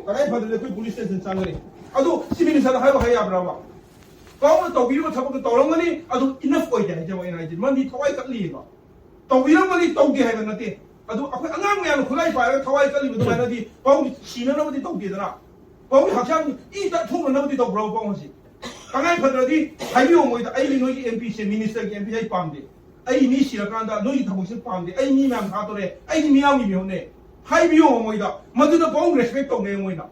तगाई फदले कोई police station सांगरे अदु सिमिनि सा हाय हाय याब्रावा पाउन तौबिरो थबक तौरंगनी अदु इनफ ओइ जाय जवै नाइ मनि थवाई कलिबा तौबिरमनि तौगे हाय नते अदु अखै अंगाम यान खुलाई पार थवाई कलिबा दुमानदि पाउन सिननबदि तौगेदना पाउन हक्साम इ ता थोननबदि तौब्राव पाउन हसि तगाई फदरदि हाइबिओ मोइदा आइ नोइ एमपी से मिनिस्टर के एमपी हाय पामदे आई मी सिरकांदा नोइ थबक से पामदे आई मी मैम थातोरे आई मी यामी मिहोने हाइबिओ मोइदा मदुदा पाउन रेस्पेक्ट तौने मोइना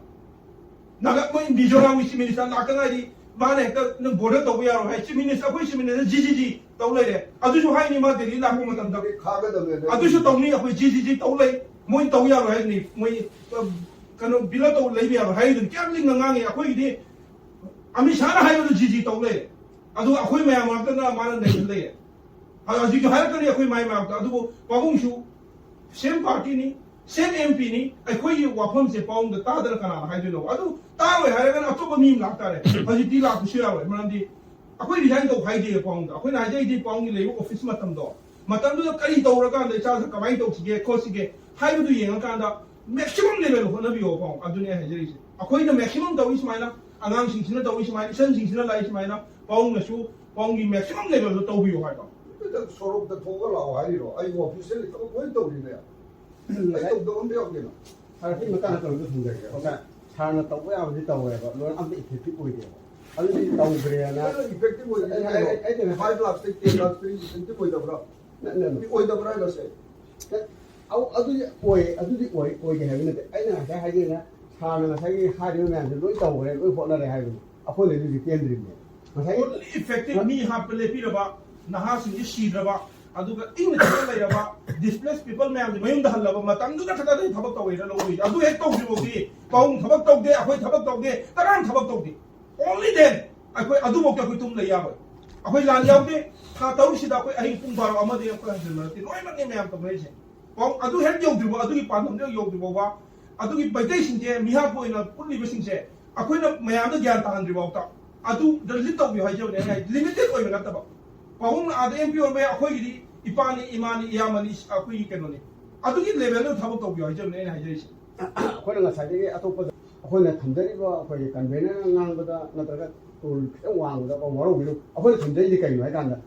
नागा मोइ मिजोराम चीफ मिनिस्टर नाकंगाई माने न बोर्डर तब यारो है चीफ मिनिस्टर कोई चीफ मिनिस्टर जी तौ ले रे अदुसु हाइनि मा दिल्ली लाखो मतम द खागा दमे अदुसु तौनी अखोइ जी तौ ले मोइ तौ यारो है नि मोइ कनो बिला तौ ले यारो है नि क्या लिंग ngangi अखोइ दि अमित शाह हाइबो जी तौ ले अदु अखोइ मयाम मातना माने नै ले अजि के हारकनि अखोइ माइ मा अदु पाबुंसु सेम पार्टी नि सेम एमपी नि अखोइ वाफम से पाउंग द तादर कना हाइदुनो अदु तावे हारगन अतोप मीम लाक्तारे हजि ती लाकुसु यारो मरंदि अखोइ रिजाइन तौ हाइदे पाउंग अखोइ नाइजे दि पाउंग लेबो ऑफिस मतम दो मतम दु करी तौरकान द चा कमाइ तौसिगे खोसिगे हाइबदु येंगाकांदा मैक्सिमम लेवल होनबियो पाउंग अदुने हाइजरिसे अखोइ न मैक्सिमम तौ इसमाइना आगाम सिंसिना तौ इसमाइना सन सिंसिना लाई इसमाइना पाउंग नसु पाउंग की मैक्सिमम लेवल तौ बियो हाइबा सोरोब द थोगा लाओ हाइरो आई ऑफिशियल तो कोई तौरिने आई तो दम बेओगेना हारती मताना तौदु थुंगरे ओका सारना तौबो याबदि तौरेबा लोन अम्बे इफेक्टिव ओइदेबा अदुदि तौग्रेना इफेक्टिव ओइ आई 5 लाख से 10 लाख से इफेक्टिव ओइ दबरा न ओइ दबरा लसे au adudi oi ge habi nate aina ga haji na sana na sai hari me an loi tau re loi phona re habi akoi le du kendri me masai effective mi ha pele pi raba naha sin shi raba aduga ing na lai raba displaced people me am mayum da halaba matang du ka thada dei thabak tawai ra loi adu hek tau ji bogi paung thabak tau de akoi thabak tau de taran thabak tau de only then akoi adu bok akoi tum lai ya ba akoi lan yaw de tha tau si da akoi ahi pung bar ama de akoi han na ti noi mak ne me am tawai se paung adu hek yaw du ba adu ki pan nam de yaw du ba adu ki baitai sin je mi ha ko ina pulli be sin se akoi na mayam da gyan ta han ri ba ta adu the lit tau bi hai je ne limited oi me ta ba paung adu mp or me akoi di ipani imani yamani akui kenoni adugi level no thabak to byo jam ne hai jai akoi na sai ge atopa akoi na thamdari ba akoi convener ngang ba da natraga tul khitang wang da ba maro bilu akoi thamdari di kai mai kan da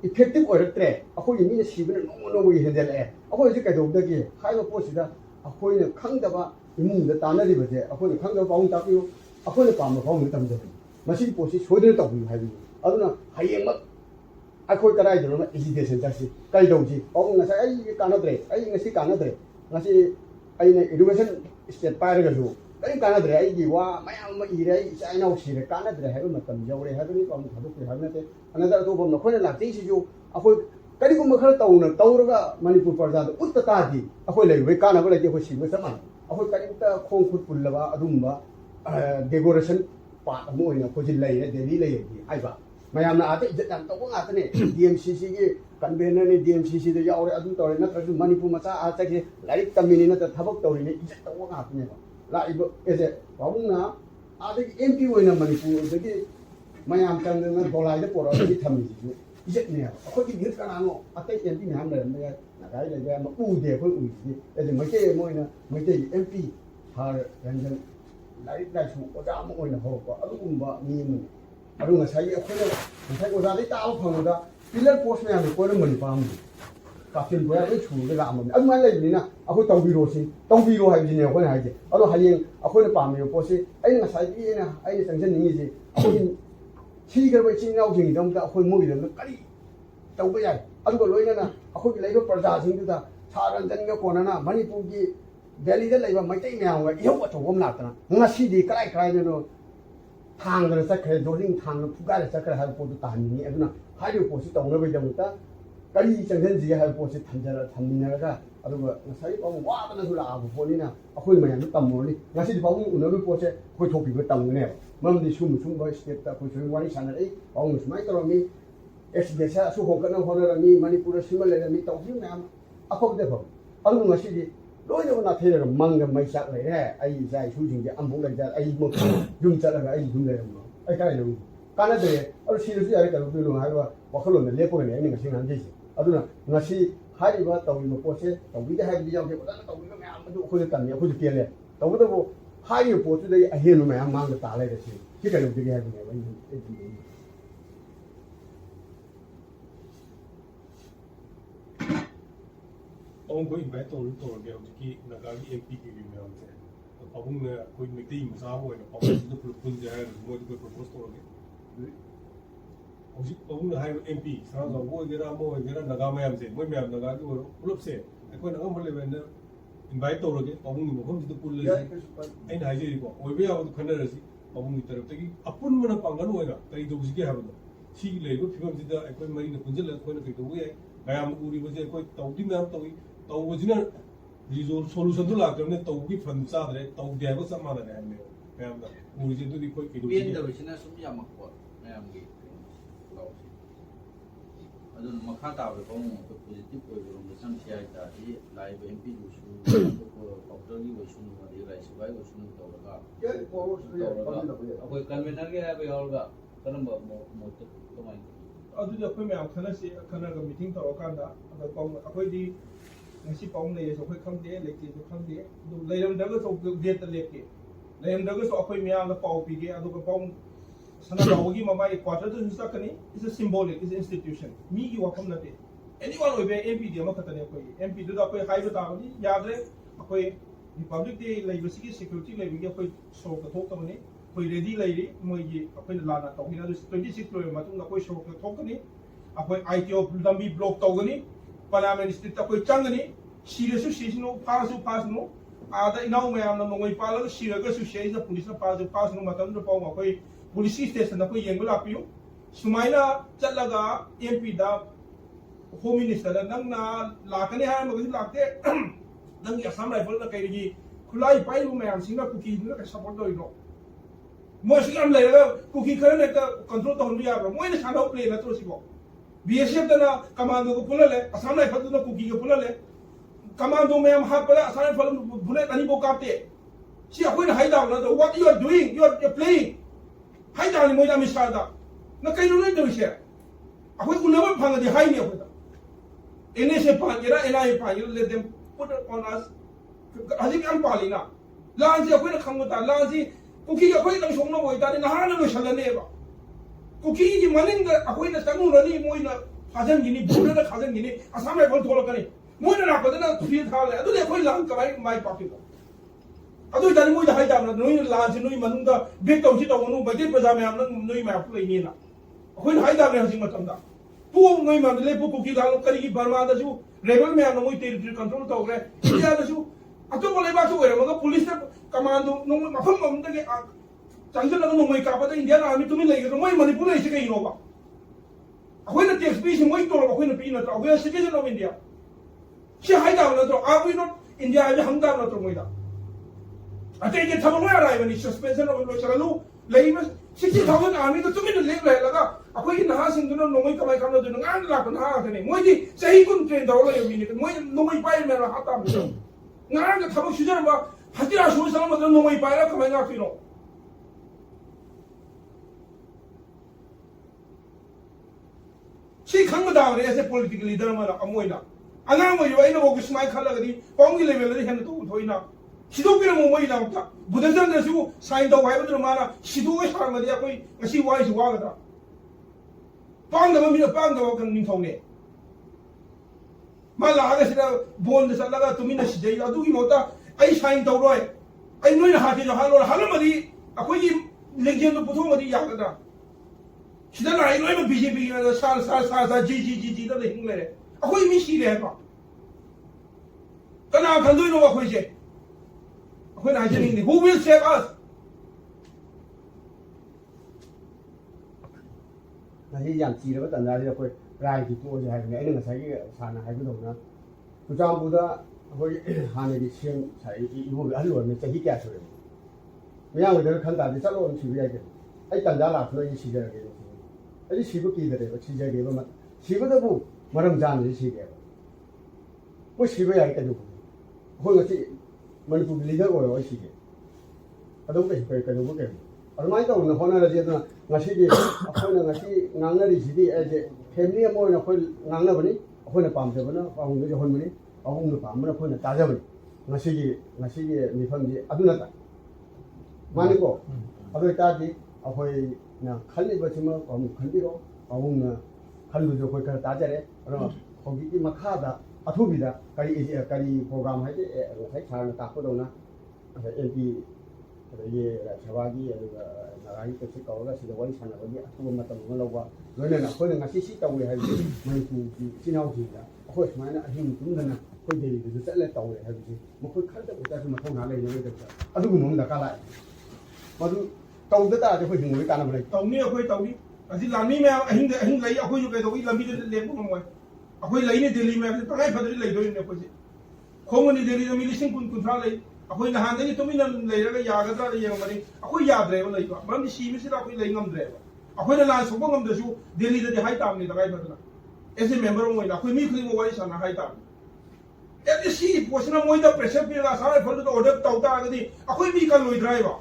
effective oiraktre akoi ni ne sibina no wi hendel e akoi ji kai do da gi hai ba post da akoi ne khang da ba imung da tanari ba je akoi ne khang da baung ta pi akoi ne pam ba baung tam da masi post soidre ta bi hai bi aduna hayeng mak akoi karai jero na education jasi kai dongji ong na sai ai kanadre ai ngasi kanadre ngasi ai ne education state pai ga ju ai kanadre ai gi wa mayam ma ire ai sai nau si re kanadre hai ma tam jawre ha ni pam thadu ke ha na te another to bom na khone la ti si ju akoi kari kum khar tau na tauraga manipur parja da utta ta di akoi lai we kana ba lai ko si ma sama akoi kari ta khong khut pullaba adumba decoration pa mo ina ko ji lai ne delhi lai gi ai ba mayamna ate jam to nga tane DMCC gi convener ni DMCC de yaure adu tore na trasu manipur macha a cha gi larik tamini na thabak tori ni ijat to nga tane la ibo ese pauna ade MP oina manipur de gi mayam kan na dolai de pora gi thami ji ijat ne ko gi git kana no ate MP mayam le me na gai le ga ma u de ko u ji ese mai te moina mai te MP har ranjan larik la su o da mo oina ho ko adu umba ni mu aru ngasai akhona ngasai ko dai ta au phang da pillar post me am ko na mani pam ka tin boya ai chu ga am am ma lai ni na akhoi tong bi ro sin tong bi ro hai ji ne ko na hai ji aru hayeng akhoi na pam yo post ai ngasai bi na ai ni sangjan ni ji akhoi chi ga bai chi nau jing dam da akhoi mo bi da kari tau ba yai aru ko loi na akhoi lai ro parja sing da saran jan ga ko na manipur gi delhi da lai ba mai tai me am ga yo ko thom na ta ngasi di kai kai no thang da sakre joling thang puga da sakre ha po ta ni aduna ha ri po si tong na ba jam ta kari changhen ji ha po si thamjara thamina ga aduga sai pa wa ba na su la bu po ni na akhoi ma yan tam mo ni ngasi di pa mu una lu po se khoi thok bi ba tam ne mam di sum sum ba step ta khoi choi wari sana ai pa mu smai ta ro mi es de sa su ho ka na ho na mi manipur simal le mi tong ji na akhok de pho aduga ngasi di loi na na the mang ga mai sak le re ai sai su jing ge am bu lai ja ai mo yum cha la ga ai yum le mo ai kai lo ka na de aru si lu si ai ka lu lu ha ba wa khalo ne le po ne ni ga sing han ji aduna ngasi hari ba tawi mo po se tawi da ha bi jaw ke ba na tawi me am du khu de tan ya khu de le tawi da bo 하이 보트들이 아히는 뭐 양망도 달래 됐지. 그게 어떻게 해야 되냐. कोई मैं तो गया कि नगाली MP की भी मैं हमसे तो पाबुंग ने कोई मिट्टी मसाब हुआ है पाबुंग तो पुल जाए वो कोई प्रपोज तो लगे उसी पाबुंग ने हाई एमपी सारा तो वो वगैरह नगा में हमसे वो मैं नगा की वो पुल से कोई नगा मले मैंने इनवाइट तो लगे पाबुंग ने मुखम तो पुल ले इन हाई जी को वो भी आप खंडर रसी पाबुंग की तरफ तक अपन मन पांगन होएगा कई तो उसके है मतलब ठीक ले को फिर हम जिदा कोई मरी ने पुंजल कोई ने कई तो वो है मैं उरी वजह कोई तौदी में तो तौबजिना रिजोल्व सोल्यूशन तो लाकर तौगी फंड चादरे तौदे हाइबो सब मानने है मैम उरिजे तो कोई किदो बिन दबसिना सुम यामको मैम की लाउसी अदुन मखा ताबे को तो पॉजिटिव कोई रोम सम सियाई तादि लाइव एमपी दुसु को डॉक्टर की वसुन मदि राइस बाय वसुन तौलगा कोई कन्वेनर के है बेलगा करम मोत तो माइन ꯑꯗꯨꯗꯤ ꯑꯩꯈꯣꯏ ꯃꯌꯥꯝ ꯈꯟꯅꯁꯤ ꯈꯟꯅꯔꯒ ꯃꯤꯇꯤꯡ ꯇꯧꯔꯀꯥꯟꯗ ꯑꯩꯈꯣꯏꯗꯤ ꯉꯁꯤ ꯄꯥꯎ ꯂꯩꯌꯦꯁꯨ ꯑꯩꯈꯣꯏ ꯈꯪꯗꯦ ꯂꯩꯇꯦꯁꯨ ꯈꯪꯗꯦ ꯑꯗꯨ ꯂꯩꯔꯝꯗ꯭ꯔꯒꯁꯨ ꯒꯦꯠꯇ ꯂꯦꯞꯀꯦ ꯂꯩꯔꯝꯗ꯭ꯔꯒꯁꯨ ꯑꯩꯈꯣꯏ ꯃꯌꯥꯝꯗ ꯄꯥꯎ ꯄꯤꯒꯦ ꯑꯗꯨꯒ ꯄꯥꯎ ꯁꯅꯥꯖꯥꯎꯕꯒꯤ ꯃꯃꯥꯒꯤ ꯀ꯭ꯋꯥꯇꯔꯗꯁꯨ ꯆꯠꯀꯅꯤ ꯏꯠꯁ ꯑ ꯁꯤꯝꯕꯣꯂꯤꯛ ꯏꯠꯁ ꯏꯟꯁꯇꯤꯇ꯭ꯌꯨꯁꯟ ꯃꯤꯒꯤ ꯋꯥꯐꯝ ꯅꯠꯇꯦ ꯑꯦꯅꯤꯋꯥꯟ ꯑꯣꯏꯕ ꯑꯦꯝꯄꯤꯗꯤ ꯑꯃꯈꯛꯇꯅꯤ ꯑꯩꯈꯣꯏꯒꯤ ꯑꯦꯝꯄꯤꯗꯨꯗ ꯑꯩꯈꯣꯏ ꯍꯥꯏꯕ ꯇꯥꯕꯅꯤ ꯌꯥꯗ꯭ꯔꯦ ꯑꯩꯈꯣꯏ ꯔꯤꯄꯕ꯭ꯂꯤꯛ ꯗꯦ ꯂꯩꯕꯁꯤꯒꯤ ꯁꯦꯀ꯭ꯌꯨꯔꯤꯇꯤ ꯂꯩꯕꯒꯤ ꯑꯩꯈꯣꯏ ꯁꯣꯔꯣꯛꯇ ꯊꯣꯛꯇꯕꯅꯤ ꯑꯩꯈꯣꯏ ꯔꯦꯗꯤ ꯂꯩꯔꯤ ꯃꯣꯏꯒꯤ ꯑꯩꯈꯣꯏꯅ ꯂꯥꯟꯅ ꯇꯧꯒꯅꯤ ꯑꯗꯨ 26 ꯂꯣꯏꯔꯕ ꯃꯇꯨꯡꯗ ꯑꯩꯈꯣꯏ ꯁꯣꯔꯣꯛꯇ ꯊꯣꯛꯀꯅꯤ ꯑꯩꯈꯣꯏ ITO ꯂꯝꯕꯤ ꯕ꯭ꯂꯣꯛ ꯇꯧꯒꯅꯤ ꯄꯥꯔꯂꯤꯌꯥꯃꯦꯟ ꯁ꯭ꯇ꯭ꯔꯤꯠꯇ ꯑꯩꯈꯣꯏ ꯆꯪꯒꯅꯤ ꯁꯤꯔꯁꯨ ꯁꯤꯁꯅꯨ ꯐꯥꯔꯁꯨ ꯐꯥꯁꯅꯨ आदा इनाउ मैम नोंगई पालग सिरगसु सेइना पुलिसना पाजु पासनु मतम पाउ अखोई पुलिस स्टेशन अखोई येंगु लापियु सुमाइना चलगा एमपी दा होम मिनिस्टर नंगना लाकने हाय मगि लाकते नंग असम राइफल ना कइगी खुलाई पाइबु मैम सिंगा कुकी न सपोर्ट दोइनो मोसिम लेगा कुकी खरे ने कंट्रोल तोहनु याबो मोइना सानाउ प्ले न तोसिबो बीएसएफ तना कमांडो को पुलले असम राइफल तना कुकी को पुलले कमांडो में हम हाथ पर आसान फल बुलेट अनी बो काटे सी अखोई ना हाइडाउन ना what you are doing you are playing हाइडाउन मोइना मिस्टर दा ना कइनो नै दोइसे अखोई उनब फंगदि हाइनि अखोई एने से पांगेरा एनआई पांगेरा let them put on us हजिक हम पालिना लान से अखोई ना खंगता लान से कुकी अखोई नं सोंनो होइता ने नहान नो छलनेबा कुकी की मनिंग अखोई ना संगु रनी मोइना खाजन गिनी बुलेट खाजन गिनी असम में बोल थोलो कने मोइना लापदना फील थाले अदु ले कोई लान कबाई माई पाकिबो अदु दानि मोइदा हाइदाम नोइ लान से नोइ मनुंगा बेक तौसी तौनु बजे प्रजा मैम नोइ मैप लैनिना अखोइ हाइदाम ने हजि मतमदा पु नोइ मान ले पु कुकी दालो करिगी बर्मा दसु रेबल मैम नोइ टेरिटरी कंट्रोल तौरे इंडिया दसु अतो बोले बासु ओरे मगा पुलिस कमांडो नोइ मफम ममदगे चंगल नोइ कापदा इंडिया आर्मी तुमि लैगो मोइ मणिपुर लैसे कइनोबा अखोइना टैक्स पी से मोइ तोरो अखोइना पी न तो we citizen of India 시 하이다운 나도 are we not India 아니 한다운 나도 뭐이다 아때 이게 타고 뭐야 라이브니 서스펜션 오브 로처로 레이면 60,000 아미도 좀 있는 레벨 해라가 아코이 나하신도는 농이 까마이 감도 되는 안 라고 나하더니 뭐지 세이군 트렌드 올라 여기니까 뭐 농이 빠이면 하다 보죠 나랑 타고 시절은 막 하지라 좋은 사람들 농이 빠이라 까마이 가피노 시 강거다 그래 에세 폴리티컬 리더만 아무이나 안하는 거 이거 보고 스마일 칼라거든 뻥기 레벨로 했는 또 도이나 시도비는 뭐 뭐이 나왔다 부대장들수 사인도 와이버들 많아 시도가 사람들이야 거의 같이 와이스 와거다 빵도 미나 빵도 그 님통네 말라 하게시다 본데 살라가 투미나 시대 아두기 못다 아이 사인 도로에 아이 너희 하지죠 하는 말이 아코이 랭겐도 부통어디 야거다 시대는 아이 너희는 BJP가 살살살살 지지지지도 힘내래 아코이 미시래 해봐 그나 간도이노 아코이제 아코이 나지는데 who will save us 나이 양지를 받는다 이제 거의 라이트 또 이제 하는 애는 자기 사는 하기도나 부장보다 거의 하늘이 시험 잘 이거 아주 얼마 자기 깨서요 그냥 우리가 간다지 살아온 집이야게 아이 단자라 이 시절에 아이 시부기들에 시절에 보면 시부도 뭐 말은 자는 시기야 뭐 시부야 이렇게 혹시 Manipur leader हो इसीके अदम के पे के वो के अलमाई तो न होना रजे तो ngasi di akhoi na ngasi ngangna ri sidi eje family mo na khoi ngangna bani akhoi na pam je bana paung de hon bani ahung na pam na khoi na ta ja bani ngasi gi mi pham ji aduna ta 마니고 아도 따지 아호이 나 칼리버지만 칼리로 아웅나 칼루죠 거기 가 따자래 그럼 거기 막 하다 아토비다 까리 프로그램 하지 해 차는 딱거도나 MP 예 자바기 나가기 끝이 가오가 시도 원이 산나거니 아토고 맞다 먹으려고 너네는 거는 같이 시다고 해 하지 뭐그 지나오지다 아호 마나 힘 좀는 거기 이제 잘렸다고 해 하지 뭐 거기 칼도 못해서 뭐 통하려 이러게 됐다 아두고 먹는다 까라 맞아 tàu cho khơi người ta làm này tàu này khơi tàu đi thì làm đi mà anh lấy khơi cái tàu đi làm đi lên cũng không khơi lấy này Delhi mà cái cái phải lấy rồi này khơi không có Delhi là mình sinh kun ra lấy khơi là hàng đấy tụi mình lấy ra cái nhà cái ra lấy mà đi khơi nhà đấy mà lấy mà mình xí mình sẽ khơi lấy ngâm đấy khơi là làm số ngâm đấy số Delhi là hai tam này cái phải là ऐसे member होंगे ना कोई भी वो वाली साना है ताम ऐसे सी पोषण मोई दा प्रेशर पे ला सारे फल तो ऑर्डर तौता आ गई कोई भी कल लोई ड्राइवर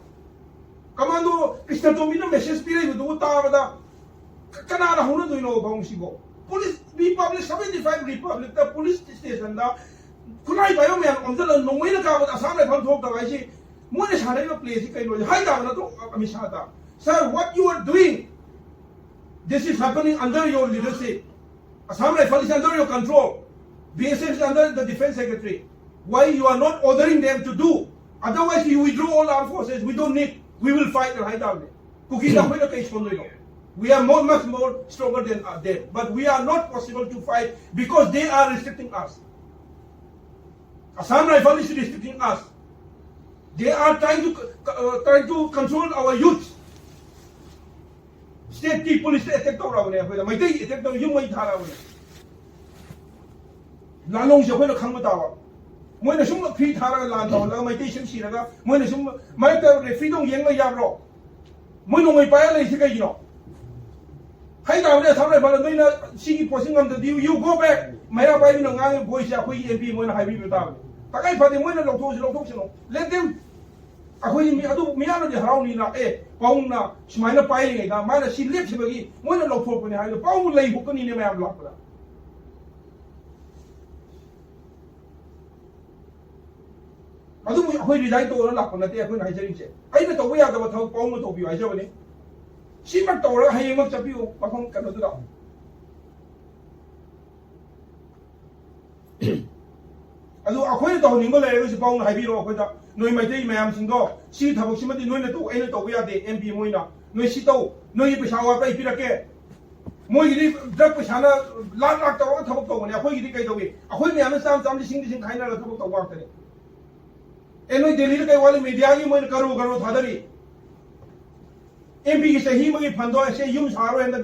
कमांडो कृष्ण तो मिनो मैसेज पीरे दो ता बदा कना ना होनो दोइनो बाउंसिगो पुलिस रिपब्लिक 75 रिपब्लिक दा पुलिस स्टेशन दा कुनाई बायो में अंदर नोंगै ना का बदा सामने फल ठोक दवाई सी मोने सारे का प्लेस कई लो हाई दा ना तो अमिशा दा sir what you are doing this is happening under your leadership Assam Rifle is under your control. BSF is under the Defense Secretary. Why you are not ordering them to do? Otherwise, you withdraw all armed forces. We don't need. We will fight the Haidar. We are much more stronger than them. But we are not possible to fight because they are restricting us. Assam Rifle is restricting us. They are trying to control our youth. State की police से attack कर रहा है कोई मैं तो attack तो यूं वही था रहा हूँ लालों से कोई ना खंग बतावा मैं ना शुम फ्री था रहा लान था लगा मैं तो इशन सी रहा मैं ना शुम मैं तो रेफरी तो यंग में यार रो मैं नोंगे पाया ले इसे कहीं नो हाई दाव ने सामने बाल नहीं ना सी की पोसिंग हम तो you go back मेरा पाया भी नंगा है बोई से कोई MP मैं ना हाई भी बताओ ताकि फादे मैं ना लोग से नो let them अखोई मी अदु मियानो दे हराउनी ना पाउंग ना सुमाइना पाइले गा माना सी लेप सिबगी मोइना लौथोपने हाइलो पाउंग लई बुकनी ने मैम लापला अदु मु अखोई रिजाइन तो ला लापना ते अखोई नाइ जरिसे आइना तो या दबा थाउ पाउंग तो बियो आइजबने सी मक तो रा हाइ मक चपियो पाखों कनो दुदा अदु अखोई तो निंगो लेरे से पाउंग हाइबिरो अखोई दा नोई मैथई मैम सिंगो सी थबक सिमति नोइना तो एना तो यादे MP मोइना नोई सी तो नोई पैसा वा पै पिरके मोई गिदि ड्रग पैसाना लाख लाख तो थबक तो ने अखोई गिदि कै दोगे अखोई मैम साम साम सिंग खाइना थबक तो वाक्तने ए नोई दिल्ली कै वाले मीडिया की मोइ करो थादरी MP की सही मगी फंदो ऐसे युम सारो एंदा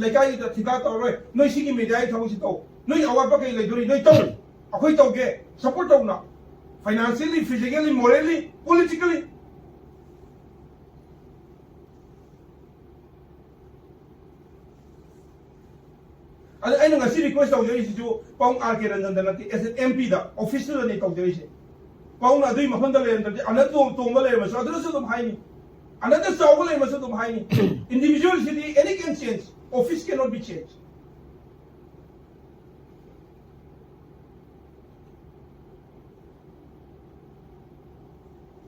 लेकाई थिका तोरो नोई सी की मीडिया की थबक सी तो नोई अवा पकै लेदोरी नोई तो अखोई तो के सपोर्ट तो ना financially, physically, morally, politically. I know a request of the issue, Pong Arcade and the as an MP, the official and the Pong are doing Mahonda, another Tomalay, others of Heine, another Sawalay was of Heine. Individual city, any can change, office cannot be changed.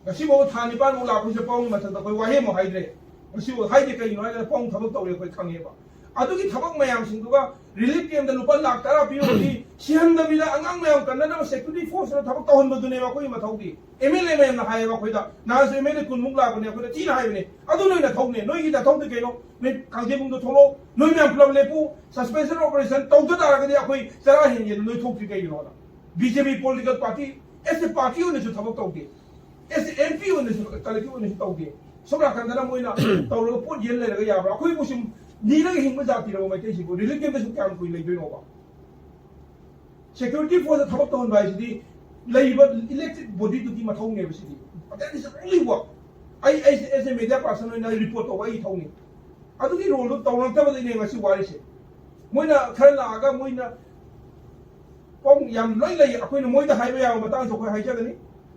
Kasi mo thani pa mo la ko se pong ma ta ko wa he mo haidre kasi wo haide kai no ha pong thabak tawre ko khange ba adu ki thabak mayam sing duga relief camp da lupa lakh tara pi odi sihan da bila angang mayam kan na security force na thabak tawon ba dune ma ko ma thawdi MLA mayam na haye ba ko da na se MLA kun muk la ko ne ko da ti na haye ne adu noi na thawne noi ki da thawde ke no ne kangje bung do tholo noi mayam club le pu suspension operation tawda da ga dia koi sara hin ye noi thok ki kai no da BJP political party ऐसे पार्टियों ने जो थबक तौगे ऐसे MP ने जो collective ने तौगे सब राखंदना Moina तौरो pot येन लेरगा याबरा कोई मुसिम नीरगा हिंग जाति रो मै तेसिबो रिलीफ के बसु काम कोई लेदोइ नोबा सिक्योरिटी फोर्स थबक तौन बाइसदी लेइबा इलेक्टेड बॉडी दुकी मथौ ने बसिदी that is only work I as a media person ने रिपोर्ट तो वाई थौनी अदुगी रोल दो तौरंतबा ने ngasi वारिसे मोइना खर लागा मोइना Pong yam loi lei akoi na moi da highway ya matang so khoi haija gani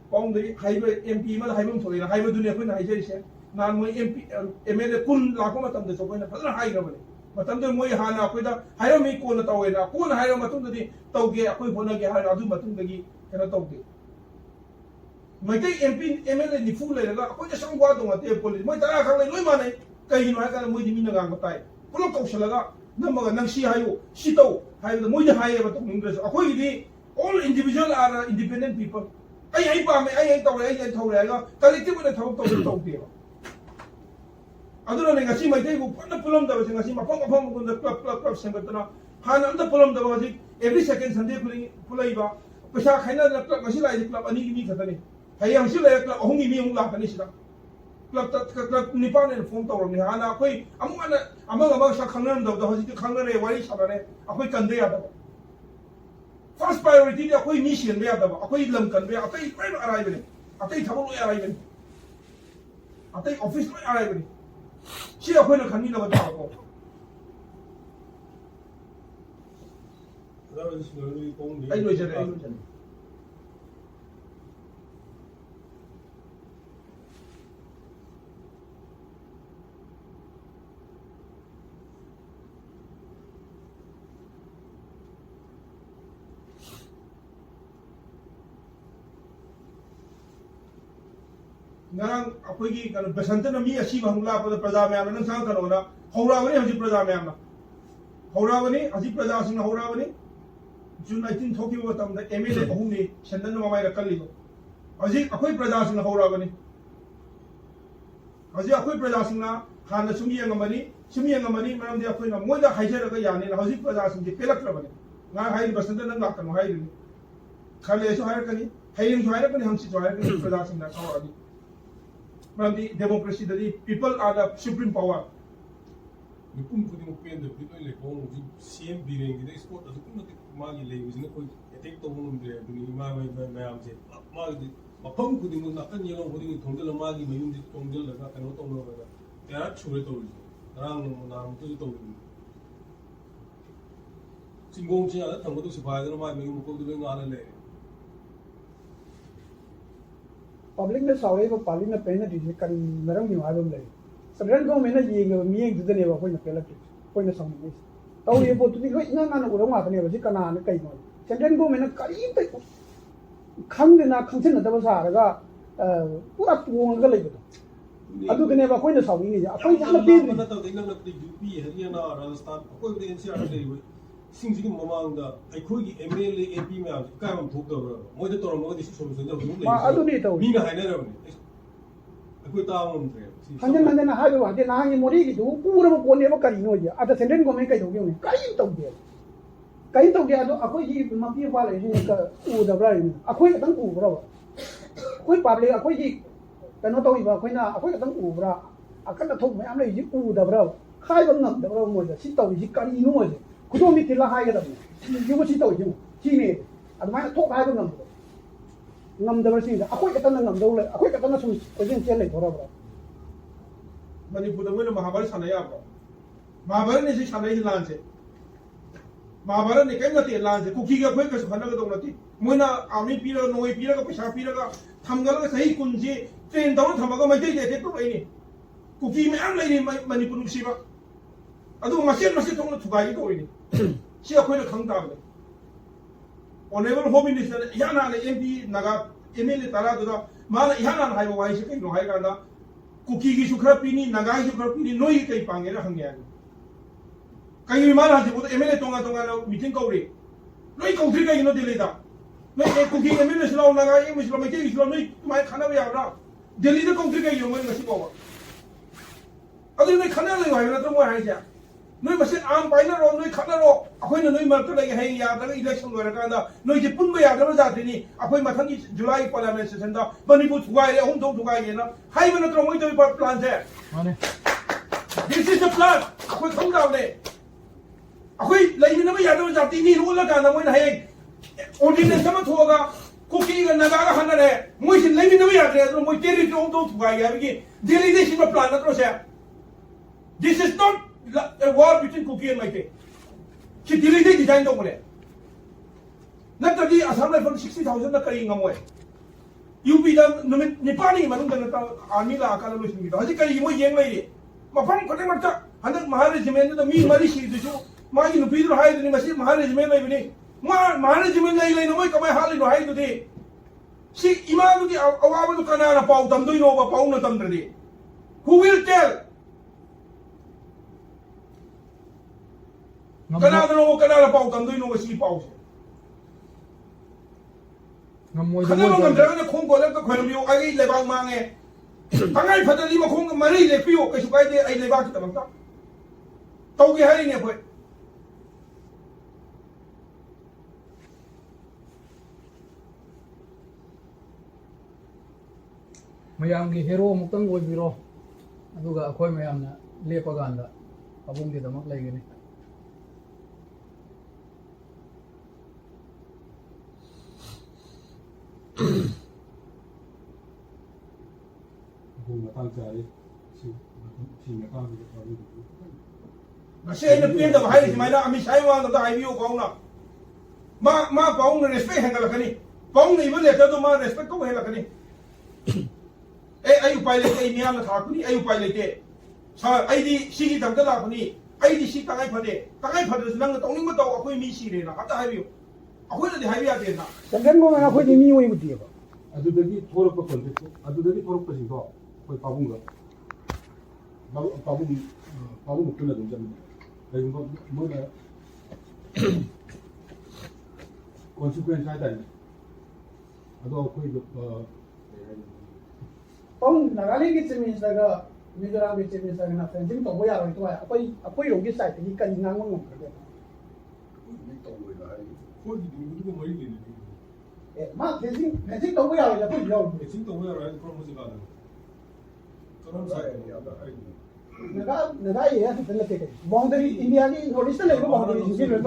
pong de highway MP ma highway thoi na highway dunia khoi na haija ise nan moi MP MLA kun la ko matam de so khoi na phadra hai ga bane matam de moi ha na akoi da hairo mi ko na tawe na ko na hairo matung de tau ge akoi bona ge ha adu matung de gi kana tau ge ไม่ใช่MLA นี่ฟูเลยแล้วเขาจะส่งว่าตรงนั้นpolice ไม่ตาข้างเลยลุยมาเนี่ยใครยินว่ากันไม่ดีมีนักงานมาตายพวกเราเขาเสร็จแล้วนั่นมันก็นั่งชี้ให้อยู่ชี้โต้ให้เราไม่ได้ให้มาตรงนี้เลยเขาอีกที all individual are independent people ไอ้ป่าไม่ไอ้ตัวอะไรไอ้เท่าไรก็แต่ที่มันเท่าตัวเดียวอันนั้นเองก็สิไม่ได้กูพันธุ์พลอมได้ว่าสิมาฟังกูนะคลับเซมเบตนะหานั่นพลอมได้ว่าสิ every second Sundayพูดเลยว่าประชาชนนั่นคลับมาสิไล่คลับอันนี้มีขนาดนี้ให้ยังสิไล่คลับห้องนี้มีห้องหลับกันนี่สิละคลับนิพพานเนี่ยฟงตัวนี่ฮะนะคุยอามั่งสักครั้งนั้นเดี๋ยวเขาจะครั้งนั้นเลยวันนี้ฉันเนี่ยคุยกันได้ยัง first priority เนี่ยคุยมิชชั่นไม่ได้บ่คุยลำกันไม่ได้คุยไม่อะไรไม่ได้ทำอะไรไม่ได้ออฟฟิศไม่อะไรไม่ได้เชื่อคุยในคันนี้เราจะเอา แล้วเราจะช่วยลุยโป้งดี ไอ้หน่วยเฉลี่ยงั้นคุยกันเบสันต์นั้นมีอาชีพของเราเป็นประจำเนี่ยมันนั่งสร้างกันนะฮาวราวันนี้อาชีพประจำเนี่ยนะฮาวราวันนี้อาชีพประจำสิ่งฮาวราวันนี้จุดไหนที่ทอกี้ว่าทำได้MLAของนี่ฉันนั่นมาไม่รักกันเลยอาชีพคุยประจำสิ่งฮาวราวันนี้อาชีพคุยประจำสิ่งนะหานะชุมีอย่างมันนี่มันเดียวคุยนะมวยได้ให้เจอแล้วก็อย่างนี้นะอาชีพประจำสิ่งที่เป็นหลักแล้ววันนี้งานให้เบสันต์นั้นหลักกันให้เลยข้าเลยช่วยกันนี่ให้ยังช่วยกันนี่हमช่วยกันนี่ประจำสิ่งนั้นเขาอันนี้ From the democracy, the people are the supreme power. มีปุ่มคุยมุกเป็นเด็กที่ตัวเล็กของที่เสียงบีเรงที่ได้สปอร์ตแต่ทุกคนที่มาอยู่เลยวิจิตรคุยเด็กตัวมันเดียวดูนี่มาเอาเจ็บมาดิมาพุ่งคุยมุกนักการเมืองคุยมุกทงเดลมาดิไม่ยุ่งดิทงเดลแล้วก็แต่โน้ตตรงนั้นเลยแต่ละช่วยตัวเลยร่างน้ำตัวตัวเลยสิ่งงงจริงอ่ะทั้งหมดทุกสิบห้าเดือนมาไม่ยุ่งมุกตัวเองงานเลย public ने सवाल को पाली ने पहने दीजिए कर नरम की मालूम ले सदरन को मैंने ये मियां जितने ने कोई न पहले कोई न समझ नहीं तो ये बोलते थे कोई ना ना उड़ो मारने बस कना ने कई मार सदरन को मैंने करीब तक खंग देना खंग से न दबा सारगा पूरा पूर्ण का ले बता अदु कने बा कोई न समझ नहीं कोई जान पे पता तो देखना लगती यूपी हरियाणा राजस्थान कोई भी एनसीआर ले सिंह ममांगदा अखोई MLA MP में आप काय हम थोक दर मोदे तोर मोदे सोल्यूशन जो हुनु ले अदु नहीं तो मीगा हाइने रबने अखोई ताम रे हंजन हंजन हाय बा दे ना ये मोरी की दो पूरा कोने बा करी नो ये अदा सेंट्रल गवर्नमेंट कई दोगे ने कई तो गया तो अखोई जी माफी वाले जी का उ दबरा ने अखोई तंग उ बरा अखोई पब्लिक अखोई जी कनो तो इबा अखोई ना अखोई तंग उ बरा अकन थोक में हमले जी उ दबरा खाय बंग नम दबरा मोजे सी तो जी करी नो मोजे कुछ भी तिला हाय के दबने ये ची तो जी ने अदमाय थोक हाय बंग नम दबरा सिंग अखोई कतन नम दो ले अखोई कतन सुन कोजिन चेल ले थोड़ा बरा मणिपुर में महाभारत साना या महाभारत ने से साना ही लान से महाभारत ने कई नती लान से कुकी का कोई कसम खाना का तो नती मोइना आमी पीरा नोई पीरा का पैसा पीरा का थमगल का सही कुंजी ट्रेन दौड़ थमगा मैं दे तो नहीं कुकी में आम नहीं मणिपुर में सिवा अदु मसेन तो थुगाई तो नहीं सी अखोई ने खंग ताब ऑनरेबल होम मिनिस्टर याना ने एमपी नागा MLA तारा दुदा माना याना हाय वाई से कई नो हाय कांदा कुकी की सुखरा पीनी नगाई सुखरा पीनी नोई कई पांगे ना हंगे आगे कहीं भी मारा जिबो MLA तोंगा ना मीटिंग कौरी नोई कौथरी कहीं नो दिल्ली दा नोई एक कुकी MLA स्लाव नगाई मुस्लिम में के स्लाव नोई तुम्हारे खाना भी आवरा दिल्ली तो कौथरी कहीं नो मैं नसी पावा अदु नोई खाना ले वाई ना तो मैं हाय जा नोई मसे आम पाइना रो नोई खाना रो अखोई न नोई मरत लगे है या दा इलेक्शन लोरा कांदा नोई जे पुन या दा जाति नि अखोई मथंग की जुलाई पार्लियामेंट सेशन दा मणिपुर थुगाई हम दो थुगाई ना हाई में न मोई तो प्लान है माने दिस इज द प्लान अखोई खंग दाव ने अखोई लेमिन न या दा जाति नि रो लगा ना मोई है ऑर्डिनेंस में थोगा कुकी का नगा का हन है मोई से लेमिन न या दा मोई तेरी तो दो थुगाई है कि दिल्ली देश में प्लान न तो से this is not a war between Kuki and Maite. She deleted the design document. Not that the Assam from 60,000 na kari ngamoy. You be the Nipani manung na army la akala lo singi. Haji kari mo yeng mai. Mapang kote marta. Handak Maharajiment na mi mari si tu. Ma you Pedro Hyde ni masi Maharajiment lai bini. Ma Maharajiment lai no mai kamay hali no Hyde today. ꯁꯤ ꯏꯃꯥꯗꯨꯒꯤ ꯑꯋꯥꯕꯗꯨ ꯀꯅꯥꯅ ꯄꯥꯎ ꯇꯝꯗꯣꯏꯅꯣꯕ ꯄꯥꯎꯅ ꯇꯝꯗ꯭ꯔꯗꯤ who will tell ꯀꯅꯥꯅ ꯄꯥꯎ ꯇꯝꯗꯣꯏꯅꯣꯕ ꯁꯤ ꯄꯥꯎꯁꯦ ꯈꯟꯅꯕ ꯉꯝꯗ꯭ꯔꯒꯅ ꯈꯣꯡ ꯀꯣꯜꯂꯒ ꯈꯣꯏꯔꯝꯕꯤꯌꯨ ꯑꯩ ꯂꯩꯕꯥꯛ ꯃꯥꯡꯉꯦ ꯇꯉꯥꯏ ꯐꯗ꯭ꯔꯗꯤ ꯃꯈꯣꯡ ꯃꯔꯩ ꯂꯦꯞꯄꯤꯌꯨ ꯀꯩꯁꯨ ꯀꯥꯏꯗꯦ ꯑꯩ ꯂꯩꯕꯥꯛꯀꯤꯗꯃꯛꯇ ꯇꯧꯒꯦ ꯍꯥꯏꯔꯤꯅꯦ ꯑꯩꯈꯣꯏ ꯃꯌꯥꯝꯒꯤ ꯍꯦꯔꯣ ꯑꯃꯨꯛꯇꯪ ꯑꯣꯏꯕꯤꯔꯣ ꯑꯗꯨꯒ ꯑꯩꯈꯣꯏ ꯃꯌꯥꯝꯅ ꯂꯦꯞꯄ ꯀꯥꯟꯗ ꯄꯥꯕꯨꯡꯒꯤꯗꯃꯛ ꯂꯩꯒꯅꯤ ꯉꯁꯤ ꯑꯩꯅ ꯄꯦꯟꯗꯕ ꯍꯥꯏꯔꯤ ꯁꯨꯃꯥꯏꯅ ꯑꯃꯤꯠ ꯁꯥꯍꯒꯤ ꯃꯃꯥꯡꯗ ꯍꯥꯏꯕꯤꯌꯨ ꯄꯥꯎꯅ ꯃꯥ ꯄꯥꯎꯅ ꯔꯦꯁꯄꯦꯛ ꯍꯦꯟꯒꯠꯂꯛꯀꯅꯤ ꯄꯥꯎꯅ ꯏꯕ ꯂꯦꯇꯔꯗꯨ ꯃꯥ ꯔꯦꯁꯄꯦꯛ ꯇꯧꯕ ꯍꯦꯜꯂꯛꯀꯅꯤ ꯑꯩ ꯎꯄꯥꯏ ꯂꯩꯇꯦ ꯑꯩ ꯃꯤꯌꯥꯝꯅ ꯊꯥꯔꯛꯄꯅꯤ ꯑꯩ ꯎꯄꯥꯏ ꯂꯩꯇꯦ ꯁꯥꯔ ꯑꯩꯗꯤ ꯁꯤꯒꯤꯗꯃꯛꯇ ꯂꯥꯛꯄꯅꯤ ꯑꯩꯗꯤ ꯁꯤ ꯇꯉꯥꯏ ꯐꯗꯦ ꯇꯉꯥꯏ ꯐꯗ꯭ꯔꯁꯨ ꯅꯪꯅ ꯇꯧꯅꯤꯡꯕ ꯇꯧ ꯑꯩꯈꯣꯏ ꯃꯤ ꯁꯤꯔꯦꯅ ꯑꯝꯇ ꯍꯥꯏꯕꯤꯌꯨ ꯑꯩꯈꯣꯏꯅꯗꯤ ꯍꯥꯏꯕ ꯌꯥꯗꯦꯅ ꯁꯦꯟꯇ꯭ꯔꯦꯜ ꯒꯣꯔꯃꯦꯟ ꯑꯩꯈꯣꯏꯗꯤ ꯃꯤ ꯑꯣꯏꯕꯗꯤꯕ ꯑꯗꯨꯗꯒꯤ ꯊꯣꯛꯂꯛꯄ ꯀꯣꯟꯐ꯭ꯂꯤꯛꯇꯣ ꯑꯗꯨꯗꯒꯤ ꯊꯣꯛꯂꯛꯄꯁꯤꯡꯗꯣ ꯑꯩꯈꯣꯏ ꯄꯥꯕꯨꯡ ꯄꯨꯟꯅ ꯑꯗꯨꯝ ꯆꯠꯃꯤꯟꯅꯩ ꯀꯩꯒꯨꯝꯕ ꯃꯣꯏꯅ ꯀꯣꯟꯁꯤꯀ꯭ꯋꯦꯟꯁ ꯍꯥꯏꯇꯥꯔꯦ ꯑꯗꯣ ꯑꯩꯈꯣꯏꯗꯣ ꯄꯥꯎ ꯅꯥꯒꯥꯂꯦꯟꯒꯤ ꯆꯤꯐ ꯃꯤꯅꯤꯁꯇꯔꯒ ꯃꯤꯖꯣꯔꯥꯝꯒꯤ ꯆꯤꯐ ꯃꯤꯅꯤꯁꯇꯔꯒꯅ ꯐꯦꯟꯁꯤꯡ ꯇꯧꯕ ꯌꯥꯔꯣꯏꯗ꯭ꯔꯣ ꯑꯩꯈꯣꯏꯔꯣꯝꯒꯤ ꯁꯥꯏꯠꯇꯒꯤ ꯀꯔꯤ ꯉꯥꯡꯕ ꯉꯝꯒꯗꯦ ꯇꯧꯔꯣꯏꯅ ꯍꯥꯏꯔꯤ ꯑꯩꯈꯣꯏꯒꯤꯗꯨꯒ ꯃꯔꯤ ꯂꯩꯅꯩ ꯃꯥ ꯐꯦꯟꯁꯤꯡ ꯇꯧꯕ ꯌꯥꯔꯣꯏꯗ ꯑꯩꯈꯣꯏ ꯌꯥꯎꯔꯤ ꯚꯦꯛꯁꯤꯟ ꯇꯧꯕ ꯌꯥꯔꯣꯏ ꯍꯥꯏꯗꯤ ꯀꯔꯝꯕ ꯖꯒꯥꯗꯅꯣ ꯀꯔꯝ ꯁꯥꯏꯗꯅꯣ नगा ये है तो लेते हैं बाउंड्री इंडिया की नॉर्थ ईस्ट लेकर बाउंड्री जी लोग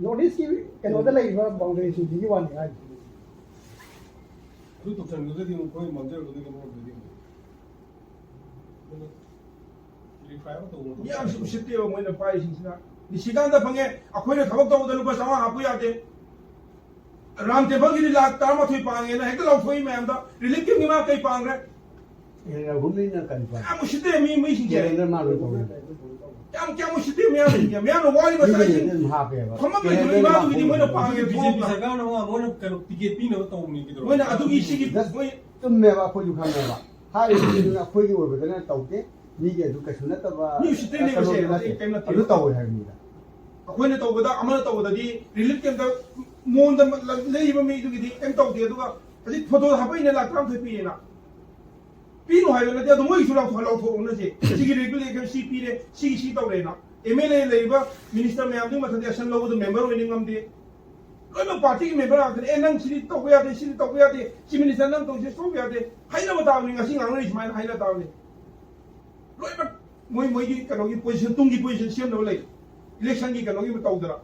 नॉर्थ ईस्ट की कैनोडा लेकर बाउंड्री जी वाली है अभी तो चंद्रदेव दिन कोई मंदिर को देखने को मिलेंगे रिफाइव तो ꯌꯥꯝ ꯎꯁꯤꯠꯇꯦꯕ ꯃꯣꯏꯅ ꯄꯥꯏꯔꯤꯁꯤꯡꯁꯤꯅ ꯅꯤꯁꯤꯀꯥꯟꯗ ꯐꯪꯉꯦ ꯑꯩꯈꯣꯏꯅ ꯊꯕꯛ ꯇꯧꯕꯗ ꯂꯨꯄꯥ 500 ꯍꯥꯞꯄꯨ ꯌꯥꯗꯦ राम टेबल की लाख 13 पांगे ना हेक्टर लौथोई मैम दा रिलीफ की मा कई पांग रे रुलिना कनफा क्या मुश्किल है मी सिंह के केरेंद्र मारो तो क्या मुश्किल है मैं नो वाली बस आई हापे हम के जो बात हुई मोने पांगे बीजेपी सरकार ने मोने कनो टिकट पी न तो नहीं की मोने अदु की सिगी मोय तुम्मेबा को ju khangeba hai ni khoi gi oibadana tawte ni ge du kasu nataba ni sitte ne base kai na adu taw hai ni da ꯑꯩꯈꯣꯏꯅ ꯇꯧꯕꯗ ꯑꯃꯅ ꯇꯧꯕꯗꯗꯤ ꯔꯤꯂꯤꯐ ꯀꯦꯝꯞꯇ ꯃꯣꯟꯗ ꯂꯩꯔꯤꯕ ꯃꯤꯗꯨꯒꯤꯗꯤ ꯀꯩꯝ ꯇꯧꯗꯦ ꯑꯗꯨꯒ ꯍꯧꯖꯤꯛ ꯐꯣꯇꯣ ꯍꯥꯞꯄꯛꯏꯅ ꯂꯥꯛ 30 ꯄꯤꯔꯦꯅ ꯄꯤꯅꯨ ꯍꯥꯏꯕ ꯅꯠꯇꯦ ꯑꯗꯨ ꯃꯣꯏꯒꯤꯁꯨ ꯂꯧꯊꯣꯛꯎꯅꯁꯦ ꯁꯤꯒꯤ ꯔꯦꯒꯨꯂꯦꯁꯟ ꯁꯤ ꯄꯤꯔꯦ ꯁꯤ ꯇꯧꯔꯦꯅ MLA ꯂꯩꯔꯤꯕ ꯃꯤꯅꯤꯁꯇꯔ ꯃꯌꯥꯝꯗꯨꯒꯤ ꯃꯊꯛꯇ ꯑꯦꯛꯁꯟ ꯂꯧꯕꯗ ꯃꯦꯝꯕꯔ ꯑꯣꯏꯅ ꯉꯝꯗꯦ ꯂꯣꯏꯅꯃꯛ ꯄꯥꯔꯇꯤꯒꯤ ꯃꯦꯝꯕꯔ ꯉꯥꯛꯇꯅꯤ ꯅꯪ ꯁꯤꯗꯤ ꯇꯧꯕ ꯌꯥꯗꯦ ꯁꯤꯗꯤ ꯇꯧꯕ ꯌꯥꯗꯦ ꯁꯤ ꯃꯤꯅꯤꯁꯇꯔ ꯅꯪ ꯇꯧꯁꯤ ꯇꯧꯕ ꯌꯥꯗꯦ ꯍꯥꯏꯅꯕ ꯇꯥꯕꯅꯤ ꯉꯁꯤ ꯉꯥꯡꯅꯔꯤ ꯁꯨꯃꯥꯏꯅ ꯍꯥꯏꯅ ꯇꯥꯕꯅꯤ ꯂꯣꯏꯅꯃꯛ ꯃꯣꯏꯒꯤ ꯀꯩꯅꯣꯒꯤ ꯄꯣꯖꯤꯁꯟ ꯇꯨꯡꯒꯤ ꯄꯣꯖꯤꯁꯟ ꯁꯦꯝꯅꯕ ꯂꯩ इलेक्शन की कनोगी बताऊदरा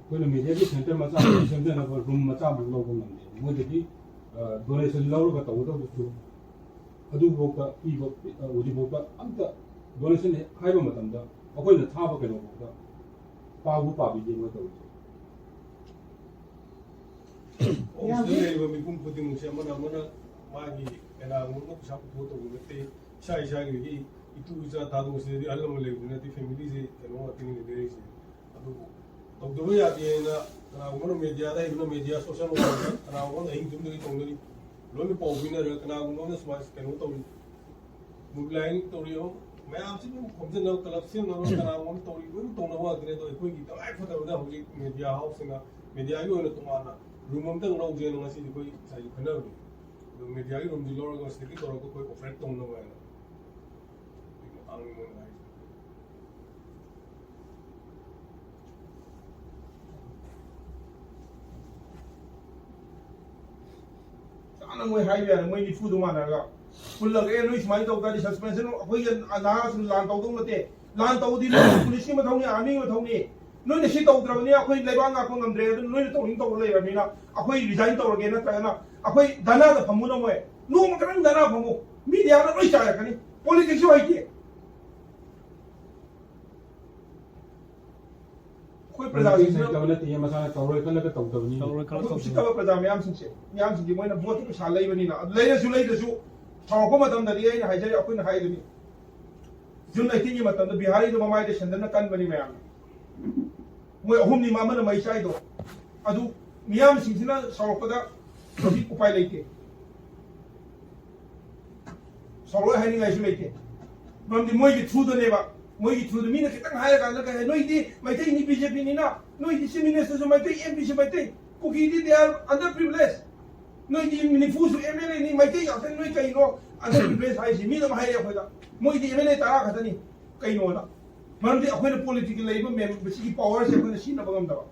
कोई मीडिया की सेंटर मचा सेंटर ना रूम मचा बन लोग नंदे मोदी डोनेशन लौरगा तौदो अदु बोका ई बो ओदी बोका अंत डोनेशन हाइबा मतंदा अखोइना थाबा केनो बोका पाबु पाबी जे मो तौ ओसले लेबा मिकुम खुदिंग से मना मागी एना मुनो पसा फोटो गते शाई शाई itu bisa tahu sendiri alam lagi nanti family sih kalau tinggal di sini aduh tahu dulu ya dia na kalau orang media ada itu media sosial media kalau orang yang itu dari tahu dari lalu pawin ada kalau orang semua kalau tahu mulai tahu dia मैं आपसे भी हमसे ना collection ना kalau orang tahu itu tahu ना वो अगर तो कोई kita ay foto udah hari media house na media itu orang tumana rumah tu orang ujian orang sih कोई saya kenal tu media itu rumah di luar orang sedikit orang tu कोई offer tahu ना वो ana moy highway moy ni fu du managa pullaga e noi smai to gari suspension khoi ana sun lan to dong mate lan to di police ki mathong ni army mathong ni noi ne si to drabni akhoi leiba nga ko ngamdre du noi to ning to le ramina akhoi resign to ge na ta na akhoi dana da phamu na moy no ma kan dana phamu media na oi cha kani politics wai ke कोई प्रजा कबले ते मसाला तौरे कलक तौदबनी उसितबा प्रजा ma'am सिंसे Moina vote पैसा लेबनिना लेरसु थावको मतमददि आइना हाइजरि अखोइना हाइदनि जुन 18 की मतमद बिहारी दो ममाइदे संदन कनबनि म्याम मोइ अहुमनि मामन मै चाइदो ꯑꯗꯨ ꯃꯤꯌꯥꯝꯁꯤꯡꯁꯤꯅ ꯁꯥꯎꯔꯛꯄꯗ ꯍꯧꯖꯤꯛ ꯎꯄꯥꯏ ꯂꯩꯇꯦ ꯁꯥꯎꯔꯣꯏ ꯍꯥꯏꯅꯤꯡꯉꯥꯏꯁꯨ ꯂꯩꯇꯦ ꯃꯔꯝꯗꯤ ꯃꯣꯏꯒꯤ ꯊ꯭ꯔꯨꯗꯅꯦꯕ ꯃꯣꯏꯒꯤ ꯊ꯭ꯔꯨꯗ ꯃꯤꯅ ꯈꯤꯇꯪ ꯍꯥꯏꯔꯀꯥꯟꯗ ꯀꯩ ꯍꯥꯏ ꯅꯣꯏꯗꯤ ꯃꯩꯇꯩꯅꯤ BJPꯅꯤꯅ ꯅꯣꯏꯗꯤ ꯆꯤꯐ ꯃꯤꯅꯤꯁꯇꯔꯁꯨ ꯃꯩꯇꯩ MPꯁꯨ ꯃꯩꯇꯩ ꯀꯨꯀꯤꯗꯤ ꯗꯦ ꯑꯥꯔ ꯑꯟꯗꯔ ꯄ꯭रिꯚꯤꯂꯦꯖ ꯅꯣꯏꯗꯤ ꯃꯅꯤꯄꯨꯔꯁꯨ MLAꯅꯤ ꯃꯩꯇꯩ ꯉꯥꯛꯇꯅꯤ ꯅꯣꯏ ꯀꯩꯅꯣ ꯑꯟꯗꯔ ꯄ꯭रिꯚꯤꯂꯦꯖ ꯍꯥꯏꯁꯤ ꯃꯤꯅ ꯑꯃ ꯍꯥꯏꯔꯛꯑꯦ ꯑꯩꯈꯣꯏꯗ ꯃꯣꯏꯗꯤ MLA 10 ꯈꯛꯇꯅꯤ ꯀꯩꯅꯣꯅ ꯃꯔꯝꯗꯤ ꯑꯩꯈꯣꯏꯅ ꯄꯣꯂꯤꯇꯤꯀꯦꯜ ꯂꯩꯕ ꯃꯁꯤꯒꯤ ꯄꯥꯋꯔꯁꯦ ꯑꯩꯈꯣꯏꯅ ꯁꯤꯖꯤꯟꯅꯕ ꯉꯝꯗꯕ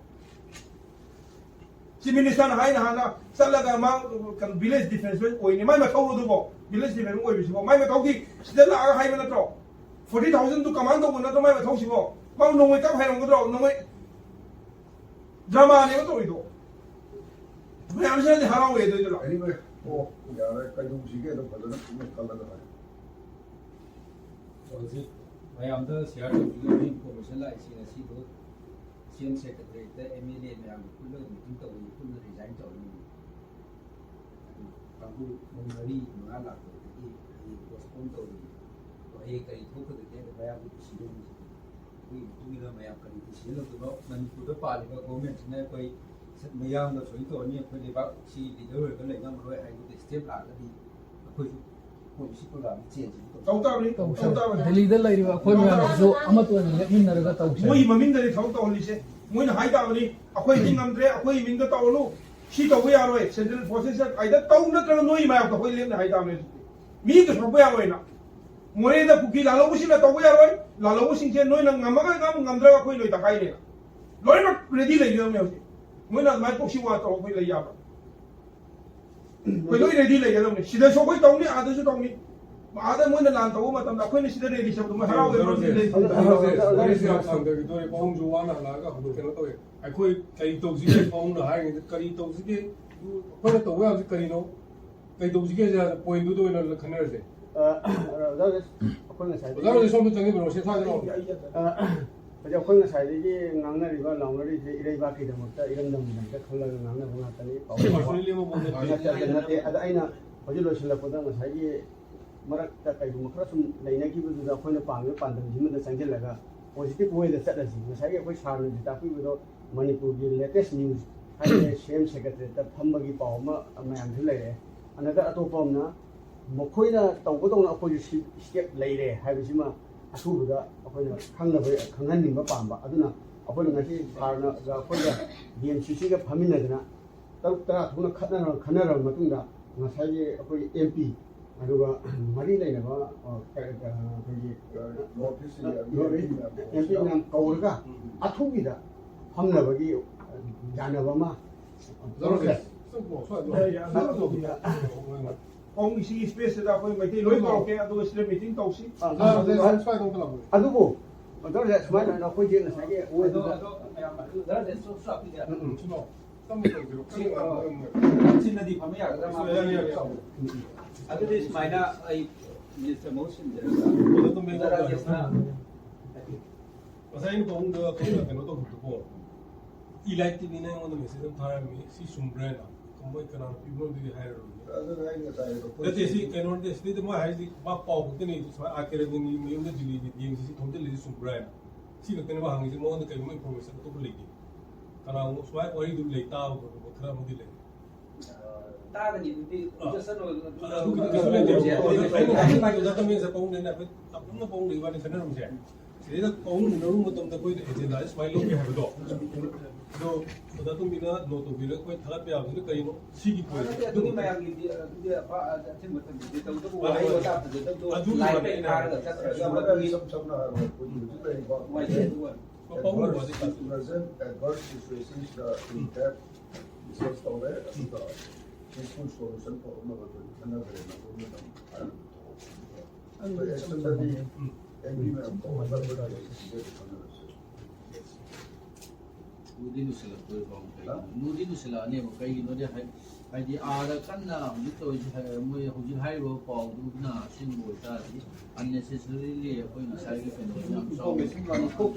ꯆꯤꯐ ꯃꯤꯅꯤꯁꯇꯔꯅ ꯍꯥꯟꯅ ꯆꯠꯂꯒ ꯃꯥ ꯀꯩꯅꯣ ꯚꯤꯂꯦꯖ ꯗꯤꯐꯦꯟꯁꯃꯦꯟ ꯑꯣꯏꯅꯤ ꯃꯥꯏ ꯃꯊꯧ ꯑꯗꯨꯕꯣ ꯚꯤꯂꯦꯖ ꯗꯤꯐꯦꯟꯁꯃꯦꯟ ꯑꯣꯏꯕꯁꯤꯕꯣ ꯃꯥꯏ ꯃꯊꯧꯗꯤ ꯁꯤꯗ ꯂꯥꯛꯑꯒ ꯍꯥꯏꯕ ꯅꯠꯇ꯭ꯔꯣ 40,000ꯗꯨ ꯀꯃꯥꯟ ꯇꯧꯕ ꯅꯠꯇ꯭ꯔꯣ ꯃꯥꯏ ꯃꯊꯧꯁꯤꯕꯣ ꯃꯥ ꯅꯣꯡꯃꯩ ꯀꯞ ꯍꯩꯔꯝꯒꯗ꯭ꯔꯣ ꯅꯣꯡꯃꯩ ꯗ꯭ꯔꯃꯥꯅꯦꯕ ꯇꯧꯔꯤꯗꯣ ꯃꯌꯥꯝꯁꯤꯅꯗꯤ ꯍꯔꯥꯎꯋꯦ ꯑꯗꯨꯏꯗꯣ ꯂꯥꯛꯑꯦ Anyway, oh, yeah, ꯀꯩꯗꯧꯁꯤꯒꯦ ꯑꯗꯨꯝ ꯐꯖꯅ ꯀꯨꯞꯅ ꯈꯜꯂꯒ ꯍꯥꯏ ꯍꯧꯖꯤꯛ ꯃꯌꯥꯝꯗ ꯁꯤꯌꯥꯔ ꯇꯧꯕꯤꯒꯗꯕ ꯏꯟꯐꯣꯔꯃꯦꯁꯟ ꯂꯥꯛꯏꯁꯤ ꯉꯁꯤꯗꯣ CM ꯁꯦꯀ꯭ꯔꯦꯇꯔꯤꯌꯦꯠꯇ MLA ꯃꯌꯥꯝꯒ ꯄꯨꯜꯂꯒ ꯃꯤꯇꯤꯡ ꯇꯧꯏ ꯄꯨꯟꯅ ꯔꯤꯖꯥꯏꯟ ꯇꯧꯔꯅꯤ ꯑꯗꯨ ꯀꯥꯡꯕꯨ ꯃꯣꯏ 4-5 ꯂꯥꯛꯄꯗꯒꯤ ꯍꯌꯦꯡ ꯄꯣꯁꯄꯣꯟ ꯇꯧꯔꯤ ꯍꯌꯦꯡ ꯀꯔꯤ ꯊꯣꯛꯀꯗꯒꯦ ꯍꯥꯏꯕ ꯃꯌꯥꯝꯒꯤ ꯗꯤꯁꯤꯖꯟꯁꯤ ꯑꯩꯈꯣꯏꯒꯤ ꯃꯇꯨꯡ ꯏꯟꯅ ꯃꯌꯥꯝ ꯀꯔꯤ ꯗꯤꯁꯤꯖꯟ ꯂꯧꯗꯣꯏꯅꯣ ꯃꯅꯤꯄꯨꯔꯗ ꯄꯥꯜꯂꯤꯕ ꯒꯣꯔꯃꯦꯟꯁꯤꯅ ꯑꯩꯈꯣꯏ ꯃꯌꯥꯝꯅ ꯁꯣꯏ ꯇꯧꯔꯅꯤ ꯑꯩꯈꯣꯏ ꯂꯩꯕꯥꯛꯁꯤ ꯂꯤꯗꯔ ꯑꯣꯏꯔꯒ ꯂꯩꯉꯝꯃꯔꯣꯏ ꯍꯥꯏꯕꯒꯤ ꯁ꯭ꯇꯦꯞ ꯂꯥꯛꯑꯒꯗꯤ ꯑꯩꯈꯣꯏꯁꯨ ꯄꯣꯂꯤꯁꯤ ꯄ꯭ꯔꯣꯒ꯭ꯔꯥꯝꯒꯤ ꯆꯦꯟꯖ ꯇꯧ ꯇꯥꯕꯅꯤ ꯇꯧ ꯇꯥꯕꯅꯤ ꯗꯦꯜꯂꯤꯗ ꯂꯩꯔꯤꯕ ꯑꯩꯈꯣꯏ ꯃꯌꯥꯝꯁꯤꯁꯨ ꯑꯃꯠꯇ ꯑꯣꯏꯅ ꯂꯦꯞꯃꯤꯟꯅꯔꯒ ꯇꯧꯁꯦ ꯃꯣꯏꯒꯤ ꯃꯃꯤꯡꯗꯗꯤ ꯊꯕꯛ ꯇꯧꯍꯜꯂꯤꯁꯦ ꯃꯣꯏꯅ ꯍꯥꯏ ꯇꯥꯕꯅꯤ ꯑꯩꯈꯣꯏꯗꯤ ꯉꯝꯗ꯭ꯔꯦ ꯑꯩꯈꯣꯏꯒꯤ ꯃꯤꯡꯗ ꯇꯧꯔꯅꯨ ꯁꯤ ꯇꯧꯕ ꯌꯥꯔꯣꯏ ꯁꯦꯟꯇ꯭ꯔꯦꯜ ꯐꯣꯔꯁꯦꯁ ꯑꯩꯗ ꯇꯧ ꯅꯠꯇ꯭ꯔꯒ ꯅꯣꯏꯒꯤ ꯃꯌꯥꯝꯗ ꯑꯩꯈꯣꯏ ꯂꯦꯞꯅ ꯍꯥꯏ ꯇꯥꯕꯅꯤ ꯃꯤꯗ ꯁꯣꯛꯄ ꯌꯥꯔꯣꯏꯅ ꯃꯣꯔꯦꯗ ꯀꯨꯀꯤ ꯂꯥꯜꯍꯧꯕꯁꯤꯡꯅ ꯇꯧꯕ ꯌꯥꯔꯣꯏ ꯂꯥꯜꯍꯧꯕꯁꯤꯡꯁꯦ ꯅꯣꯏꯅ ꯉꯝꯃꯒ ꯉꯝꯗ꯭ꯔꯒ ꯑꯩꯈꯣꯏ ꯂꯣꯏ ꯇꯪꯈꯥꯏꯅꯦꯅ ꯂꯣꯏꯅꯃꯛ ꯔꯦꯗꯤ ꯂꯩꯒꯗꯕꯅꯦ ꯍꯧꯖꯤꯛ ꯃꯣꯏꯅ ꯑꯗꯨꯃꯥꯏꯅ ꯄꯣꯛꯁꯤ ꯋꯥ ꯇꯧꯔ ꯑꯩꯈꯣꯏ ꯂꯩ ꯌꯥꯕ꯭ꯔꯥ ꯑꯩꯈꯣꯏ ꯂꯣꯏ ꯔꯦꯗꯤ ꯂꯩꯒꯗꯕꯅꯤ ꯁꯤꯗꯁꯨ ꯑꯩꯈꯣꯏ ꯇꯧꯅꯤ ꯑꯥꯗꯁꯨ ꯇꯧꯅꯤ ꯑꯥꯗ ꯃꯣꯏꯅ ꯂꯥꯟ ꯇꯧꯕ ꯃꯇꯝꯗ ꯑꯩꯈꯣꯏꯅ ꯁꯤꯗ ꯔꯦꯗꯤ ꯆꯠꯄꯗꯣ ꯃꯣꯏ ꯍꯔꯥꯎꯋꯦ ꯁꯥꯡꯗꯒꯤꯗꯣꯔꯦ ꯄꯥꯎꯡꯁꯨ ꯋꯥꯅ ꯍꯜꯂꯛꯑꯒ ꯀꯩꯅꯣ ꯇꯧꯋꯦ ꯑꯩꯈꯣꯏ ꯀꯔꯤ ꯇꯧꯁꯤꯒꯦ ꯄꯥꯎꯡꯅ ꯍꯥꯏꯔꯤꯉꯩꯗ ꯀꯔꯤ ꯇꯧꯁꯤꯒꯦ ꯑꯩꯈꯣꯏꯅ ꯇꯧꯕ ꯌꯥꯕꯁꯤ ꯀꯔꯤꯅꯣ ꯀꯔꯤ ꯇꯧꯁꯤꯒꯦ ꯄꯣꯏꯟꯗꯨꯗ ꯑꯣꯏꯅ ꯈꯟꯅꯔꯁꯦ ꯑꯩꯈꯣꯏ ꯉꯁꯥꯏꯗꯒꯤ ꯑꯣꯖꯥ ꯁꯣꯝꯗ ꯆꯪꯉꯤꯕ꯭ꯔꯣ ꯁꯦ ꯊꯥꯗꯅꯣ ꯍꯧꯖꯤꯛ ꯑꯩꯈꯣꯏ ꯉꯁꯥꯏꯗꯒꯤ ꯉꯥꯡꯅꯔꯤꯕ ꯂꯥꯎꯅꯔꯤꯁꯦ ꯏꯔꯩꯕꯥꯛꯀꯤꯗꯃꯛꯇ ꯏꯔꯝꯗꯝꯒꯤꯗꯃꯛꯇ ꯈꯜꯂꯒ ꯉꯥꯡꯅꯕ ꯉꯥꯛꯇꯅꯤ ꯅꯠꯇꯦ ꯑꯗ ꯑꯩꯅ ꯍꯧꯖꯤꯛ ꯂꯣꯏꯁꯤꯜꯂꯛꯄꯗ ꯉꯁꯥꯏꯒꯤ ꯃꯔꯛꯇ ꯀꯩꯒꯨꯝꯕ ꯈꯔ ꯁꯨꯝ ꯂꯩꯅꯈꯤꯕꯗꯨꯗ ꯑꯩꯈꯣꯏꯅ ꯄꯥꯝꯃꯤꯕ ꯄꯥꯟꯗꯝꯁꯤꯃꯗ ꯆꯪꯁꯤꯜꯂꯒ ꯄꯣꯖꯤꯇꯤꯕ ꯋꯦꯗ ꯆꯠꯂꯁꯤ ꯉꯁꯥꯏꯒꯤ ꯑꯩꯈꯣꯏ ꯁꯥꯔꯅꯁꯨ ꯇꯥꯛꯄꯤꯕꯗꯣ ꯃꯅꯤꯄꯨꯔꯒꯤ ꯂꯦꯇꯦꯁ ꯅ꯭ꯌꯨꯁ ꯍꯥꯏꯕꯗꯤ CM ꯁꯦꯀ꯭ꯔꯦꯇꯔꯤꯌꯦꯠꯇ ꯐꯝꯕꯒꯤ ꯄꯥꯎ ꯑꯃ ꯃꯌꯥꯝꯁꯨ ꯂꯩꯔꯦ ꯑꯅꯗ ꯑꯇꯣꯞꯄ ꯑꯃꯅ ꯃꯈꯣꯏꯅ ꯇꯧꯒꯗꯧꯅ ꯑꯩꯈꯣꯏꯁꯨ ꯁ꯭ꯇꯦꯞ ꯂꯩꯔꯦ ꯍꯥꯏꯕꯁꯤꯃ ꯑꯊꯨꯕꯗ ꯑꯩꯈꯣꯏꯅ ꯈꯪꯍꯟꯅꯤꯡꯕ ꯄꯥꯝꯕ ꯑꯗꯨꯅ ꯑꯩꯈꯣꯏꯅ ꯉꯁꯤ ꯁꯥꯔꯅ ꯑꯩꯈꯣꯏꯒ DMCCꯒ ꯐꯝꯃꯤꯟꯅꯗꯅ 6-10 ꯊꯣꯛꯅ ꯈꯟꯅꯔꯕ ꯃꯇꯨꯡꯗ ꯉꯁꯥꯏꯒꯤ ꯑꯩꯈꯣꯏ MP ꯑꯗꯨꯒ ꯃꯔꯤ ꯂꯩꯅꯕ ꯑꯩꯈꯣꯏꯒꯤ MP ꯃꯌꯥꯝ ꯀꯧꯔꯒ ꯑꯊꯨꯕꯤꯗ ꯐꯝꯅꯕꯒꯤ ꯌꯥꯅꯕ ꯑꯃ ꯄꯥꯎꯡꯒꯤ ꯁꯤꯒꯤ ꯁ꯭ꯄꯦꯁꯁꯤꯗ ꯑꯩꯈꯣꯏ ꯃꯩꯇꯩ ꯂꯣꯏ ꯀꯧꯔꯛꯀꯦ ꯑꯗꯨꯒ ꯁꯤꯗ ꯃꯤꯇꯤꯡ ꯇꯧꯁꯤ ꯑꯗꯨꯕꯨ ꯁꯨꯃꯥꯏꯅ ꯑꯩꯈꯣꯏꯁꯦ ꯉꯁꯥꯏꯒꯤ ꯁꯤꯅꯗꯤ ꯐꯝ ꯌꯥꯒꯗ꯭ꯔꯥ ꯑꯗꯨꯗꯤ ꯁꯨꯃꯥꯏꯅ ꯑꯩ ꯃꯤꯅꯤꯁꯇꯔ ꯃꯍꯨꯠ ꯁꯤꯟꯖꯔꯒ ꯉꯁꯥꯏ ꯑꯩꯅ ꯄꯥꯎꯡꯗ ꯑꯩꯈꯣꯏꯅ ꯀꯩꯅꯣ ꯇꯧꯕꯗꯨꯀꯣ ꯏꯂꯥꯏꯠ ꯇꯤꯚꯤꯅ ꯑꯩꯉꯣꯟꯗ ꯃꯦꯁꯦꯖ ꯑꯃ ꯊꯥꯔꯝꯃꯤ ꯁꯤ ꯆꯨꯝꯕ꯭ꯔꯥꯅ ꯃꯣꯏ ꯀꯅꯥꯅ ꯄꯤꯕꯅꯣꯗꯤ ꯍꯥꯏꯔꯔꯣꯏ ꯑꯗꯨꯅ ꯑꯩ ꯉꯁꯥꯏ ꯅꯠꯇꯦ ꯁꯤ ꯀꯩꯅꯣꯗꯤ ꯁꯤꯗꯩꯗ ꯃꯣꯏ ꯍꯥꯏꯁꯤ ꯃꯥ ꯄꯥꯎ ꯈꯛꯇꯅꯤ ꯁꯨꯃꯥꯏꯅ ꯀꯦꯔꯦꯟꯒꯤ ꯃꯌꯨꯝꯗ ꯗꯤꯜꯂꯤꯒꯤ ꯌꯦꯡꯁꯤ ꯊꯣꯝꯖꯤꯜꯂꯤꯁꯤ ꯆꯨꯝꯕ꯭ꯔꯥ ꯍꯥꯏꯅ ꯁꯤ ꯈꯛꯇꯅꯤ ꯃꯥ ꯍꯪꯉꯤꯁꯤ ꯃꯉꯣꯟꯗ ꯀꯩꯒꯨꯝꯕ ꯏꯟꯐꯣꯔꯃꯦꯁꯟ ꯑꯇꯣꯞꯄ ꯂꯩꯇꯦ ꯀꯅꯥꯒꯨꯝꯕ ꯁꯨꯃꯥꯏꯅ ꯋꯥꯔꯤꯗꯨ ꯂꯩ ꯇꯥꯕ ꯈꯣꯠꯄ ꯈꯔ ꯑꯃꯗꯤ ꯂꯩ ꯇꯥꯒꯅꯤ ꯑꯗꯨꯗꯤ ꯑꯄꯨꯟꯅ ꯄꯥꯎꯡ ꯏꯕꯥꯅꯤ ꯈꯟꯅꯔꯝꯁꯦ ꯁꯤꯗꯩꯗ ꯄꯥꯎꯡ ꯎꯅꯔꯨ ꯃꯇꯝꯗ ꯑꯩꯈꯣꯏꯗ ꯑꯦꯖꯦꯟꯗꯥꯁꯦ ꯁꯨꯃꯥꯏꯅ ꯂꯧꯒꯦ ꯍꯥꯏꯕꯗꯣ ꯑꯗꯣ ꯑꯣꯖꯥ ꯇꯣꯝꯕꯤꯅ ꯅꯣꯠ ꯇꯧꯕꯤꯔꯒ ꯑꯩꯈꯣꯏ ꯊꯥꯒꯠꯄ ꯌꯥꯕꯁꯤꯅ ꯀꯔꯤꯅꯣ ꯁꯤꯒꯤ ꯄꯣꯏꯟ ꯑꯗꯨꯒꯤ ꯃꯌꯥꯝꯒꯤꯗꯤ ꯑꯗꯨꯗꯤ ꯑꯊꯤꯡꯕ ꯊꯝꯕꯤꯗꯦ ꯇꯧꯗꯕꯨ ꯋꯥꯍꯩ ꯋꯥꯇꯥ ꯐꯖꯗꯕꯗꯣ ꯂꯥꯏꯐ ꯊꯥꯔꯒ ꯆꯠꯇ꯭ꯔꯒ ꯏꯁꯝ ꯁꯝꯅ ꯍꯥꯏꯔꯕꯗ ꯑꯩꯈꯣꯏꯒꯤ ꯍꯧꯖꯤꯛ ꯂꯩꯔꯤꯕ present adverse situations in that discuss tꯧꯔꯦ ꯑꯗꯨꯒ peaceful solution ꯇꯧꯅꯕ ꯈꯟꯅꯈ꯭ꯔꯦ ꯑꯗꯨꯒ ꯑꯦꯛꯁꯟꯗꯗꯤ MP ꯃꯌꯥꯝ ꯇꯧꯔꯒ ꯅꯨꯗꯤ ꯂꯨꯁꯤꯜꯂꯛꯑꯅꯦꯕ ꯀꯩꯒꯤꯅꯣꯗꯤ ꯍꯥꯏꯗꯤ ꯑꯥꯗ ꯀꯟꯅ ꯍꯧꯖꯤꯛ ꯇꯧꯔꯤꯁꯤ ꯃꯣꯏ ꯍꯧꯖꯤꯛ ꯍꯥꯏꯔꯤꯕ ꯄꯥꯎꯗꯨꯅ ꯑꯁꯦꯡꯕ ꯑꯣꯏꯇꯥꯔꯗꯤ ꯑꯟꯅꯦꯁꯦꯁꯔꯤꯂꯤ ꯑꯩꯈꯣꯏ ꯉꯁꯥꯏꯒꯤ ꯀꯩꯅꯣ ꯌꯥꯝ ꯆꯥꯎꯋꯦ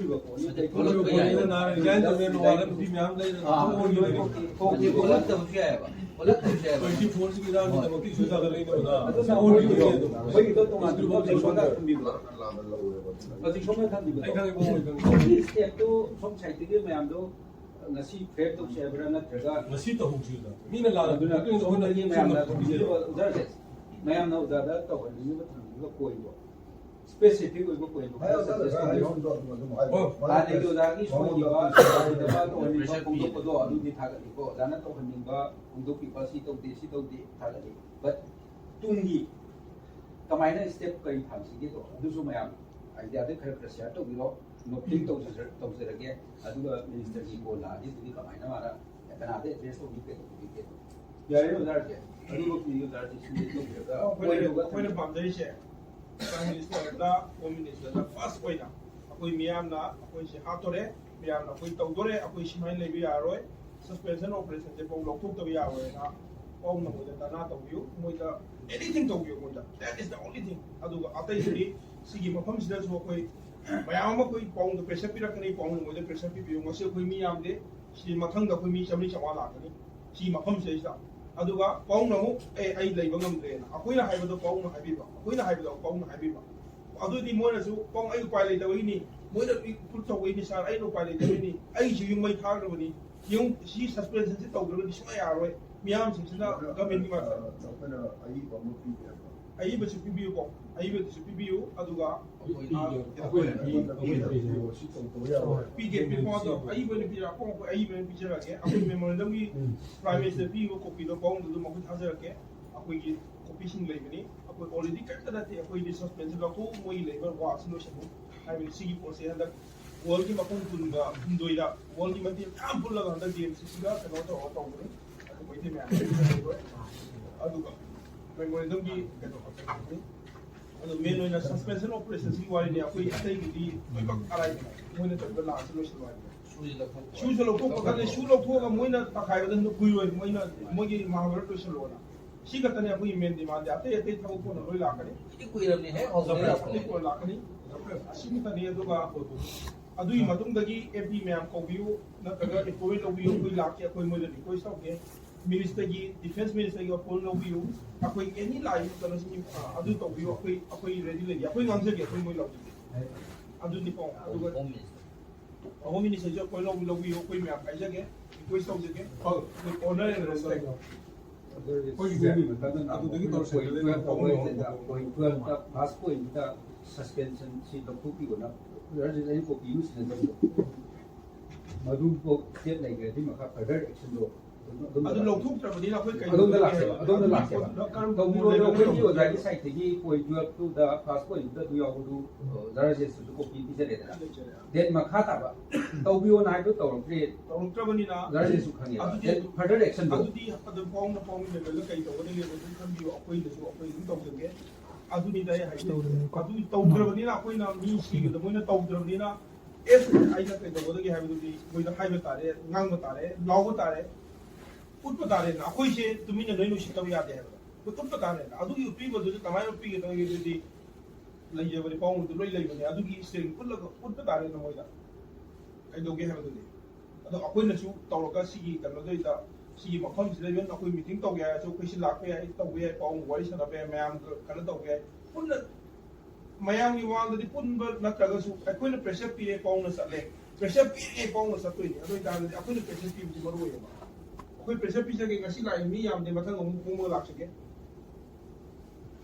ꯊꯣꯛꯂꯛꯄ ꯌꯥꯏꯑꯕ ꯑꯣꯜꯂꯛꯇꯕꯁꯨ ꯌꯥꯏꯑꯕ ꯍꯧꯖꯤꯛ ꯁꯣꯝꯅ ꯊꯝꯕꯤꯕ ꯁ꯭ꯇꯦꯞꯇꯨ ꯁꯣꯝ ꯁꯥꯏꯠꯇꯒꯤ ꯃꯌꯥꯝꯗꯣ ngasi prep to share bra na traga ngasi tauhujida mina la aduna duna so na gi mayam na zarse mayam na da to ko ni ba thang ga koi bo specific oi bo koi bo I also suggest I to don't know. ba ni do da gi so ni ba ba to ni ba ko ko do adu di thaga ko dana to ni ba ko pi pa si to di thaga di but tungi kamaina step kai thang si gi to adu so mayam idea de khar share to biro no click to rage aduga minister ji ko la ji di kamaina mara kana de address to bi ke yare no dar ke aduga ki yo dar ji si to ga ꯑꯩꯈꯣꯏꯅ ꯄꯥꯝꯖꯔꯤꯁꯦ prime ꯃꯤꯅꯤꯁꯇꯔꯗ home ꯃꯤꯅꯤꯁꯇꯔꯗ first ꯑꯣꯏꯅ ꯑꯩꯈꯣꯏ ꯃꯤꯌꯥꯝꯅ ꯑꯩꯈꯣꯏꯁꯦ ꯍꯥꯠꯇꯣꯔꯦ ꯃꯤꯌꯥꯝꯅ ꯑꯩꯈꯣꯏ ꯇꯧꯗꯣꯔꯦ ꯑꯩꯈꯣꯏ ꯁꯨꯃꯥꯏꯅ ꯂꯩꯕ ꯌꯥꯔꯣꯏ ꯁꯁꯄꯦꯟꯁꯟ ꯑꯣꯄꯔꯦꯁꯟꯁꯦ ꯐꯥꯎ ꯂꯧꯊꯣꯛꯇꯕ ꯌꯥꯔꯣꯏꯅ ꯄꯥꯎꯅ ꯃꯣꯏꯗ ꯗꯅꯥ ꯇꯧꯕꯤꯌꯨ ꯃꯣꯏꯗ ꯑꯦꯅꯤꯊꯤꯡ ꯇꯧꯕꯤꯌꯨ ꯃꯣꯏꯗ ꯗꯦꯠ ꯏꯁ ꯗ ꯑꯣꯟꯂꯤ ꯊꯤꯡ ꯑꯗꯨꯒ ꯑꯇꯩꯗꯗꯤ ꯁꯤꯒꯤ ꯃꯐꯝꯁꯤꯗꯁꯨ ꯑꯩꯈꯣꯏ ꯃꯌꯥꯝ ꯑꯃ ꯑꯩꯈꯣꯏ ꯄꯥꯎꯗ ꯄ꯭ꯔꯦꯁꯔ ꯄꯤꯔꯛꯀꯅꯤ ꯄꯥꯎꯅ ꯃꯣꯏꯗ ꯄ꯭ꯔꯦꯁꯔ ꯄꯤꯕꯤꯌꯨ ꯉꯁꯤ ꯑꯩꯈꯣꯏ ꯃꯤ ꯌꯥꯝꯗꯦ ꯁꯤ ꯃꯊꯪꯗ ꯑꯩꯈꯣꯏ ꯃꯤ 1,500 ꯂꯥꯛꯀꯅꯤ ꯁꯤ ꯃꯐꯝꯁꯤꯗꯩꯁꯤꯗ ꯑꯗꯨꯒ ꯄꯥꯎꯅ ꯑꯃꯨꯛ ꯑꯩ ꯂꯩꯕ ꯉꯝꯗ꯭ꯔꯦꯅ ꯑꯩꯈꯣꯏꯅ ꯍꯥꯏꯕꯗꯣ ꯄꯥꯎꯅ ꯍꯥꯏꯕꯤꯕ ꯑꯩꯈꯣꯏꯅ ꯍꯥꯏꯕꯗꯣ ꯄꯥꯎꯅ ꯍꯥꯏꯕꯤꯕ ꯑꯗꯨꯗꯤ ꯃꯣꯏꯅꯁꯨ ꯄꯥꯎ ꯑꯩ ꯎꯄꯥꯏ ꯂꯩꯇꯕꯒꯤꯅꯤ ꯃꯣꯏꯅ ꯄꯨꯠ ꯇꯧꯕꯩꯅꯤ ꯁꯥꯔ ꯑꯩꯅ ꯎꯄꯥꯏ ꯂꯩꯇꯕꯒꯤꯅꯤ ꯑꯩꯁꯨ ꯌꯨꯝ ꯃꯩ ꯊꯥꯈ꯭ꯔꯕꯅꯤ ꯌꯨꯝ ꯁꯤ ꯁꯁꯄꯦꯟꯁꯟꯁꯤ ꯇꯧꯗ꯭ꯔꯒꯗꯤ ꯁꯨꯡꯌꯥ ꯌꯥꯔꯣꯏ ꯃꯤꯌꯥꯝꯁꯤꯡꯁꯤꯅ ꯒꯃꯦꯟꯒꯤ ꯑꯏꯕꯁꯨ ꯄꯤꯕꯤꯌꯨꯀꯣ ꯑꯏꯕꯗꯨꯁꯨ ꯄꯤꯕꯤꯌꯨ ꯑꯗꯨꯒ ꯄꯤꯒꯦ ꯄꯤꯔꯛꯄꯗꯣ ꯑꯏꯕ ꯑꯣꯏꯅ ꯄꯤꯔꯛꯄ ꯑꯩꯈꯣꯏ ꯑꯏꯕ ꯑꯣꯏꯅ ꯄꯤꯖꯔꯛꯑꯒꯦ ꯑꯩꯈꯣꯏ ꯃꯦꯃꯣꯔꯦꯟꯗꯝꯒꯤ ꯄ꯭ꯔꯥꯏꯝ ꯃꯤꯅꯤꯁꯇꯔ ꯄꯤꯕ ꯀꯣꯄꯤꯗꯣ ꯄꯥꯎꯗꯨ ꯃꯈꯣꯏ ꯊꯥꯖꯔꯛꯀꯦ ꯑꯩꯈꯣꯏꯒꯤ ꯀꯣꯄꯤꯁꯤꯡ ꯂꯩꯕꯅꯤ ꯑꯩꯈꯣꯏ ꯑꯣꯜꯔꯦꯗꯤ ꯀꯩꯝꯇ ꯅꯠꯇꯦ ꯑꯩꯈꯣꯏꯗꯤ ꯁꯁꯄꯦꯟꯁꯟ ꯂꯧꯊꯣꯛꯎ ꯃꯣꯏꯒꯤ ꯂꯩꯕ ꯋꯥꯛꯁꯤ ꯂꯣꯏꯁꯤꯜꯂꯨ ꯍꯥꯏꯕꯗꯤ ꯁꯤꯒꯤ ꯄꯣꯠꯁꯦ ꯍꯟꯗꯛ ꯋꯥꯔꯜꯒꯤ ꯃꯐꯝ 12ꯗ ꯋꯥꯔꯜꯒꯤ ꯃꯐꯝ ꯃꯌꯥꯝ ꯄꯨꯜꯂꯒ ꯍꯟꯗꯛ DMCCꯒ ꯀꯩꯅꯣ ꯇꯧꯔꯒ ꯇꯧꯕꯅꯤ ꯑꯗꯨ ꯃꯩꯇꯩ ꯃꯌꯥꯝ ꯑꯗꯨꯒ ꯃꯦꯃꯣꯔꯦꯟꯗꯝꯒꯤ ꯀꯩꯅꯣ ꯇꯧꯕꯅꯤ ꯑꯗꯨ ꯃꯦꯟ ꯑꯣꯏꯅ ꯁꯁꯄꯦꯟꯁꯟ ꯑꯣꯄꯔꯦꯁꯟꯁꯤꯒꯤ ꯋꯥꯔꯤꯅꯤ ꯑꯩꯈꯣꯏ ꯑꯇꯩꯒꯤꯗꯤ ꯂꯣꯏꯅꯃꯛ ꯑꯔꯥꯏꯕꯅꯤ ꯃꯣꯏꯅ ꯇꯧꯔꯤꯕ ꯂꯥꯟꯁꯤ ꯂꯣꯏꯁꯤꯜꯂꯨ ꯍꯥꯏꯕꯅꯤ ꯁꯨꯁꯨ ꯂꯧꯊꯣꯛꯄ ꯈꯪꯗꯦ ꯁꯨ ꯂꯧꯊꯣꯛꯑꯒ ꯃꯣꯏꯅ ꯇꯛꯈꯥꯏꯕꯗ ꯀꯨꯏꯔꯣꯏ ꯃꯣꯏꯅ ꯃꯣꯏꯒꯤ ꯃꯍꯥꯚꯥꯔꯠ ꯂꯣꯏꯁꯤꯜꯂꯣꯅ ꯁꯤ ꯈꯛꯇꯅꯤ ꯑꯩꯈꯣꯏꯒꯤ ꯃꯦꯟ ꯗꯤꯃꯥꯟꯗꯤ ꯑꯇꯩ ꯑꯇꯩ ꯊꯕꯛ ꯀꯣꯟꯅ ꯂꯣꯏ ꯂꯥꯛꯀꯅꯤ ꯑꯇꯩ ꯀꯣꯟꯅ ꯂꯥꯛꯀꯅꯤ ꯑꯁꯤ ꯈꯛꯇꯅꯤ ꯑꯗꯨꯒ ꯑꯗꯨꯒꯤ ꯃꯇꯨꯡꯗꯒꯤ MP ꯃꯌꯥꯝ ꯀꯧꯕꯤꯌꯨ ꯅꯠꯇ꯭ꯔꯒ ꯑꯦꯄꯣꯏꯟ ꯇꯧꯕꯤꯌꯨ ꯑꯩꯈꯣꯏ ꯂꯥꯛꯀꯦ ꯑꯩꯈꯣꯏ ꯃꯣꯏꯗ ꯔꯤꯀ꯭ꯋꯦꯁ ꯇꯧꯒꯦ ꯃꯤꯅꯤꯁꯇꯔꯒꯤ ꯗꯤꯐꯦꯟꯁ ꯃꯤꯅꯤꯁꯇꯔꯒꯤ ꯑꯦꯄꯣꯏꯟ ꯂꯧꯕꯤꯌꯨ ꯑꯩꯈꯣꯏ ꯑꯦꯅꯤ ꯂꯥꯛꯏꯕ ꯀꯩꯅꯣꯁꯤꯡ ꯑꯗꯨ ꯇꯧꯕꯤꯌꯨ ꯑꯩꯈꯣꯏ ꯔꯦꯗꯤ ꯂꯩꯒꯦ ꯑꯩꯈꯣꯏ ꯉꯥꯡꯖꯒꯦ ꯑꯩꯈꯣꯏ ꯃꯣꯏ ꯂꯧꯖꯒꯦ ꯑꯗꯨꯅꯤ ꯄꯥꯎ ꯑꯗꯨꯒ ꯍꯣꯝ ꯃꯤꯅꯤꯁꯇꯔꯁꯨ ꯑꯩꯈꯣꯏ ꯂꯧꯕꯤꯌꯨ ꯑꯩꯈꯣꯏ ꯃꯌꯥꯝ ꯍꯥꯏꯖꯒꯦ ꯔꯤꯀ꯭ꯋꯦꯁ ꯇꯧꯖꯒꯦ ꯑꯣꯅꯔ ꯑꯦꯟ ꯔꯦꯁꯄꯦꯛ ꯑꯗꯨꯗꯒꯤ ꯐꯥꯁ ꯄꯣꯏꯟꯠꯇ ꯁꯁꯄꯦꯟꯁꯟ ꯁꯤ ꯂꯧꯊꯣꯛꯄꯤꯕꯅ ꯑꯩ ꯀꯣꯄꯤ ꯑꯃ ꯁꯤꯖꯤꯟꯅꯕꯗꯣ ꯃꯗꯨ ꯁ꯭ꯇꯦꯞ ꯂꯩꯈ꯭ꯔꯗꯤ ꯃꯈꯥ ꯐꯔꯗꯔ ꯑꯦꯛꯁꯟꯗꯣ ꯑꯗꯨ ꯂꯧꯊꯣꯛꯇ꯭ꯔꯕꯅꯤꯅ ꯑꯩꯈꯣꯏ ꯀꯩ ꯑꯗꯣꯝꯗ ꯂꯥꯛꯆꯕ ꯑꯗꯣꯝꯗ ꯂꯥꯛꯆꯕ ꯇꯧꯕꯤꯔꯣꯏ ꯑꯩꯈꯣꯏꯒꯤ ꯑꯣꯖꯥꯒꯤ ꯁꯥꯏꯠꯇꯒꯤ ꯄꯣꯏꯟꯠ 12ꯗ ꯐꯥꯁ ꯄꯣꯏꯟꯠꯇ ꯑꯗꯨ ꯌꯥꯎꯕꯗꯨ ꯖꯔꯅꯦꯂꯤꯁꯇꯁꯨ ꯀꯣꯄꯤ ꯄꯤꯖꯔꯦꯗꯅ ꯗꯦꯠ ꯃꯈꯥ ꯇꯥꯕ ꯇꯧꯕꯤꯌꯣꯅ ꯍꯥꯏꯕꯗꯨ ꯇꯧꯔꯛꯇ꯭ꯔꯕꯅꯤꯅ ꯖꯔꯅꯦꯂꯤꯁꯇꯁꯨ ꯈꯪꯉꯦꯕ ꯐꯔꯗꯔ ꯑꯦꯛꯁꯟꯗꯣ ꯑꯗꯨꯗꯤ ꯑꯗꯨꯝ ꯄꯥꯎꯅ ꯂꯦꯚꯦꯜꯗ ꯀꯩ ꯇꯧꯒꯗꯒꯦ ꯑꯗꯨꯝ ꯈꯟꯕꯤꯌꯨ ꯑꯩꯈꯣꯏꯗꯁꯨ ꯑꯩꯈꯣꯏ ꯑꯗꯨꯝ ꯇꯧꯖꯒꯦ ꯑꯗꯨꯅꯤꯗ ꯑꯩ ꯍꯥꯏꯖꯦ ꯑꯗꯨ ꯇꯧꯗ꯭ꯔꯕꯅꯤꯅ ꯑꯩꯈꯣꯏꯅ ꯃꯤ ꯁꯤꯕꯗ ꯃꯣꯏꯅ ꯇꯧꯗ꯭ꯔꯕꯅꯤꯅ ꯑꯩꯅ ꯀꯩ ꯇꯧꯒꯗꯒꯦ ꯍꯥꯏꯕꯗꯨꯗꯤ ꯃꯣꯏꯗ ꯍꯥꯏꯕ ꯇꯥꯔꯦ ꯉꯥꯡꯕ ꯇꯥꯔꯦ ꯂꯥꯎꯕ ꯇꯥꯔꯦ ꯎꯠꯄ ꯇꯥꯔꯦꯅ ꯑꯩꯈꯣꯏꯁꯦ ꯇꯨꯃꯤꯟꯅ ꯂꯣꯏ ꯂꯣꯏꯁꯤꯟꯗꯕ ꯌꯥꯗꯦ ꯍꯥꯏꯕꯗꯣ ꯎꯠꯄ ꯇꯥꯔꯦꯅ ꯑꯗꯨꯒꯤ ꯎꯠꯄꯤꯕꯗꯨꯗꯤ ꯀꯃꯥꯏꯅ ꯎꯠꯄꯤꯒꯗꯒꯦꯗꯨꯗꯤ ꯂꯩꯖꯕꯅꯤ ꯄꯥꯎꯗꯨ ꯂꯣꯏ ꯂꯩꯕꯅꯤ ꯑꯗꯨꯒꯤ ꯏꯁꯇꯦꯡ ꯎꯠꯄ ꯇꯥꯔꯦꯅ ꯃꯣꯏꯗ ꯀꯩꯗꯧꯒꯦ ꯍꯥꯏꯕꯗꯨꯗꯤ ꯑꯗꯣ ꯑꯩꯈꯣꯏꯅꯁꯨ ꯇꯧꯔꯒ ꯁꯤꯒꯤ ꯀꯩꯅꯣꯗꯩꯗ ꯁꯤꯒꯤ ꯃꯐꯝꯁꯤꯗ ꯏꯚꯟ ꯑꯩꯈꯣꯏ ꯃꯤꯇꯤꯡ ꯇꯧꯒꯦ ꯍꯥꯏꯔꯁꯨ ꯑꯩꯈꯣꯏꯁꯤ ꯂꯥꯛꯄ ꯌꯥꯏ ꯇꯧꯕ ꯌꯥꯏ ꯄꯥꯎ ꯋꯥꯔꯤ ꯁꯥꯟꯅꯕ ꯌꯥꯏ ꯃꯌꯥꯝꯒ ꯀꯩꯅꯣ ꯇꯧꯕ ꯌꯥꯏ ꯄꯨꯟꯅ ꯃꯌꯥꯝꯒꯤ ꯃꯃꯥꯡꯗꯗꯤ ꯄꯨꯟꯕ ꯅꯠꯇ꯭ꯔꯒꯁꯨ ꯑꯩꯈꯣꯏꯅ ꯄ꯭ꯔꯦꯁꯔ ꯄꯤꯔꯦ ꯄꯥꯎꯅ ꯆꯠꯂꯦ ꯄ꯭ꯔꯦꯁꯔ ꯄꯤꯔꯦ ꯄꯥꯎꯅ ꯆꯠꯇꯣꯏꯅꯤ ꯑꯗꯨ ꯑꯣꯏꯇꯥꯔꯒꯗꯤ ꯑꯩꯈꯣꯏꯅ ꯄ꯭ꯔꯦꯁꯔ ꯄꯤꯕꯁꯤ ꯃꯔꯨ ꯑꯣꯏꯌꯦꯕ ꯑꯩꯈꯣꯏ ꯄ꯭ꯔꯦꯁꯔ ꯄꯤꯖꯒꯦ ꯉꯁꯤ ꯂꯥꯛꯏ ꯃꯤ ꯌꯥꯝꯗꯦ ꯃꯊꯪ ꯑꯃꯨꯛ ꯍꯣꯡꯕꯒ ꯂꯥꯛꯆꯒꯦ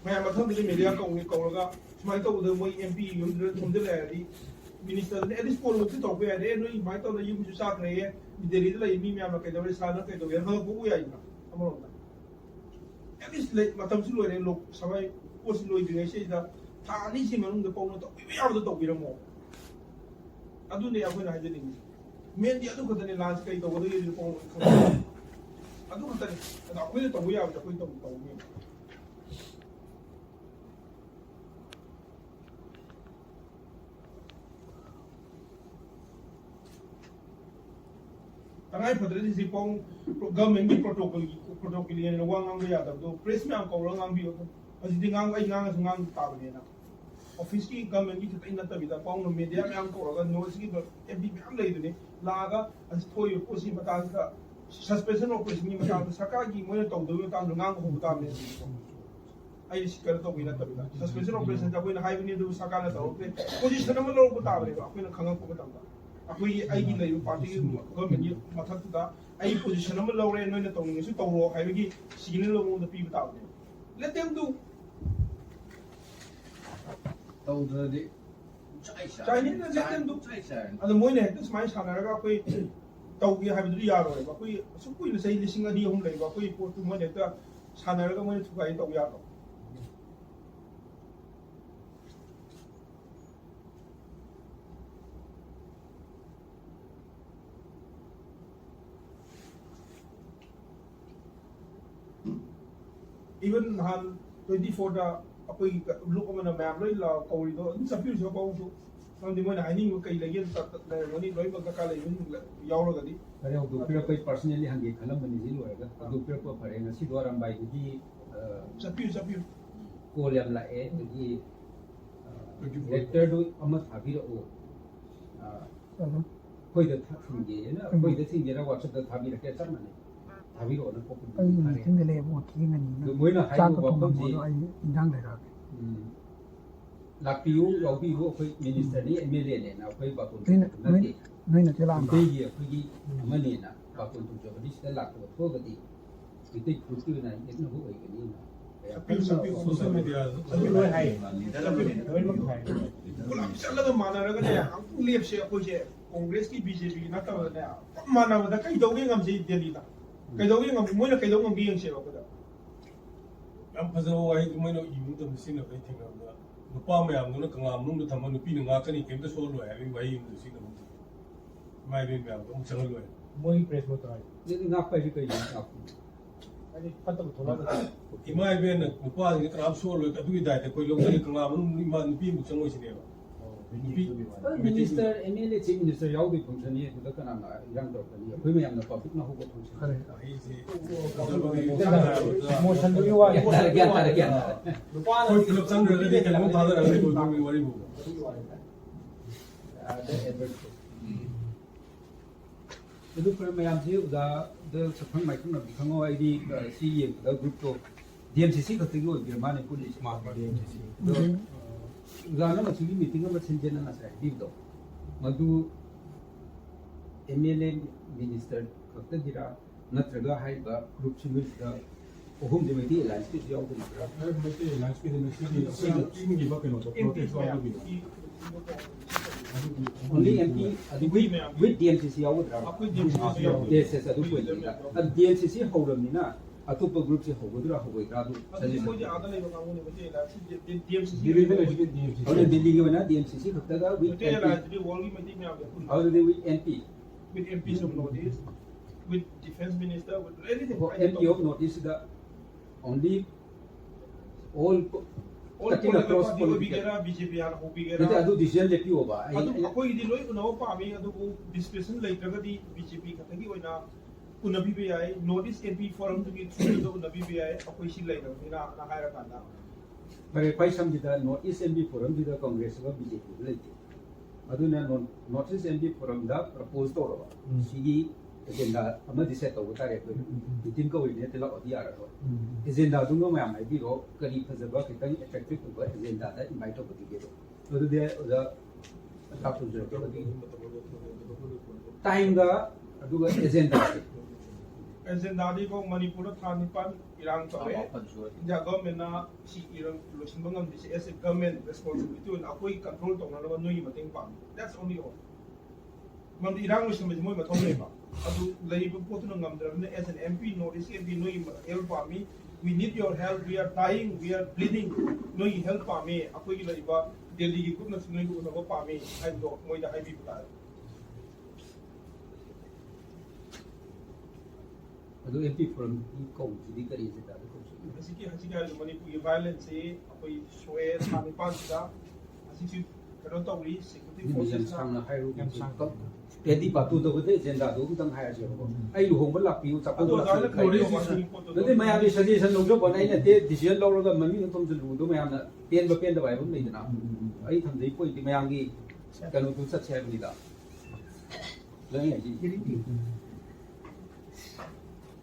ꯃꯌꯥꯝ ꯃꯊꯪꯗꯗꯤ ꯃꯦꯗꯤꯌꯥ ꯀꯧꯔꯒ ꯁꯨꯃꯥꯏꯅ ꯇꯧꯕꯗ ꯃꯣꯏ MP ꯌꯨꯝꯗ ꯊꯣꯝꯖꯤꯜꯂꯛꯑꯗꯤ ꯃꯤꯅꯤꯁꯇꯔꯗꯅ ꯑꯦꯠꯂꯤꯁ ꯀꯣꯜꯃꯨꯛꯇꯤ ꯇꯧꯕ ꯌꯥꯏ ꯅꯣꯏ ꯁꯨꯃꯥꯏꯅ ꯇꯧꯗꯅ ꯌꯨꯝꯁꯨ ꯆꯥꯛꯈ꯭ꯔꯦꯌꯦ ꯗꯦꯜꯂꯤꯗ ꯂꯩ ꯃꯤ ꯃꯌꯥꯝꯅ ꯀꯩꯗꯧꯔꯦ ꯁꯥꯔꯅ ꯀꯩꯗꯧꯔꯦ ꯍꯪꯉꯛꯄꯕꯨ ꯌꯥꯏꯗꯅ ꯑꯃꯔꯣꯝꯗ ꯑꯦꯠꯂꯤꯁ ꯃꯇꯝꯁꯨ ꯂꯣꯏꯔꯦ ꯁꯃꯥꯏ ꯄꯣꯠꯁꯤ ꯂꯣꯏꯗ꯭ꯔꯤꯉꯩꯁꯤꯗ ꯊꯥ 2ꯁꯤ ꯃꯅꯨꯡꯗ ꯄꯥꯎꯅ ꯇꯧꯕꯤꯕ ꯌꯥꯕꯗꯣ ꯇꯧꯕꯤꯔꯝꯃꯣ ꯑꯗꯨꯅꯦ ꯑꯩꯈꯣꯏꯅ ꯍꯥꯏꯖꯅꯤꯡꯉꯤꯁꯦ ꯃꯦꯟꯗꯤ ꯑꯗꯨ ꯈꯛꯇꯅꯦ ꯂꯥꯟꯁꯤ ꯀꯩ ꯇꯧꯒꯗꯒꯦ ꯄꯥꯎꯅ ꯈꯪꯕ ꯑꯗꯨ ꯈꯛꯇꯅꯤ ꯑꯗꯣ ꯑꯩꯈꯣꯏꯅ ꯇꯧꯕ ꯌꯥꯕꯗ ꯑꯩꯈꯣꯏ ꯇꯧꯅꯤ तंगाई फदरदी से पाउ गवर्नमेंट की प्रोटोकॉल ये वा ngang ya da do press में को ngang bi तो अजि ngang ai ngang ताबने ना ऑफिस की गवर्नमेंट की तई न तबि दा पाउ मीडिया में को गा नोट्स की एफबी में हम लेदने लागा अजि थोय पोसी बता का सस्पेंशन ऑपरेशन की बता सरकार की मोय तो दो ता ngang हो बता में ai sikar to bi na tabi da suspension operation da कोई हाई बनी दो सरकार ने तो पोजीशन में लो बता रे कोई खंगा को बता ꯑꯩꯈꯣꯏꯒꯤ ꯑꯩꯒꯤ ꯂꯩꯕ ꯄꯥꯔꯇꯤꯒꯤ ꯒꯣꯔꯃꯦꯟꯒꯤ ꯃꯊꯛꯇꯨꯗ ꯑꯩ ꯄꯣꯖꯤꯁꯟ ꯑꯃ ꯂꯧꯔꯦ ꯅꯣꯏꯅ ꯇꯧꯅꯤꯡꯉꯁꯨ ꯇꯧꯔꯣ ꯍꯥꯏꯕꯒꯤ ꯁꯤꯒꯅꯦꯜ ꯑꯃꯉꯣꯟꯗ ꯄꯤꯕ ꯇꯥꯕꯅꯦ ꯂꯦꯠ ꯗꯦꯝ ꯗꯨ ꯇꯧꯗ꯭ꯔꯗꯤ ꯆꯥꯏꯅꯤꯅ ꯂꯦꯠ ꯗꯦꯝ ꯗꯨ ꯑꯗꯣ ꯃꯣꯏꯅ ꯍꯦꯛꯇ ꯁꯨꯃꯥꯏꯅ ꯁꯥꯟꯅꯔꯒ ꯑꯩꯈꯣই ꯇꯧꯒꯦ ꯍꯥꯏꯕꯗꯨꯗꯤ ꯌꯥꯔꯣꯏꯕ ꯑꯩꯈꯣই ꯑꯁꯨꯛ ꯀꯨꯏꯅ ꯆꯍꯤ 2,000-3,000 ꯂꯩꯕ ꯑꯩꯈꯣꯏ ꯄꯣꯠꯇꯨ ꯃꯣꯏꯅ ꯍꯦꯛꯇ ꯁꯥꯟꯅꯔꯒ ꯃꯣꯏꯅ ꯊꯨꯒꯥꯏ ꯇꯧ ꯌꯥꯔꯣꯏ even nahan 24 da apoi look amana ma'am loi la kauri do in sapi jo kaung su nam di moina haini kai lagi ta la ngoni loi ba ka lai min yaw la gadi Kare do pira pai personally hangi khalam mani ji lo ga do pira ko pare na si doram bai ji sapi ko liam la e ji director do ama thabi ro koi da thing ge na koi da thing ge ra WhatsApp da thabi ra ke cham mane thabi ro na ko ai tin de le bo ki ngani do moi na hai cha do ko ba to ko mo ji ai indang le ra lakpiu yaubi ho koi minister ni MLA ne na koi ba ko noi na tela dei ye koi mane na ba ko tu jo di sta la ko to ga di ti ku tu na ni no ho ai ga ni na sapi social media loi hai loi ma hai kula chala ga mana ra ga ne ang lep se apoi je congress ki bjp na ta ne mana ba da kai do ge ngam se delhi da kai do ge ngam moina kai do ngam bi yang se ba da ꯌꯥꯝ ꯐꯖꯕ ꯋꯥꯍꯩꯗꯨ ꯃꯣꯏꯅ ꯏꯕ ꯃꯇꯝꯗ ꯁꯤꯖꯤꯟꯅꯕ ꯑꯩ ꯊꯦꯡꯅꯕꯗ ꯅꯨꯄꯥ ꯃꯌꯥꯝꯗꯨꯅ ꯀꯪꯂꯥ ꯃꯅꯨꯡꯗ ꯊꯝꯃ ꯅꯨꯄꯤꯅ ꯉꯥꯛꯀꯅꯤ ꯀꯩꯝꯇ ꯁꯣꯜꯂꯣꯏ ꯍꯥꯏꯕꯒꯤ ꯋꯥꯍꯩ ꯑꯃꯗꯨ ꯁꯤꯖꯤꯟꯅꯕ ꯏꯃꯥ ꯏꯕꯦꯟ ꯃꯌꯥꯝꯗꯣ ꯑꯃꯨꯛ ꯆꯪꯍꯜꯂꯣꯏ moi press mo try ni ngak pai kai ni ngak ani patta ko thola da ꯏꯃꯥ ꯏꯕꯦꯟꯅ ꯅꯨꯄꯥꯁꯤꯡꯁꯦ ꯀꯅꯥꯝ ꯁꯣꯜꯂꯣꯏ ꯑꯗꯨꯒꯤ ꯗꯥꯏꯇ ꯑꯩꯈꯣꯏ ꯂꯧꯖꯒꯦ ꯀꯪꯂꯥ ꯃꯅꯨꯡ ꯏꯃꯥ ꯅꯨꯄꯤꯃꯨꯛ ꯆꯪꯉꯣꯏꯁꯤꯅꯦꯕ minister MLA chief minister yau di function ni da kana na yang do ka ni koi mayam na public na ho ko function ꯋꯥꯍꯩꯁꯦ motion du wa gyan ꯑꯩꯈꯣꯏ ꯄꯨꯂꯞ ꯆꯪꯈ꯭ꯔꯒꯗꯤ ꯀꯩꯅꯣꯝ ꯊꯥꯗꯔꯒ ꯑꯩꯈꯣꯏꯒꯤ ꯋꯥꯔꯤꯕꯨ itu per mayam si uda de saphang mai khang na bikhango ai di si ye da group to DMCC ka tingo bi mane police ma ba DMCC uda na ma chi meeting ma chen chen na sa di do madu MLA minister ka dira natraga hai ba group chi mi da ohum de meti alliance ki yaw ko mai te lunch ke ne si team gi ba ke no to protest wa bi only MP with DMCC yaw dra apoi DMCC yaw yes yes adu ko dira ad DMCC hawram ni na atopa group se hawdra hawai dra du adu ko ji adale ba ngoni ba je la DMCC division education only Delhi ke na DMCC khapta ga with te la ji wol gi meti me abe kun how do they with MP with MPs of Northeast, with defense minister, with anything. for MP of notice the only all all cutting across political political BJP and who Jadi bigera. adu decision leti hoba Adu ako hindi loy unaw pa ami adu ko discussion like kagadi BJP katagi oina unabi BI notice MP forum to get through the unabi BI ako isi like na hire kanda. bare pai samjida north east MP forum dida congress ba BJP leti adu na north east MP forum da propose to ro sigi agenda ama dise to utare ko bitin ko ine tela odi ara ro agenda dungo ma mai bi ro kari phajaba kitang effective ko agenda da invite to bigi ro adu de da tapu jo ko time da adu agenda Agenda di ko Manipur thanipan irang to e. Ja government na si irang lusin bangam di as a government responsibility un akoi control to na nui mating pa. That's only all. Man irang lusin mo mo mathong le ba. Adu lai bu potu ngam dra as an MP notice MP nui help pa mi. We need your help. We are dying. We are bleeding. Nui help pa mi. Akoi ki lai ba Delhi ki kut na sunai ko na pa mi. Ai do moi da ai bi pa. adu MP forum ko di kari se da ko Asiki Manipur violence se apoi soe thanipan da asiki kano tawri security ni forces yan sang na hairu ko pedi patu do de agenda do tang hai je ko ai lu hong ba la piu chap ko la de ma ya bi suggestion lo jo bon ai na de decision lo ga mami thom ju lu do ma ya na pen ba pen da bai bu nei na ai tham dei poi ti ma yang gi kanu tu sat che ni da la ya ji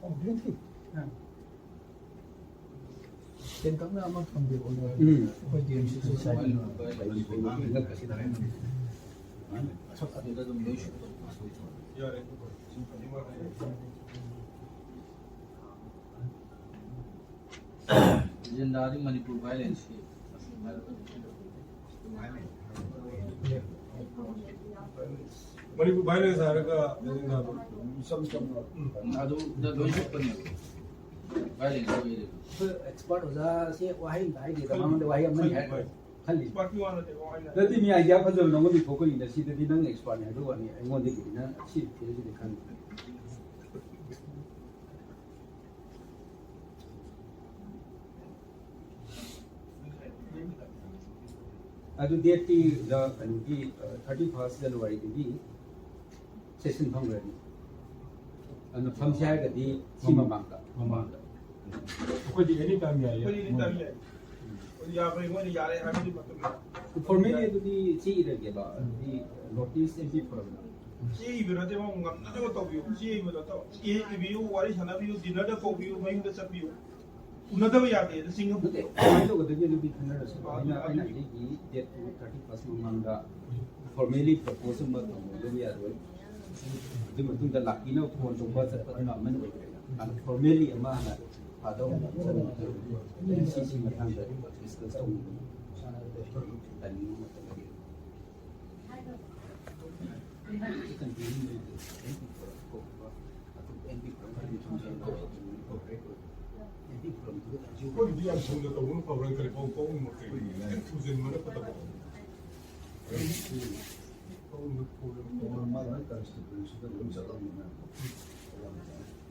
oh really then kang na ma from the order ko DMCC side ꯑꯗꯨꯗ ꯑꯗꯨꯝ ꯂꯣꯏ ꯁꯨꯕ ꯌꯥꯔꯦ ꯑꯦꯖꯦꯟꯗꯥꯗꯤ Manipur ꯚꯥꯏꯂꯦꯟꯁꯀꯤ Manipur violence ꯍꯥꯏꯔꯒ ꯑꯦꯖꯦꯟꯗꯥꯗꯣ ꯏꯁꯝ ꯁꯝꯅ ꯑꯗꯨꯗ ꯂꯣꯏ ꯁꯨꯞꯄꯅꯦꯕ ꯚꯥꯏꯂꯦꯟꯁ ꯑꯣꯏꯔꯦ एक्सपर्ट ओजासे वाही दाई दे मामन वाही अमन है खल्ली ꯄꯥꯔꯇꯤ ꯋꯥꯅ ꯇꯦꯀꯣ ꯑꯩꯅ नदी मी आइडिया फजल नंगो भी फोकल इन सी ददी नंग एक्सपर्ट है दो वानी एंगो दे बिना सी फिर से दिखान अदु डेट की द कनुकी 31 जनवरी दगी सेशन फंगरनी अन फंगशाय गदी सीमा मांगदा ꯑꯩꯈꯣꯏꯗꯤ ꯑꯦꯅꯤ ꯇꯥꯏꯝ ꯌꯥꯏꯌꯦ ꯑꯩꯈꯣꯏꯗꯤ ꯇꯥꯕꯤ ꯌꯥꯏ ꯌꯥꯕ꯭ꯔꯥ ꯃꯣꯏꯅ ꯌꯥꯔꯦ ꯍꯥꯏꯕꯒꯤ ꯃꯇꯨꯡꯗ फॉर्मेली ददी ची इरगे बा दी नोटिस एमपी फॉरम ꯆꯦ ꯏꯕ ꯅꯠꯇꯦ ꯃꯉꯣꯟ ꯉꯝꯅꯅꯕ ꯇꯧꯕꯤꯌꯨ ꯆꯦ ꯏꯕꯗ ꯇꯧ ꯆꯦ ꯏꯕꯤꯌꯨ ꯋꯥꯔꯤ ꯁꯥꯟꯅꯕꯤꯌꯨ ꯗꯤꯅꯔꯗ ꯀꯧꯕꯤꯌꯨ ꯃꯌꯨꯝꯗ ꯆꯠꯄꯤꯌꯨ ꯎꯅꯗꯕ ꯌꯥꯗꯦ ꯆꯤꯡ ꯅꯠꯇꯦ ꯀꯃꯥꯏꯅ ꯇꯧꯒꯗꯒꯦ ꯑꯗꯨꯗꯤ ꯈꯟꯅꯔꯁꯤ ꯑꯩꯅ ꯑꯩꯒꯤ ꯗꯦꯠ 31 ꯃꯃꯥꯡꯗ ꯐꯣꯔꯃꯦꯂꯤ ꯄ꯭ꯔꯄꯣꯖ ꯑꯃ ꯇꯧꯗꯕ ꯌꯥꯔꯣꯏ ꯑꯗꯨ ꯃꯇꯨꯡꯗ ꯂꯥꯛꯄꯤꯅ ꯐꯣꯟ ꯇꯧꯕ ꯆꯠꯄꯗꯨꯅ ꯑꯃꯅ ꯑꯣꯏꯒ꯭ꯔꯦ ꯐꯣꯔꯃꯦꯂꯤ ꯑꯃ ꯍꯥꯟꯅ ꯐꯥꯗꯧ ꯁꯤꯁꯤ ꯃꯇꯥꯡꯗ ꯗꯤꯁꯀꯁ ꯇꯧꯅꯤꯡꯕꯅꯤ ꯇꯥꯏꯃꯤꯡ ꯃꯇꯝꯗꯒꯤ ꯑꯩꯈꯣꯏꯒꯤꯗꯤ ꯌꯥꯝ ꯊꯨꯅ ꯇꯧꯕꯅ ꯐꯕ꯭ꯔꯥ ꯀꯔꯤ ꯄꯥꯎ ꯄꯥꯎꯅ ꯀꯔꯤ ꯌꯥꯝ ꯊꯨꯖꯤꯟꯕꯅ ꯐꯠꯇꯕ ꯃꯥꯒꯤ ꯀꯟꯁꯇꯤꯇ꯭ꯌꯨꯟꯁꯤꯗ ꯂꯣꯏ ꯆꯠꯂꯝꯕꯅ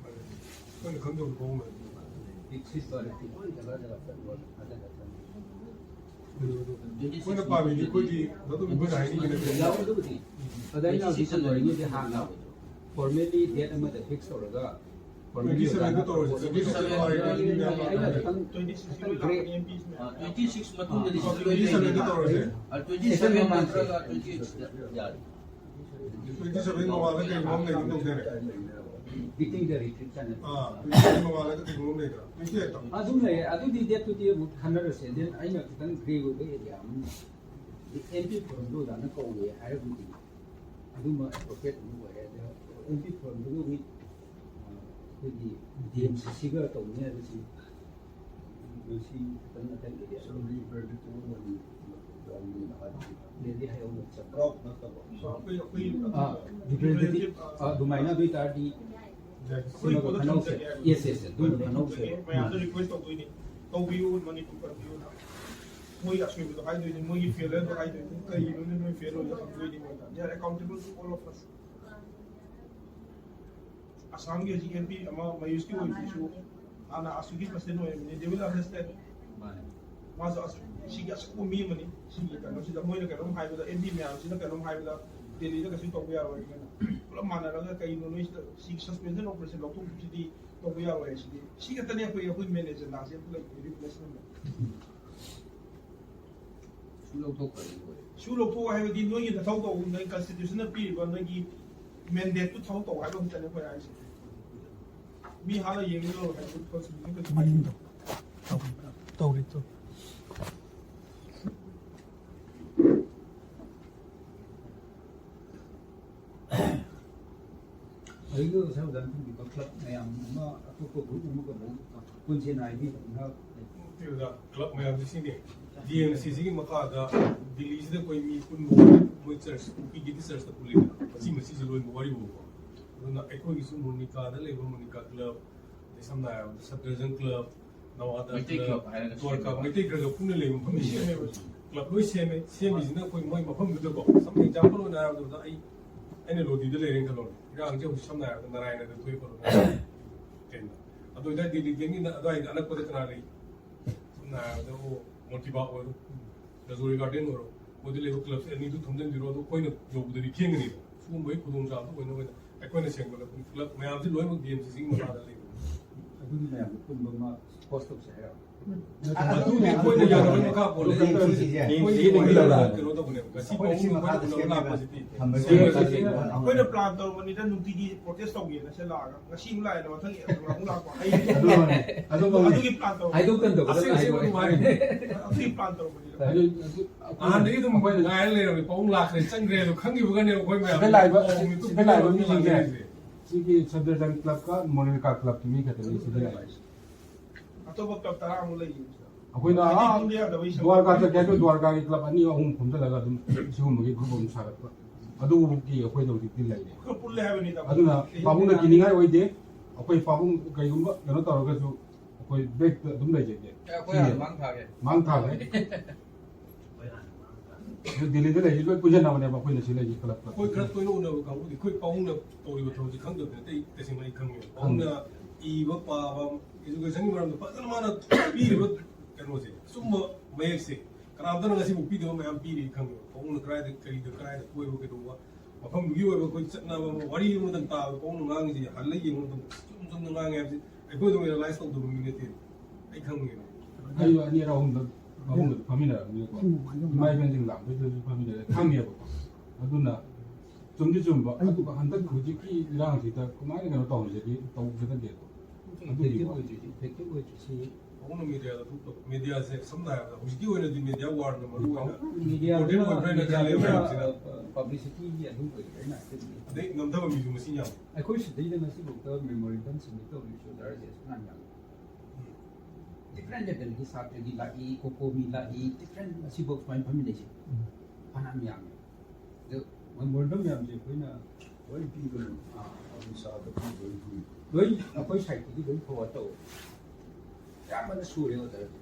ꯑꯩꯈꯣꯏꯅ ꯈꯪꯗꯕ ꯄꯥꯎꯅ ꯑꯩꯈꯣꯏꯅ ꯄꯥꯝꯃꯤꯗꯤ ꯑꯩꯈꯣꯏꯗꯤ ꯑꯗꯨꯝ ꯑꯩꯈꯣꯏꯅ ꯍꯥꯏꯅꯤꯡꯉꯤꯅ ꯑꯗ ꯑꯩꯅ ꯍꯧꯖꯤꯛ ꯆꯠꯂꯔꯤꯉꯩꯗꯤ ꯍꯥꯟꯅ ꯐꯣꯔꯃꯦꯂꯤ ꯗꯦꯠ ꯑꯃꯗ ꯐꯤꯛꯁ ꯇꯧꯔꯒ ꯐꯣꯔꯃꯦꯂꯤ 27ꯗ ꯇꯧꯔꯁꯤ 26 ꯃꯇꯨꯡꯗꯗꯤ 27ꯗ ꯇꯧꯔꯁꯤ 27 ꯅꯠꯇ꯭ꯔꯒ 28 ꯌꯥꯔꯦ 27 ꯃꯃꯥꯡꯗ ꯀꯩꯅꯣꯝ ꯂꯩꯒꯨꯝ ꯇꯧꯗꯦꯅꯦ ꯕꯤꯇꯤꯡꯗ ꯔꯤꯇ꯭ꯔꯤꯠ ꯆꯠꯅ 27 ꯃꯃꯥꯡꯗ ꯀꯩꯅꯣꯝ ꯂꯩꯗ꯭ꯔꯥ 28 ꯑꯗꯨꯝ ꯂꯩ ꯑꯗꯨꯗꯤ ꯗꯦꯠꯇꯨꯗꯤ ꯑꯃꯨꯛ ꯈꯟꯅꯔꯁꯦ ꯗꯦꯟ ꯑꯩꯅ ꯈꯤꯇꯪ ꯒ꯭ꯔꯦ ꯑꯣꯏꯕ ꯑꯦꯔꯤꯌꯥ ꯑꯃ ꯑꯦꯝꯄꯤ ꯐꯣꯔꯝꯗꯣ ꯑꯣꯖꯥꯅ ꯀꯧꯋꯦ ꯍꯥꯏꯔꯕꯗꯤ ꯑꯗꯨꯃ ꯑꯦꯄ꯭ꯔꯣꯄ꯭ꯔꯤꯌꯦꯠ ꯑꯃ ꯑꯣꯏꯔꯦ ꯑꯗ ꯑꯦꯝꯄꯤ ꯐꯣꯔꯝꯗꯨꯒ ꯋꯤꯠ ꯑꯩꯈꯣꯏꯒꯤ ꯗꯤ ꯑꯦꯝ ꯁꯤ ꯁꯤꯒ ꯇꯧꯅꯤ ꯍꯥꯏꯕꯁꯤ ꯁꯤ ꯈꯤꯇꯪ ꯑꯇꯩ ꯑꯦꯔꯤꯌꯥ ꯂꯩꯗꯤ ꯍꯥꯏꯍꯧꯕ ꯆꯠꯄ ꯔꯤꯄ꯭ꯔꯦꯖꯦꯟꯇꯦꯇꯤꯚ ꯑꯗꯨꯃꯥꯏꯅ ꯑꯗꯨ ꯑꯣꯏꯇꯥꯔꯗꯤ ꯌꯦꯁ ꯌꯦꯁ ꯑꯗꯨꯝ ꯈꯟꯅꯧꯁꯦ ꯃꯌꯥꯝꯗ ꯔꯤꯀ꯭ꯋꯦꯁ ꯇꯧꯗꯣꯏꯅꯤ ꯇꯧꯕꯤꯌꯨ ꯃꯅꯤꯄꯨꯔ ꯄꯥꯔꯇꯤꯌꯨꯅ ꯃꯣꯏꯒꯤ ꯑꯁꯣꯏꯕꯗꯣ ꯍꯥꯏꯗꯣꯏꯅꯤ ꯃꯣꯏꯒꯤ ꯐꯦꯂꯔꯗꯣ ꯍꯥꯏꯗꯣꯏꯅꯤ ꯀꯩꯒꯤꯅꯣꯅꯦ ꯅꯣꯏ ꯐꯦꯜ ꯑꯣꯏꯗꯣ ꯍꯪꯗꯣꯏꯅꯤ ꯃꯣꯏꯗ they are accountable to all of us ꯑꯁꯥꯝꯒꯤ ꯍꯧꯖꯤꯛ ꯑꯦꯝ ꯄꯤ ꯑꯃ ꯃꯌꯨꯁꯀꯤ ꯑꯣꯏꯕꯁꯨ ꯍꯥꯟꯅ ꯑꯁꯨꯒꯤ ꯄ꯭ꯔꯁꯤꯗꯦꯟ ꯑꯣꯏꯔꯝꯃꯤꯅꯤ ꯗꯦ ꯋꯤꯜ ꯑꯟꯗꯔꯁꯇꯦꯟ ꯃꯥꯁꯨ ꯁꯤꯒꯤ ꯑꯆꯧꯕ ꯃꯤ ꯑꯃꯅꯤ ꯁꯤꯒꯤ ꯀꯩꯅꯣꯁꯤꯗ ꯃꯣꯏꯅ ꯀꯩꯅꯣꯝ ꯍꯥꯏꯕꯗ ꯑꯦꯝ ꯄꯤ ꯃꯌꯥꯝꯁꯤꯅ ꯀꯩꯅꯣꯝ ꯍꯥꯏꯕꯗ ꯗꯦꯜꯂꯤꯗ ꯀꯩꯁꯨ ꯇꯧꯕ ꯌꯥꯔꯣꯏ ꯄꯨꯂꯞ ꯃꯥꯟꯅꯔꯒ ꯀꯩꯅꯣ ꯅꯣꯏꯁꯤꯗ ꯁꯤꯒꯤ ꯁꯁꯄꯦꯟꯁꯟ ꯑꯣꯄꯔꯦꯁꯟ ꯂꯧꯊꯣꯛꯈꯤꯕꯁꯤꯗꯤ ꯇꯧꯕ ꯌꯥꯔꯣꯏ ꯁꯤꯗꯤ ꯁꯤ ꯈꯛꯇꯅꯤ ꯑꯩꯈꯣꯏ ꯃꯦꯟ ꯑꯦꯖꯦꯟꯗꯥꯁꯦ ꯑꯝꯇ ꯂꯩꯇꯦ ꯔꯤꯄ꯭ꯂꯦꯁꯃꯦꯟ ꯁꯨ ꯂꯧꯊꯣꯛꯑꯣ ꯍꯥꯏꯕꯗꯤ ꯅꯣꯏꯒꯤ ꯅꯊꯧ ꯇꯧ ꯅꯣꯏ ꯀꯟꯁꯇꯤꯇ꯭ꯌꯨꯁꯟꯅ ꯄꯤꯔꯤꯕ ꯅꯣꯏꯒꯤ ꯃꯦꯟꯗꯦꯠꯇꯨ ꯊꯕꯛ ꯇꯧ ꯍꯥꯏꯕ ꯈꯛꯇꯅꯤ ꯑꯩꯈꯣꯏꯅ ꯍꯥꯏꯁꯦ ꯃꯤ ꯍꯥꯟꯅ ꯌꯦꯡꯉꯒ ꯍꯥꯏꯕ ꯃꯅꯤꯡꯗꯣ ꯇꯧꯔꯤꯗꯣ ꯑꯩꯒ ꯉꯁꯥꯏ ꯊꯝꯕꯤꯕ ꯀ꯭ꯂꯕ ꯃꯌꯥꯝ ꯑꯃ ꯑꯇꯣꯞꯄ ꯒ꯭ꯔꯨꯞ ꯑꯃꯒ ꯄꯨꯟꯁꯦꯅ ꯍꯥꯏꯕꯤꯕꯅ ꯀ꯭ꯂꯕ ꯃꯌꯥꯝꯁꯤꯡꯁꯦ ꯗꯤ ꯑꯦꯝ ꯁꯤꯁꯤꯒꯤ ꯃꯈꯥꯗ ꯗꯤꯜꯂꯤꯁꯤꯗ ꯑꯩꯈꯣꯏ ꯃꯤ ꯄꯨꯟꯕ ꯃꯣꯏ ꯆꯔꯆ ꯅꯨꯄꯤꯒꯤꯗꯤ ꯆꯔꯆꯇ ꯄꯨꯜꯂꯤꯗꯅ ꯃꯁꯤꯁꯤ ꯂꯣꯏꯅ ꯋꯥꯔꯤ ꯍꯧꯕꯀꯣ ꯑꯗꯨꯅ ꯑꯩꯈꯣꯏꯒꯤꯁꯨ ꯃꯣꯅꯤꯀꯥꯗ ꯂꯩꯕ ꯃꯣꯅꯤꯀꯥ ꯀ꯭ꯂꯕ ꯑꯗꯩ ꯁꯝꯅ ꯍꯥꯏꯔꯕꯗ ꯁꯕꯗꯤꯖꯟ ꯀ꯭ꯂꯕ ꯅꯋꯥꯗ ꯀ꯭ꯂꯕ ꯗ꯭ꯋꯥꯔꯀꯥ ꯃꯩꯇꯩ ꯈꯔꯒ ꯄꯨꯟꯅ ꯂꯩꯕ ꯃꯐꯝ ꯁꯦꯝꯃꯦꯕ ꯀ꯭ꯂꯕ ꯂꯣꯏ ꯁꯦꯝꯃꯦ ꯁꯦꯝꯃꯤꯁꯤꯅ ꯑꯩꯈꯣꯏ ꯃꯣꯏ ꯃꯐꯝꯗꯨꯗꯀꯣ ꯁꯝ ꯑꯦꯛꯖꯥꯝꯄꯜ ꯑꯣꯏꯅ ꯍꯥꯏꯔꯕꯗ ꯑꯩꯅ ꯂꯣꯗꯤꯗ ꯂꯩꯔꯦꯅ ꯈꯜꯂꯣꯅꯦ ꯏꯔꯥꯡꯁꯦ ꯍꯧꯖꯤꯛ ꯁꯝꯅ ꯍꯥꯏꯔꯕꯗ ꯅꯔꯥꯌꯅꯗ ꯊꯣꯛꯑꯦ ꯈꯜꯂꯣ ꯇ꯭ꯔꯦꯟꯗ ꯑꯗꯨ ꯑꯣꯏꯇꯥꯔꯗꯤ ꯗꯤꯜꯂꯤ ꯒꯦꯡꯒꯤꯅ ꯑꯗꯨꯋꯥꯏꯗ ꯑꯅꯛꯄꯗ ꯀꯅꯥ ꯂꯩ ꯁꯝꯅ ꯍꯥꯏꯔꯕꯗ ꯃꯣꯇꯤꯕꯥ ꯑꯣꯏꯔꯣ ꯔꯖꯣꯔꯤ ꯒꯥꯔꯗꯦꯟ ꯑꯣꯏꯔꯣ ꯃꯣꯏꯗ ꯂꯩꯕ ꯀ꯭ꯂꯕꯁꯦ ꯑꯅꯤꯗꯨ ꯊꯣꯝꯖꯤꯟꯕꯤꯔꯣ ꯑꯗꯣ ꯑꯩꯈꯣꯏꯅ ꯌꯧꯕꯗꯗꯤ ꯊꯦꯡꯒꯅꯤꯕ ꯁꯤꯒꯨꯝꯕꯒꯤ ꯈꯨꯗꯣꯡꯆꯥꯕꯗꯣ ꯑꯣꯏꯅꯕ ꯑꯩꯈꯣꯏꯅ ꯁꯦꯝꯒꯠꯂꯛꯄ ꯀ꯭ꯂꯕ ꯃꯌꯥꯝꯁꯤ ꯂꯣꯏꯅꯃꯛ ꯗꯤ ꯑꯦꯝ ꯁꯤꯁꯤꯒꯤ ꯃꯈꯥꯗ ꯂꯩꯕ ꯑꯗꯨꯒꯤ ꯃꯌꯥꯝꯗꯣ ꯄꯨꯟꯕ ꯑꯃ ꯄꯣꯁ ꯇꯧꯁꯦ ꯍꯥꯏꯔꯣ ꯑꯗꯨꯗꯤ ꯑꯩꯈꯣꯏꯅ ꯌꯥꯅꯕꯒꯤ ꯃꯈꯥ ꯄꯣꯜꯂꯦ ꯑꯩꯈꯣꯏꯒꯤ ꯀꯩꯅꯣ ꯇꯧꯕꯅꯦꯕ ꯉꯁꯤ ꯄꯥꯎꯡ ꯂꯥꯛꯄꯁꯤꯗꯤ ꯑꯩꯈꯣꯏꯅ ꯄ꯭ꯂꯥꯟ ꯇꯧꯔꯕꯅꯤꯅ ꯅꯨꯡꯇꯤꯒꯤ ꯄ꯭ꯔꯣꯇꯦꯁ ꯇꯧꯒꯦꯅ ꯁꯤ ꯂꯥꯛꯑꯒ ꯉꯁꯤ ꯑꯃꯨꯛ ꯂꯥꯛꯑꯦꯅ ꯃꯊꯪ ꯑꯃꯨꯛ ꯂꯥꯛꯄ ꯑꯗꯨꯒꯤ ꯄ꯭ꯂꯥꯟ ꯇꯧꯔꯕꯅꯤ ꯍꯥꯏꯗꯣꯛꯇꯟꯗꯕ ꯑꯗꯨꯒꯤ ꯄ꯭ꯂꯥꯟ ꯇꯧꯔꯕꯅꯤꯅ ꯑꯍꯥꯟꯗꯒꯤ ꯑꯗꯨꯝ ꯉꯥꯏꯔ ꯂꯩꯔꯝꯃꯤ ꯄꯥꯎꯡ ꯂꯥꯛꯈ꯭ꯔꯦ ꯆꯪꯈ꯭ꯔꯦꯗꯣ ꯈꯪꯈꯤꯕꯒꯅꯦꯕ ꯑꯩꯈꯣꯏ ꯃꯌꯥꯝ ꯁꯤꯗ ꯂꯥꯛꯏꯕ ꯃꯤꯁꯤꯡꯁꯦ ꯁꯤꯒꯤ ꯁꯐꯗꯔꯖꯪ ꯀ꯭ꯂꯕꯀ ꯃꯣꯅꯤꯀꯥ ꯀ꯭ꯂꯕꯀꯤ ꯃꯤ ꯈꯛꯇꯅꯤ ꯁꯤꯗ ꯂꯥꯛꯏꯁꯦ ꯑꯇꯣꯞꯄ ꯀ꯭ꯂꯕ 10 ꯑꯃꯨꯛ ꯂꯩꯌꯦ ꯑꯩꯈꯣꯏꯅ ꯗ꯭ꯋꯥꯔꯀꯥ ꯆꯠꯀꯦ ꯍꯥꯏꯗꯣ ꯗ꯭ꯋꯥꯔꯀꯥꯒꯤ ꯀ꯭ꯂꯕ 2-3 ꯈꯣꯝꯖꯤꯜꯂꯒ ꯑꯗꯨꯝ ꯁꯤꯒꯨꯝꯕꯒꯤ ꯒ꯭ꯔꯨꯞ ꯑꯃ ꯁꯥꯒꯠꯄ ꯑꯗꯨꯒꯤ ꯑꯩꯈꯣꯏꯗ ꯍꯧꯖꯤꯛꯇꯤ ꯂꯩꯔꯦ ꯄꯨꯜꯂꯦ ꯍꯥꯏꯕꯅꯤꯗ ꯑꯗꯨꯅ ꯄꯥꯕꯨꯡꯅ ꯀꯤꯅꯤꯡꯉꯥꯏ ꯑꯣꯏꯗꯦ ꯑꯩꯈꯣꯏ ꯄꯥꯕꯨꯡ ꯀꯩꯒꯨꯝꯕ ꯀꯩꯅꯣ ꯇꯧꯔꯒꯁꯨ ꯑꯩꯈꯣꯏ ꯕ꯭ꯔꯦꯛꯇ ꯑꯗꯨꯝ ꯂꯩꯖꯒꯦ ꯃꯥꯡ ꯊꯥꯒꯦ ꯗꯤꯜꯂꯤꯗ ꯂꯩꯔꯤ ꯂꯣꯏ ꯄꯨꯟꯁꯤꯟꯅꯕꯅꯦꯕ ꯑꯩꯈꯣꯏꯅ ꯁꯤ ꯂꯩꯔꯤ ꯀ꯭ꯂꯕ ꯑꯩꯈꯣꯏ ꯈꯔ ꯇꯣꯏꯅ ꯎꯅꯕ ꯀꯥꯡꯕꯨꯗꯤ ꯑꯩꯈꯣꯏ ꯄꯥꯎꯡꯅ ꯇꯧꯔꯤꯕ ꯊꯕꯛꯁꯤ ꯈꯪꯗꯕꯅꯤ ꯑꯇꯩ ꯇꯁꯦꯡꯅ ꯑꯩ ꯈꯪꯉꯦꯕ ꯄꯥꯎꯡꯅ ꯏꯕ ꯄꯥꯕ ꯑꯦꯖꯨꯀꯦꯁꯟꯒꯤ ꯃꯔꯝꯗ ꯐꯖꯅ ꯃꯥꯅ ꯄꯤꯔꯤꯕ ꯀꯩꯅꯣꯁꯦ ꯁꯨꯝꯕ ꯃꯌꯦꯛꯁꯦ ꯀꯅꯥꯝꯇꯅ ꯉꯁꯤꯐꯥꯎ ꯄꯤꯗꯕ ꯃꯌꯥꯝ ꯄꯤꯔꯤ ꯈꯪꯉꯦꯕ ꯄꯥꯎꯡꯅ ꯀꯗꯥꯏꯗ ꯀꯗꯥꯏꯗ ꯀꯣꯏꯕ ꯀꯩꯗꯧꯕ ꯃꯐꯝꯗꯨꯒꯤ ꯑꯣꯏꯕ ꯑꯩꯈꯣꯏ ꯆꯠꯅꯕ ꯋꯥꯔꯤ ꯑꯃꯗꯪ ꯇꯥꯕ ꯄꯥꯎꯡꯅ ꯉꯥꯡꯉꯤꯁꯦ ꯍꯜꯂ ꯌꯦꯡꯕ ꯃꯇꯝꯗ ꯆꯨꯝꯅ ꯉꯥꯡꯉꯦ ꯍꯥꯏꯕꯁꯤ ꯑꯩꯈꯣꯏꯗ ꯑꯦꯅꯥꯂꯥꯏꯁ ꯇꯧꯗꯕ ꯃꯤ ꯅꯠꯇꯦ ꯑꯩ ꯈꯪꯉꯦꯕ ꯑꯩꯁꯨ 2-3 ꯄꯥꯕꯨꯡꯗ ꯐꯝꯃꯤꯟꯅꯔꯕꯅꯤꯅꯀꯣ ꯏꯃꯥ ꯏꯕꯦꯟꯁꯤꯡ ꯂꯥꯛꯄꯩꯗꯁꯨ ꯐꯝꯃꯤꯟꯅꯔꯦ ꯈꯪꯉꯦꯕꯀꯣ ꯑꯗꯨꯅ ꯆꯨꯝꯗꯤ ꯆꯨꯝꯕ ꯑꯗꯨꯒ ꯍꯟꯗꯛ ꯍꯧꯖꯤꯛꯀꯤ ꯏꯔꯥꯡꯁꯤꯗ ꯀꯃꯥꯏꯅ ꯀꯩꯅꯣ ꯇꯧꯔꯤꯁꯤꯗꯤ ꯇꯧꯒꯗꯒꯦꯗꯣ ꯏꯐꯦꯛꯇꯤቭ ꯑꯣꯏꯗ꯭ꯔꯤꯁꯤ ꯄꯥꯎꯡꯅ ꯃꯦꯗꯤꯌꯥꯗ ꯊꯣꯛꯇꯕ ꯃꯦꯗꯤꯌꯥꯁꯦ ꯁꯝꯅ ꯍꯥꯏꯔꯕꯗ ꯍꯧꯖꯤꯛꯀꯤ ꯑꯣꯏꯅꯗꯤ ꯃꯦꯗꯤꯌꯥ ꯋꯥꯔꯅ ꯃꯔꯨ ꯑꯣꯏꯅ ꯏꯝꯄꯣꯔꯇꯦꯟ ꯑꯣꯏꯕ꯭ꯔꯥꯅ ꯈꯜꯂꯦ ꯃꯌꯥꯝꯁꯤꯅ ꯄꯕ꯭ꯂꯤꯁꯤꯇꯤꯒꯤ ꯑꯗꯨꯝ ꯑꯣꯏꯒꯗ꯭ꯔꯥ ꯑꯗꯩ ꯉꯝꯊꯕ ꯃꯤꯁꯨ ꯃꯁꯤꯡ ꯌꯥꯝꯃꯤ ꯑꯩꯈꯣꯏ ꯁꯤꯗꯩꯗ ꯉꯁꯤꯐꯥꯎꯗ ꯃꯦꯃꯣꯔꯦꯟꯗꯝ ꯁꯕꯃꯤꯠ ꯇꯧꯔꯤꯕꯁꯨ ꯗꯥꯔꯖꯦꯁ ꯐꯅꯌꯥꯝ ꯌꯥꯝꯃꯤ ꯗꯤꯐ꯭ꯔꯦꯟ ꯂꯦꯚꯦꯜꯒꯤ ꯁꯥꯇ꯭ꯔꯒꯤ ꯂꯥꯛꯏ ꯀꯣꯀꯣꯃꯤ ꯂꯥꯛꯏ ꯗꯤꯐ꯭ꯔꯦꯟ ꯉꯁꯤꯐꯥꯎ ꯁꯨꯃꯥꯏꯅ ꯐꯝꯃꯤꯟꯅꯩꯁꯦ ꯐꯅꯌꯥꯝ ꯌꯥꯝꯃꯤ ꯑꯗꯣ ꯃꯦꯃꯣꯔꯦꯟꯗꯝ ꯃꯌꯥꯝꯁꯦ ꯑꯩꯈꯣꯏꯅ ꯂꯣꯏ ꯄꯤꯕꯅꯤ ꯑꯃꯤꯁꯥꯗ ꯄꯤꯕꯅꯤ ꯂꯣꯏ ꯑꯩꯈꯣꯏ ꯁꯥꯏꯠꯇꯒꯤ ꯂꯣꯏ ꯐꯣꯔꯋꯥꯔꯗ ꯇꯧꯋꯦ ꯑꯌꯥꯝꯕꯅ ꯁꯨꯔꯦ ꯑꯣꯗꯔꯗꯤ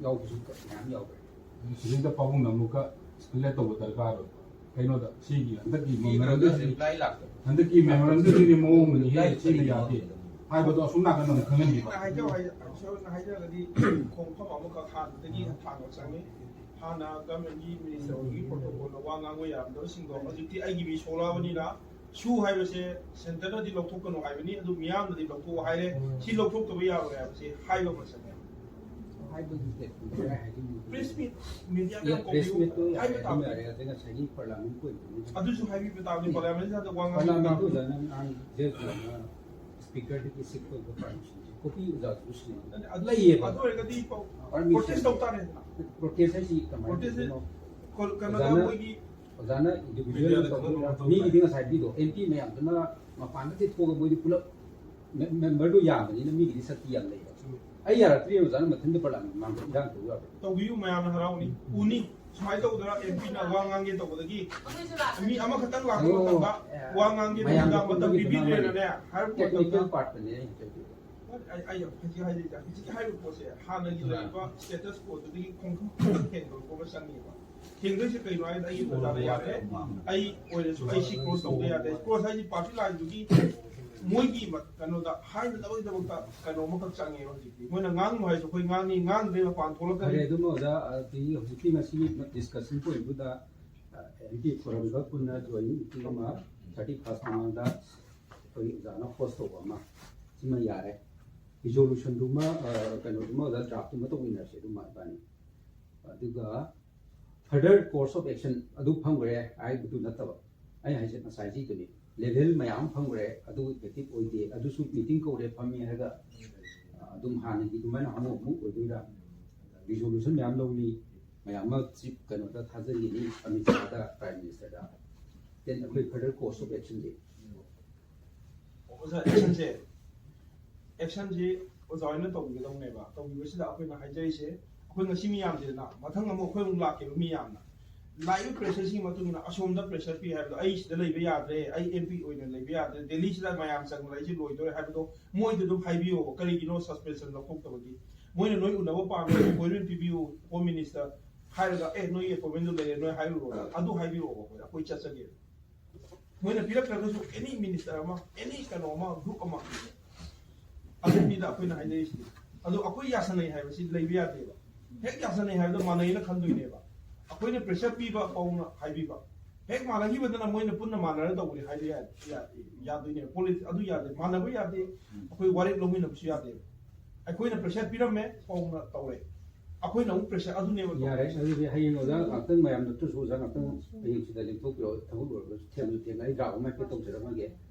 ꯌꯥꯎꯕꯁꯨ ꯃꯌꯥꯝ ꯌꯥꯎꯈ꯭ꯔꯦ ꯁꯤꯗꯩꯗ ꯄꯥꯕꯨꯡꯅ ꯑꯃꯨꯛꯀ ꯁ꯭ꯄꯦꯂꯦꯠ ꯇꯧꯕ ꯗꯔꯀꯥꯔ ꯑꯣꯏ ꯀꯩꯅꯣꯗ ꯁꯤꯒꯤ ꯍꯟꯗꯛꯀꯤ ꯍꯟꯗꯛꯀꯤ ꯃꯦꯃꯣꯔꯦꯟꯗꯝꯒꯤ ꯃꯑꯣꯡꯅꯤ ꯁꯤꯅ ꯌꯥꯗꯦ ꯍꯥꯏꯕꯗꯣ ꯑꯁꯨꯝ ꯅꯥꯀꯟꯗ ꯑꯃꯨꯛ ꯈꯪꯍꯟꯕꯤꯕ ꯍꯥꯏꯖꯔꯒꯗꯤ ꯈꯣꯡꯐꯝ ꯑꯃꯈꯛ ꯍꯥꯟꯅꯗꯒꯤ ꯊꯥꯡꯕ ꯆꯪꯉꯤ ꯍꯥꯟꯅ ꯒꯚꯔꯟꯃꯦꯟꯒꯤ ꯃꯤꯅꯤꯁꯇꯔꯒꯤ ꯄ꯭ꯔꯣꯇꯣꯀꯣꯜꯅ ꯋꯥ ꯉꯥꯡꯕ ꯌꯥꯔꯝꯗꯕꯁꯤꯡꯗꯣ ꯍꯧꯖꯤꯛꯇꯤ ꯑꯩꯒꯤ ꯃꯤ ꯁꯣꯛꯂꯛꯑꯕꯅꯤꯅ ꯁꯨ ꯍꯥꯏꯕꯁꯦ ꯁꯦꯟꯇꯔꯅꯗꯤ ꯂꯧꯊꯣꯛꯀꯅꯨ ꯍꯥꯏꯕꯅꯤ ꯑꯗꯨ ꯃꯤꯌꯥꯝꯅꯗꯤ ꯂꯧꯊꯣꯛꯑꯣ ꯍꯥꯏꯔꯦ ꯁꯤ ꯂꯧꯊꯣꯛꯇꯕ ꯌꯥꯔꯣꯏ ꯍꯥꯏꯕꯁꯦ ꯍꯥꯏꯕ ꯃꯁꯛꯅꯦ ꯄ꯭ꯔꯦꯁ ꯃꯤꯠ ꯃꯤꯗꯤꯌꯥꯗ ꯍꯥꯏꯕ ꯇꯥꯕꯅꯤ ꯉꯁꯥꯏꯒꯤ ꯄꯥꯔꯂꯥꯃꯦꯟ ꯑꯗꯨꯁꯨ ꯍꯥꯏꯕꯤꯕ ꯇꯥꯕꯅꯤ ꯄꯥꯔꯂꯥꯃꯦꯟꯁꯤꯗ ꯋꯥ ꯄꯥꯔꯂꯥꯃꯦꯟꯇ ꯉꯥꯡꯕ ꯑꯣꯖꯥꯅ ꯁ꯭ꯄꯤꯀꯔꯗꯒꯤ ꯁꯤꯞ ꯇꯧꯕ ꯄꯥꯔꯃꯤꯁꯟꯁꯦ ꯀꯣꯄꯤ ꯑꯣꯖꯥꯁꯨ ꯁꯤꯟꯅ ꯂꯩꯌꯦꯕ ꯑꯗꯨ ꯑꯣꯏꯔꯒꯗꯤ ꯄ꯭ꯔꯣꯇꯦꯁ ꯇꯧ ꯇꯥꯔꯦꯗꯅ ꯄ꯭ꯔꯣꯇꯦꯁ ꯍꯥꯏꯁꯤ ꯀꯃꯥꯏꯅ ꯇꯧꯗꯣꯏꯅꯣ ꯀꯩꯅꯣꯗ ꯑꯩꯈꯣꯏꯒꯤ ꯑꯣꯖꯥꯅ ꯏꯟꯗꯤꯕꯤꯖꯨꯋꯦꯜ ꯇꯧꯗꯣꯏꯔꯥ ꯃꯤꯒꯤꯗꯤ ꯉꯁꯥꯏ ꯄꯤꯗꯣ ꯑꯦꯝꯄꯤ ꯃꯌꯥꯝꯗꯨꯅ ꯃꯄꯥꯟꯗꯒꯤ ꯊꯣꯛꯑꯒ ꯃꯣꯏꯗꯤ ꯄꯨꯂꯞ ꯃꯦꯝꯕꯔꯗꯣ ꯌꯥꯝꯕꯅꯤꯅ ꯃꯤꯒꯤꯗꯤ ꯁꯛꯇꯤ ꯌꯥꯝ ꯂꯩꯕ ꯑꯩ ꯌꯥꯔꯛꯇ꯭ꯔꯤ ꯑꯣꯖꯥꯅ ꯃꯊꯟꯇ ꯄꯥꯔꯂꯥꯃꯦꯟ ꯃꯥꯡꯗ ꯏꯔꯥꯡ ꯇꯧ ꯌꯥꯕ꯭ꯔꯥ ꯇꯧꯕꯤꯌꯨ ꯃꯌꯥꯝꯅ ꯍꯔꯥꯎꯅꯤ ꯎꯅꯤ ꯁꯨꯃꯥꯏꯅ ꯇꯧꯗꯅ ꯑꯦꯝꯄꯤꯅ ꯋꯥ ꯉꯥꯡꯒꯦ ꯇꯧꯕꯗꯒꯤ ꯃꯤ ꯑꯃꯈꯛꯇꯪ ꯂꯥꯛꯄ ꯃꯇꯝꯗ ꯋꯥ ꯉꯥꯡꯒꯦ ꯇꯧꯕꯗ ꯃꯇꯝ ꯄꯤꯕꯤꯗ꯭ꯔꯦꯅꯅꯦ ꯍꯥꯏꯔꯛꯄ ꯇꯦꯛꯅꯤꯀꯦꯜ ꯃꯇꯝꯗ ꯄꯥꯔꯠꯇꯅꯦ ꯑꯩ ꯍꯧꯖꯤꯛ ꯍꯥꯏꯔꯤꯕ ꯄꯣꯠꯁꯦ ꯍꯥꯟꯅꯒꯤ ꯂꯩꯔꯤꯕ ꯁ꯭ꯇꯦꯇꯁ ꯀꯣꯗꯨꯗꯒꯤ ꯈꯣꯡꯊꯥꯡ ꯍꯦꯟꯗꯣꯔꯛꯄ ꯑꯃ ꯆꯪꯉꯦꯕ ꯍꯦꯟꯗꯣꯏꯁꯦ ꯀꯩꯅꯣ ꯍꯥꯏꯕꯗ ꯑꯩꯒꯤ ꯑꯣꯖꯥꯗ ꯌꯥꯗꯦ ꯑꯩ ꯑꯣꯏꯔꯁꯨ ꯑꯩ ꯁꯤ ꯀ꯭ꯔꯣꯁ ꯇꯧꯕ ꯌꯥꯗꯦ ꯀ꯭ꯔꯣꯁ ꯍꯥꯏꯁꯤ ꯄꯥꯔꯇꯤ ꯂꯥꯏꯟꯗꯨꯒꯤ ꯃꯣꯏꯒꯤ ꯀꯩꯅꯣꯗ ꯍꯥꯏꯅꯅꯕꯒꯤꯗꯃꯛꯇ ꯀꯩꯅꯣ ꯑꯃꯈꯛ ꯆꯪꯉꯦꯕ ꯍꯧꯖꯤꯛꯇꯤ ꯃꯣꯏꯅ ꯉꯥꯡꯅꯨ ꯍꯥꯏꯁꯨ ꯑꯩꯈꯣꯏ ꯉꯥꯡꯅꯤ ꯉꯥꯡꯗ꯭ꯔꯦ ꯃꯄꯥꯟ ꯐꯔꯦ ꯊꯣꯛꯂꯛꯀꯅꯤ ꯑꯗꯨꯝ ꯑꯣꯖꯥ ꯍꯧꯖꯤꯛꯀꯤ ꯉꯁꯤ ꯗꯤꯁꯀꯁꯟ ꯄꯣꯏꯟꯠꯇꯨꯗ ꯑꯦꯝꯄꯤ ꯐꯣꯔꯝꯒ ꯄꯨꯟꯅ ꯖꯣꯏꯅꯤꯡ ꯃꯤꯇꯤꯡ ꯑꯃ 31 ꯃꯃꯥꯡꯗ ꯑꯩꯈꯣꯏ ꯑꯣꯖꯥꯅ ꯍꯣꯁ ꯇꯧꯕ ꯑꯃ ꯁꯤꯃ ꯌꯥꯔꯦ ꯔꯤꯖꯣꯂꯨꯁꯟꯗꯨꯃ ꯀꯩꯅꯣꯗꯨꯃ ꯑꯣꯖꯥ ꯗ꯭ꯔꯥꯐꯇꯨꯃ ꯇꯧꯃꯤꯟꯅꯔꯁꯦ ꯑꯗꯨꯃ ꯏꯕꯥꯅꯤ ꯑꯗꯨꯒ ꯐꯔꯗꯔ ꯀꯣꯔꯁ ꯑꯣꯐ ꯑꯦꯛꯁꯟ ꯑꯗꯨ ꯐꯪꯈ꯭ꯔꯦ ꯍꯥꯏꯕꯗꯨ ꯅꯠꯇꯕ ꯑꯩ ꯍꯥꯏꯁꯦ ꯉꯁꯥꯏꯁꯤꯗꯨꯅꯤ ꯂꯦꯚꯦꯜ ꯃꯌꯥꯝ ꯐꯪꯈ꯭ꯔꯦ ꯑꯗꯨ ꯏꯐꯦꯛꯇꯤꯞ ꯑꯣꯏꯗꯦ ꯑꯗꯨꯁꯨ ꯃꯤꯇꯤꯡ ꯀꯧꯔꯦ ꯐꯝꯃꯦ ꯍꯥꯏꯔꯒ ꯑꯗꯨꯝ ꯍꯥꯟꯅꯒꯤ ꯑꯗꯨꯃꯥꯏꯅ ꯑꯃꯨꯛ ꯑꯣꯏꯗꯣꯏꯔꯥ ꯔꯤꯖꯣꯂꯨꯁꯟ ꯃꯌꯥꯝ ꯂꯧꯅꯤ ꯃꯌꯥꯝ ꯑꯃ ꯆꯤꯞ ꯀꯩꯅꯣꯗ ꯊꯥꯖꯤꯟꯒꯅꯤ ꯑꯃꯤꯠ ꯁꯥꯍꯗ ꯄ꯭ꯔꯥꯏꯝ ꯃꯤꯅꯤꯁꯇꯔꯗ ꯗꯦꯟ ꯑꯩꯈꯣꯏ ꯐꯔꯗꯔ ꯀꯣꯔꯁ ꯑꯣꯐ ꯑꯦꯛꯁꯟꯁꯦ ꯑꯣꯖꯥ ꯑꯦꯛꯁꯟꯁꯤ ꯑꯣꯖꯥ ꯍꯣꯏꯅ ꯇꯧꯕꯤꯒꯗꯧꯅꯦꯕ ꯇꯧꯕꯤꯕꯁꯤꯗ ꯑꯩꯈꯣꯏꯅ ꯍꯥꯏꯖꯔꯤꯁꯦ ꯑꯩꯈꯣꯏ ꯉꯁꯤ ꯃꯤꯌꯥꯝꯁꯤꯗꯅ ꯃꯊꯪ ꯑꯃꯨꯛ ꯑꯩꯈꯣꯏ ꯑꯃꯨꯛ ꯂꯥꯛꯈꯤꯕ ꯃꯤꯌꯥꯝꯅ ꯂꯥꯛꯏꯕ ꯄ꯭ꯔꯦꯁꯔꯁꯤꯒꯤ ꯃꯇꯨꯡ ꯏꯟꯅ ꯑꯁꯣꯝꯗ ꯄ꯭ꯔꯦꯁꯔ ꯄꯤ ꯍꯥꯏꯕꯗꯣ ꯑꯩ ꯁꯤꯗ ꯂꯩꯕ ꯌꯥꯗ꯭ꯔꯦ ꯑꯩ ꯑꯦꯝꯄꯤ ꯑꯣꯏꯅ ꯂꯩꯕ ꯌꯥꯗ꯭ꯔꯦ ꯗꯦꯜꯂꯤꯁꯤꯗ ꯃꯌꯥꯝ ꯆꯪꯕꯗ ꯑꯩꯁꯦ ꯂꯣꯏꯗꯣꯔꯦ ꯍꯥꯏꯕꯗꯣ ꯃꯣꯏꯗ ꯑꯗꯨꯝ ꯍꯥꯏꯕꯤꯌꯣꯕ ꯀꯔꯤꯒꯤꯅꯣ ꯁꯁꯄꯦꯟꯁꯟ ꯂꯧꯊꯣꯛꯇꯕꯒꯤ ꯃꯣꯏꯅ ꯅꯣꯏ ꯎꯅꯕ ꯄꯥꯝꯃꯦ ꯑꯦꯄꯣꯏꯟꯃꯦꯟ ꯄꯤꯕꯤꯌꯨ ꯍꯣꯝ ꯃꯤꯅꯤꯁꯇꯔ ꯍꯥꯏꯔꯒ ꯅꯣꯏ ꯑꯦꯄꯣꯏꯟꯃꯦꯟꯗꯨ ꯂꯩꯔꯦ ꯅꯣꯏ ꯍꯥꯏꯔꯨꯔꯣ ꯑꯗꯨ ꯍꯥꯏꯕꯤꯔꯛꯑꯣꯕ ꯑꯩꯈꯣꯏ ꯆꯠꯆꯒꯦ ꯃꯣꯏꯅ ꯄꯤꯔꯛꯇ꯭ꯔꯒꯁꯨ ꯑꯦꯅꯤ ꯃꯤꯅꯤꯁꯇꯔ ꯑꯃ ꯑꯦꯅꯤ ꯀꯩꯅꯣ ꯑꯃ ꯒ꯭ꯔꯨꯞ ꯑꯃ ꯑꯗꯨꯅꯤꯗ ꯑꯩꯈꯣꯏꯅ ꯍꯥꯏꯅꯔꯤꯁꯤꯗꯤ ꯑꯗꯣ ꯑꯩꯈꯣꯏ ꯌꯥꯁꯟꯅꯩ ꯍꯥꯏꯕꯁꯤ ꯂꯩꯕ ꯌꯥꯗꯦꯕ ꯍꯦꯛ ꯌꯥꯁꯟꯅꯩ ꯍꯥꯏꯕꯗꯣ ꯃꯥꯟꯅꯩꯅ ꯈꯟꯗꯣꯏꯅꯦꯕ ꯑꯩꯈꯣꯏꯅ ꯄ꯭ꯔꯦꯁꯔ ꯄꯤꯕ ꯄꯥꯎꯅ ꯍꯥꯏꯕꯤꯕ ꯍꯦꯛ ꯃꯥꯟꯅꯈꯤꯕꯗꯅ ꯃꯣꯏꯅ ꯄꯨꯟꯅ ꯃꯥꯟꯅꯔ ꯇꯧꯕꯅꯤ ꯍꯥꯏꯕ ꯌꯥꯗꯣꯏꯅꯦ ꯄꯣꯂꯤꯁ ꯑꯗꯨ ꯌꯥꯗꯦ ꯃꯥꯟꯅꯕ ꯌꯥꯗꯦ ꯑꯩꯈꯣꯏ ꯋꯥꯔꯦꯞ ꯂꯧꯃꯤꯟꯅꯕꯁꯨ ꯌꯥꯗꯦ ꯑꯩꯈꯣꯏꯅ ꯄ꯭ꯔꯦꯁꯔ ꯄꯤꯔꯝꯃꯦ ꯄꯥꯎꯅ ꯇꯧꯔꯦ ꯑꯩꯈꯣꯏꯅ ꯑꯃꯨꯛ ꯄ꯭ꯔꯦꯁꯔ ꯑꯗꯨꯅꯦꯕ ꯌꯥꯔꯦ ꯑꯗꯨꯗꯤ ꯍꯌꯦꯡ ꯑꯣꯖꯥ ꯉꯥꯛꯇꯪ ꯃꯌꯥꯝ ꯅꯠꯇ꯭ꯔꯁꯨ ꯑꯣꯖꯥ ꯉꯥꯛꯇꯪ ꯍꯌꯦꯡꯁꯤꯗ ꯂꯦꯡꯊꯣꯛꯄꯤꯔꯣ ꯊꯕꯛ ꯑꯣꯏꯔꯒꯁꯨ ꯊꯦꯡꯁꯨ ꯊꯦꯡꯅ ꯑꯩ ꯗ꯭ꯔꯥꯐ ꯑꯃ ꯍꯦꯛꯇ ꯇꯧꯖꯔꯝꯃꯒꯦ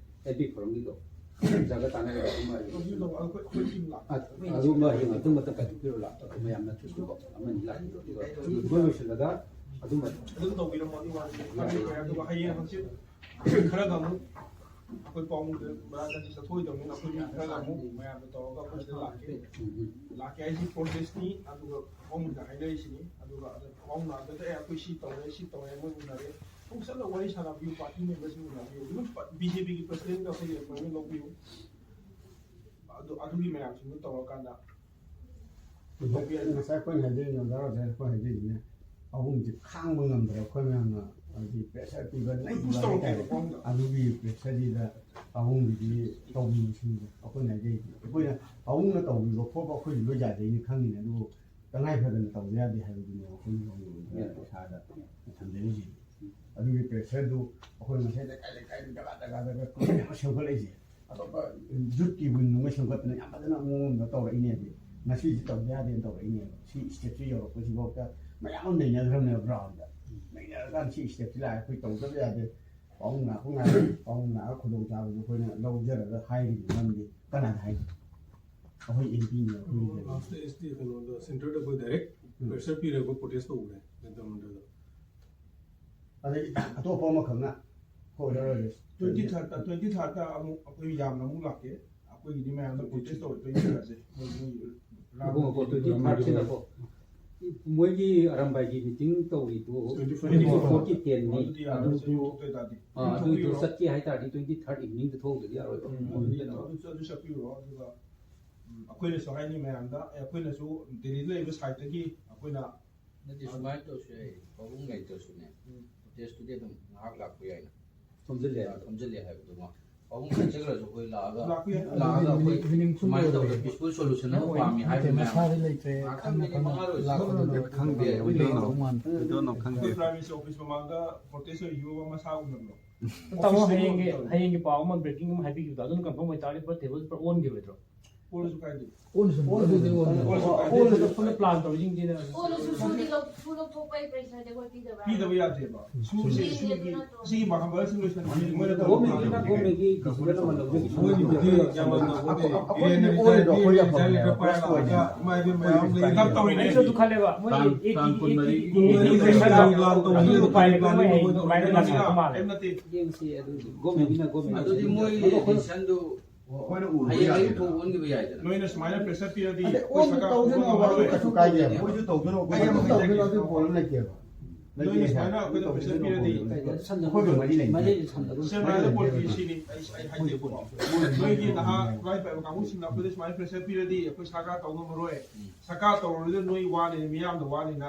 ꯑꯦꯄꯤ ꯐꯣꯔꯝꯒꯤꯗꯣ ꯑꯣꯖꯥꯒ ꯇꯥꯟꯅꯔꯒ ꯑꯗꯨꯃ ꯍꯌꯦꯡ ꯉꯥꯛꯇꯪ ꯃꯇꯝ ꯀꯥꯏꯊꯣꯛꯄꯤꯔꯣ ꯃꯌꯥꯝ ꯅꯠꯇ꯭ꯔꯁꯨꯀꯣ ꯑꯃꯅꯤ ꯂꯥꯛꯄꯤꯔꯣ ꯑꯗꯨꯒ ꯂꯣꯏꯁꯤꯜꯂꯒ ꯑꯗꯨꯝ ꯇꯧꯕꯤꯔꯝꯃꯣ ꯑꯗꯨꯒ ꯍꯌꯦꯡ ꯍꯪꯆꯤꯠ ꯈꯔꯒ ꯑꯃꯨꯛ ꯑꯩꯈꯣꯏ ꯄꯥꯎꯗ ꯃꯔꯥꯡ ꯆꯠꯊꯣꯛꯏꯗꯕꯅꯤꯅ ꯑꯩꯈꯣꯏ ꯈꯔꯒ ꯑꯃꯨꯛ ꯃꯌꯥꯝꯗ ꯇꯧꯔꯒ ꯑꯩꯈꯣꯏ ꯁꯤꯗ ꯂꯥꯛꯀꯦ ꯍꯥꯏꯁꯤ ꯄ꯭ꯔꯣꯁꯦꯁꯅꯤ ꯑꯗꯨꯒ ꯄꯥꯎꯗ ꯍꯥꯏꯅꯔꯤꯁꯤꯅꯤ ꯑꯗꯨꯒ ꯄꯥꯎꯅ ꯑꯗꯨꯗ ꯑꯩꯈꯣꯏ ꯁꯤ ꯇꯧꯔꯦ ꯃꯣꯏ ꯎꯅꯔꯦ ꯑꯃꯨꯛ ꯆꯠꯂ ꯋꯥꯔꯤ ꯁꯥꯟꯅꯕꯤꯌꯨ ꯄꯥꯔꯇꯤ ꯃꯦꯝꯕꯔꯁꯤꯡ ꯎꯅꯕꯤꯌꯨ ꯑꯗꯨꯝ BJPꯒꯤ ꯄ꯭ꯔꯁꯤꯗꯦꯟꯒ ꯑꯩꯈꯣꯏꯒꯤ ꯑꯦꯄꯣꯏꯟꯃꯦꯟ ꯂꯧꯕꯤꯌꯨ ꯑꯗꯨꯒꯤ ꯃꯌꯥꯝꯁꯤꯡꯗꯨ ꯇꯧꯔꯀꯥꯟꯗ ꯉꯁꯥꯏ ꯑꯩꯈꯣꯏꯅ ꯍꯥꯏꯖꯔꯤꯅꯤ ꯑꯣꯖꯥ ꯑꯩꯈꯣꯏ ꯍꯥꯏꯖꯔꯤꯁꯤꯅꯦ ꯑꯍꯨꯝꯁꯤ ꯈꯥꯡꯕ ꯉꯝꯗ꯭ꯔꯦ ꯑꯩꯈꯣꯏ ꯃꯌꯥꯝꯅ ꯍꯥꯏꯗꯤ ꯄ꯭ꯔꯦꯁꯔ ꯄꯤꯕ ꯅꯩꯕ ꯍꯥꯏꯇꯥꯔꯦ ꯑꯗꯨꯒꯤ ꯄ꯭ꯔꯦꯁꯔꯁꯤꯗ ꯑꯍꯨꯝꯒꯤꯗꯤ ꯇꯧꯕꯤꯕꯁꯤꯡꯁꯦ ꯑꯩꯈꯣꯏꯅ ꯍꯥꯏꯖꯔꯤꯁꯤ ꯑꯩꯈꯣꯏꯅ ꯑꯍꯨꯝꯅ ꯇꯧꯕꯤꯕ ꯈꯣꯠꯄ ꯑꯩꯈꯣꯏꯁꯨ ꯂꯣꯏ ꯌꯥꯗꯩꯅꯤ ꯈꯪꯉꯤꯅꯦ ꯑꯗꯨꯕꯨ ꯇꯉꯥꯏ ꯐꯗꯅ ꯇꯧꯕ ꯌꯥꯗꯦ ꯍꯥꯏꯕꯗꯨꯅꯦ ꯑꯩꯈꯣꯏꯅ ꯏꯁꯥꯗ ꯊꯝꯖꯔꯤꯁꯤ ꯑꯗꯨꯒꯤ ꯄ꯭ꯔꯦꯁꯔꯗꯨ ꯑꯩꯈꯣꯏ ꯉꯁꯥꯏ ꯂꯩꯀꯥꯏ ꯖꯒꯥꯗꯒ ꯀꯨꯏꯅ ꯁꯦꯝꯒꯠꯂꯛꯏꯁꯦ ꯑꯇꯣꯞꯄ ꯖꯨꯠꯀꯤ ꯋꯤꯡ ꯑꯃ ꯁꯦꯝꯒꯠꯇꯅ ꯌꯥꯝ ꯐꯖꯅ ꯃꯑꯣꯡꯗ ꯇꯧꯔꯛꯏꯅꯦꯕ ꯉꯁꯤꯁꯤ ꯇꯧꯕ ꯌꯥꯗꯦꯅ ꯇꯧꯔꯛꯏꯅꯦꯕ ꯁꯤ ꯏꯁꯇꯦꯞꯁꯤ ꯌꯧꯔꯛꯄꯁꯤꯐꯥꯎꯗ ꯃꯌꯥꯝ ꯑꯃ ꯅꯩꯅꯈ꯭ꯔꯕꯅꯦꯕ ꯒ꯭ꯔꯥꯎꯟꯗ ꯅꯩꯅꯔꯀꯥꯟꯗ ꯁꯤ ꯏꯁꯇꯦꯞꯁꯤ ꯂꯥꯛꯑꯦ ꯑꯩꯈꯣꯏ ꯇꯧꯗꯕ ꯌꯥꯗꯦ ꯄꯥꯎꯡ ꯉꯥꯛꯄ ꯈꯨꯗꯣꯡꯆꯥꯕꯁꯨ ꯑꯩꯈꯣꯏꯅ ꯂꯧꯖꯔꯒ ꯍꯥꯏꯔꯤꯕ ꯃꯔꯝꯗꯤ ꯀꯅꯥꯗ ꯍꯥꯏꯒꯦ ꯑꯩꯈꯣꯏ ꯑꯦꯝꯄꯤꯅꯦ ꯑꯩꯈꯣꯏꯒꯤ ꯀꯩꯅꯣꯗ ꯁꯦꯟꯇꯔꯗ ꯑꯩꯈꯣꯏ ꯗꯥꯏꯔꯦꯛ ꯄ꯭ꯔꯦꯁꯔ ꯄꯤꯔꯒ ꯄ꯭ꯔꯣꯇꯦꯁ ꯇꯧꯕꯅꯦ ꯃꯟꯗ꯭ꯔꯗ ꯑꯗꯩ ꯑꯇꯣꯞꯄ ꯑꯃꯈꯛꯅ ꯑꯣꯏꯔꯔꯣꯏ 23rd ꯑꯃꯨꯛ ꯑꯩꯈꯣꯏ ꯌꯥꯝꯅ ꯑꯃꯨꯛ ꯂꯥꯛꯀꯦ ꯑꯩꯈꯣꯏꯒꯤꯗꯤ ꯃꯌꯥꯝꯗ ꯄ꯭ꯔꯣꯇꯦꯁ ꯇꯧꯋꯦ 23rd ꯃꯣꯏꯒꯤ ꯑꯔꯝꯕꯥꯏꯒꯤ ꯃꯤꯇꯤꯡ ꯇꯧꯔꯤꯗꯨ 24ꯒꯤ 10ꯅꯤ ꯑꯗꯨꯗꯨ ꯆꯠꯀꯦ ꯍꯥꯏꯇꯥꯔꯗꯤ 23rd ꯏꯚꯤꯅꯤꯡꯗ ꯊꯣꯛꯇ꯭ꯔꯗꯤ ꯌꯥꯔꯣꯏꯕ ꯑꯗꯨ ꯆꯠꯄꯤꯔꯣ ꯑꯗꯨꯒ ꯑꯩꯈꯣꯏꯅꯁꯨ ꯍꯥꯏꯅꯤ ꯃꯌꯥꯝꯗ ꯑꯩꯈꯣꯏꯅꯁꯨ ꯗꯦꯜꯂꯤꯗ ꯂꯩꯕ ꯁꯥꯏꯠꯇꯒꯤ ꯑꯩꯈꯣꯏꯅ ꯅꯠꯇꯦ ꯁꯨꯃꯥꯏꯅ ꯇꯧꯁꯨ ꯌꯥꯏ ꯄꯥꯕꯨꯡ ꯂꯩꯇ꯭ꯔꯁꯨꯅꯦ ꯄ꯭ꯔꯣꯇꯦꯁꯇꯨꯗꯤ ꯑꯗꯨꯝ ꯉꯥꯏꯍꯥꯛ ꯂꯥꯛꯄ ꯌꯥꯏꯅ ꯊꯣꯝꯖꯤꯜꯂꯦ ꯍꯥꯏꯕꯗꯨꯃ ꯄꯥꯕꯨꯡ ꯆꯠꯈ꯭ꯔꯁꯨ ꯑꯩꯈꯣꯏ ꯂꯥꯛꯑꯒ ꯑꯩꯈꯣꯏ ꯁꯨꯃꯥꯏꯅ ꯇꯧꯔꯒ ꯄꯤꯁꯐꯨꯜ ꯁꯣꯂꯨꯁꯟ ꯑꯃ ꯄꯥꯝꯃꯤ ꯍꯥꯏꯕ ꯃꯁꯥꯗꯤ ꯂꯩꯇ꯭ꯔꯦ ꯑꯩꯈꯣꯏ ꯄ꯭ꯔꯥꯏꯝ ꯃꯤꯅꯤꯁꯇꯔ ꯑꯣꯐꯤꯁ ꯃꯃꯥꯡꯗ ꯄ꯭ꯔꯣꯇꯦꯁ ꯑꯣꯏꯈꯤꯕ ꯃꯁꯥ ꯎꯅꯕ꯭ꯔꯣ ꯇꯥꯃꯣ ꯍꯌꯦꯡꯒꯤ ꯄꯥꯎ ꯑꯃ ꯕ꯭ꯔꯦꯀꯤꯡ ꯑꯃ ꯍꯥꯏꯕꯤꯈꯤꯕꯗꯣ ꯑꯗꯨꯅ ꯀꯟꯐꯥꯔꯝ ꯑꯣꯏꯇꯥꯔꯗꯤ ꯄꯨꯔꯥ ꯇꯦꯕꯜ ꯄꯨꯔꯥ ꯑꯣꯟꯈꯤꯔꯣꯏꯗ꯭ꯔꯣ ꯑꯣꯜꯂꯁꯨ ꯀꯥꯏꯗꯦ ꯄꯨꯟꯅ ꯄ꯭ꯂꯥꯟ ꯇꯧꯔꯤꯁꯤꯡꯁꯤꯅ ꯄꯤꯗꯕ ꯌꯥꯗꯦꯕ ꯁꯤꯒꯤ ꯃꯍꯥꯝꯕꯔꯁꯤꯡ ꯂꯣꯏꯁꯟꯕꯅꯤ ꯃꯣꯏꯅ ꯒꯣꯔꯃꯦꯟꯒꯤ ꯗꯤꯁꯤꯖꯟ ꯑꯃ ꯂꯧꯖꯈꯤ ꯑꯩꯁꯨ ꯑꯗꯨ ꯈꯜꯂꯦꯕ ꯌꯦꯡꯁꯤ ꯑꯗꯨꯗꯤ ꯒꯣꯔꯃꯦꯟꯒꯤꯅ ꯒꯣꯔꯃꯦꯟ ꯑꯗꯨꯗꯤ ꯃꯣꯏ ꯗꯤꯁꯤꯖꯟꯗꯨ ꯍꯌꯦꯡ ꯊꯣꯛ ꯑꯣꯟꯈꯤꯕ ꯌꯥꯏꯗꯅ ꯅꯣꯏꯅ ꯁꯨꯃꯥꯏꯅ ꯄ꯭ꯔꯦꯁꯔ ꯄꯤꯔꯗꯤ ꯀꯩꯁꯨ ꯀꯥꯏꯗꯦ ꯃꯣꯏꯁꯨ ꯇꯧꯖꯅꯣ ꯑꯗꯨ ꯄ꯭ꯔꯣꯕ꯭ꯂꯦꯝ ꯂꯩꯇꯦꯕ ꯅꯣꯏꯅ ꯁꯨꯃꯥꯏꯅ ꯑꯩꯈꯣꯏꯗ ꯄ꯭ꯔꯦꯁꯔ ꯄꯤꯔꯗꯤ ꯑꯩꯈꯣꯏꯒ ꯃꯔꯤ ꯂꯩꯅꯩ ꯁꯦꯝꯕꯗ ꯄꯣꯂꯤꯁꯤꯅꯤ ꯑꯩ ꯍꯥꯏꯖꯦꯀꯣ ꯅꯣꯏꯒꯤ ꯅꯍꯥ ꯂꯥꯏ ꯄꯥꯏꯕ ꯀꯥꯡꯕꯨꯁꯤꯡꯅ ꯑꯩꯈꯣꯏꯗ ꯁꯨꯃꯥꯏꯅ ꯄ꯭ꯔꯦꯁꯔ ꯄꯤꯔꯗꯤ ꯑꯩꯈꯣꯏ ꯁꯔꯀꯥꯔ ꯇꯧ ꯉꯝꯃꯔꯣꯏ ꯁꯔꯀꯥꯔ ꯇꯧꯔꯨꯔꯗꯤ ꯅꯣꯏ ꯋꯥꯅꯤꯅ ꯃꯤꯌꯥꯝꯗ ꯋꯥꯅꯤꯅ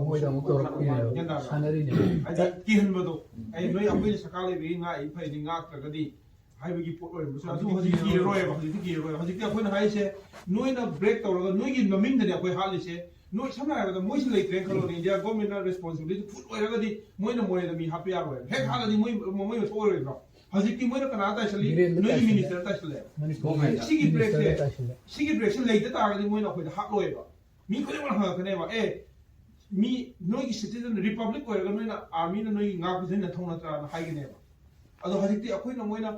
ꯃꯣꯏꯗ ꯑꯃꯨꯛ ꯇꯧꯔꯛꯄꯅꯦꯕ ꯁꯥꯟꯅꯔꯤꯅꯦ ꯍꯥꯏꯗꯤ ꯀꯤꯍꯟꯕꯗꯣ ꯑꯩ ꯅꯣꯏ ꯑꯩꯈꯣꯏꯅ ꯁꯔꯀꯥꯔ ꯂꯩꯕꯒꯤ ꯉꯥꯛꯏ ꯐꯩꯗꯤ ꯉꯥꯛꯇ꯭ꯔꯒꯗꯤ ꯍꯥꯏꯕꯒꯤ ꯄꯣꯠ ꯑꯣꯏꯔꯝꯕꯁꯨ ꯑꯗꯨ ꯍꯧꯖꯤꯛ ꯀꯤꯔꯔꯣꯏꯕ ꯍꯧꯖꯤꯛꯇꯤ ꯑꯩꯈꯣꯏꯅ ꯍꯥꯏꯔꯤꯁꯦ ꯅꯣꯏꯅ ꯕ꯭ꯔꯦꯛ ꯇꯧꯔꯒ ꯅꯣꯏꯒꯤ ꯃꯃꯤꯡꯗꯅꯤ ꯑꯩꯈꯣꯏ ꯍꯥꯠꯂꯤꯁꯦ ꯅꯣꯏ ꯁꯝꯅ ꯍꯥꯏꯔꯕꯗ ꯃꯣꯏꯁꯨ ꯂꯩꯇ꯭ꯔꯦꯅ ꯈꯜꯂꯣꯅꯦ ꯏꯟꯗꯤꯌꯥ ꯒꯣꯔꯃꯦꯟꯅ ꯔꯦꯁꯄꯣꯟꯁꯤꯕꯤಲಿಟಿ ꯐꯨꯜ ꯑꯣꯏꯔꯒꯗꯤ ꯃꯣꯏꯅ ꯃꯣꯔꯦꯗ ꯃꯤ ꯍꯥꯞꯄ ꯌꯥꯔꯣꯏ ꯍꯦꯛ ꯍꯥꯠꯂꯗꯤ ꯃꯣꯏ ꯃꯊꯧ ꯑꯣꯏꯔꯣꯏꯗ꯭ꯔꯣ ꯍꯧꯖꯤꯛꯇꯤ ꯃꯣꯏꯅ ꯀꯅꯥ ꯇꯥꯏꯁꯜꯂꯤ ꯅꯣꯏꯒꯤ ꯃꯤꯅꯤꯁꯇꯔ ꯇꯥꯏꯁꯜꯂꯦꯕ ꯁꯤꯒꯤ ꯕ꯭ꯔꯦꯛꯁꯦ ꯂꯩꯇ ꯇꯥꯔꯒꯗꯤ ꯃꯣꯏꯅ ꯑꯩꯈꯣꯏꯗ ꯍꯥꯠꯂꯣꯏꯕ ꯃꯤ ꯈꯨꯗꯤꯡꯃꯛ ꯍꯪꯉꯛꯀꯅꯦꯕ ꯃꯤ ꯅꯣꯏꯒꯤ ꯁꯤꯇꯤꯖꯟ ꯔꯤꯄꯕ꯭ꯂꯤꯛ ꯑꯣꯏꯔꯒ ꯅꯣꯏꯅ ꯑꯥꯔꯃꯤꯅ ꯅꯣꯏꯒꯤ ꯉꯥꯛꯄꯁꯤ ꯅꯊꯧ ꯅꯠꯇ꯭ꯔꯥꯅ ꯍꯥꯏꯒꯅꯦꯕ ꯑꯗꯣ ꯍꯧꯖꯤꯛꯇꯤ ꯑꯩꯈꯣꯏꯅ ꯃꯣꯏꯅ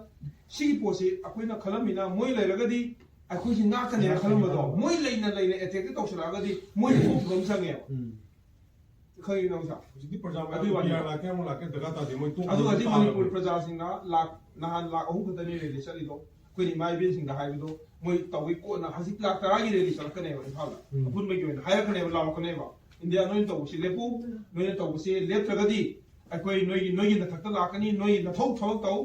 ꯁꯤꯒꯤ ꯄꯣꯠꯁꯤ ꯑꯩꯈꯣꯏꯅ ꯈꯜꯂꯝꯃꯤꯅ ꯃꯣꯏ ꯂꯩꯔꯒꯗꯤ ꯑꯩꯈꯣꯏꯁꯤ ꯉꯥꯛꯀꯅꯦꯅ ꯈꯜꯂꯝꯕꯗꯣ ꯃꯣꯏ ꯂꯩꯅ ꯑꯦꯇꯦꯛꯇ ꯇꯧꯁꯤꯜꯂꯛꯑꯒꯗꯤ ꯃꯣꯏꯅ ꯊꯣꯛꯈꯤꯕ ꯑꯃ ꯆꯪꯉꯦꯕ ꯈꯪꯉꯤ ꯅꯪꯁꯥ ꯍꯧꯖꯤꯛꯇꯤ ꯄ꯭ꯔꯖꯥ ꯂꯥꯛꯀꯦ ꯑꯃꯨꯛ ꯂꯥꯛꯀꯦ ꯗꯔꯀꯥꯔ ꯇꯥꯗꯦ ꯃꯣꯏ ꯑꯗꯨ ꯍꯧꯖꯤꯛ ꯃꯅꯤꯄꯨꯔ प्रजाꯁꯤꯡꯅ ꯅꯍꯥꯟ ꯂꯥꯛ 3 ꯈꯛꯇꯅꯤ ꯔꯦꯂꯤ ꯆꯠꯂꯤꯗꯣ ꯑꯩꯈꯣꯏꯅ ꯏꯃꯥ ꯏꯕꯦꯟꯁꯤꯡꯗ ꯍꯥꯏꯕꯗꯣ ꯃꯣꯏ ꯇꯧꯏ ꯀꯣꯟꯅ ꯍꯧꯖꯤꯛ ꯂꯥꯛ 10ꯒꯤ ꯔꯦꯂꯤ ꯆꯠꯂꯛꯀꯅꯦꯕ ꯏꯝꯐꯥꯜꯗ ꯑꯄꯨꯟꯕꯒꯤ ꯑꯣꯏꯅ ꯍꯥꯏꯔꯛꯀꯅꯦꯕ ꯂꯥꯎꯔꯛꯀꯅꯦꯕ ꯏꯟꯗꯤꯌꯥ ꯅꯣꯏꯅ ꯇꯧꯕꯁꯤ ꯂꯦꯞꯄꯨ ꯅꯣꯏꯅ ꯇꯧꯕꯁꯤ ꯂꯦꯞꯇ꯭ꯔꯒꯗꯤ ꯑꯩꯈꯣꯏ ꯅꯣꯏꯒꯤ ꯅꯊꯛꯇ ꯂꯥꯛꯀꯅꯤ ꯅꯣꯏ ꯅꯊꯧ ꯊꯕꯛ ꯇꯧ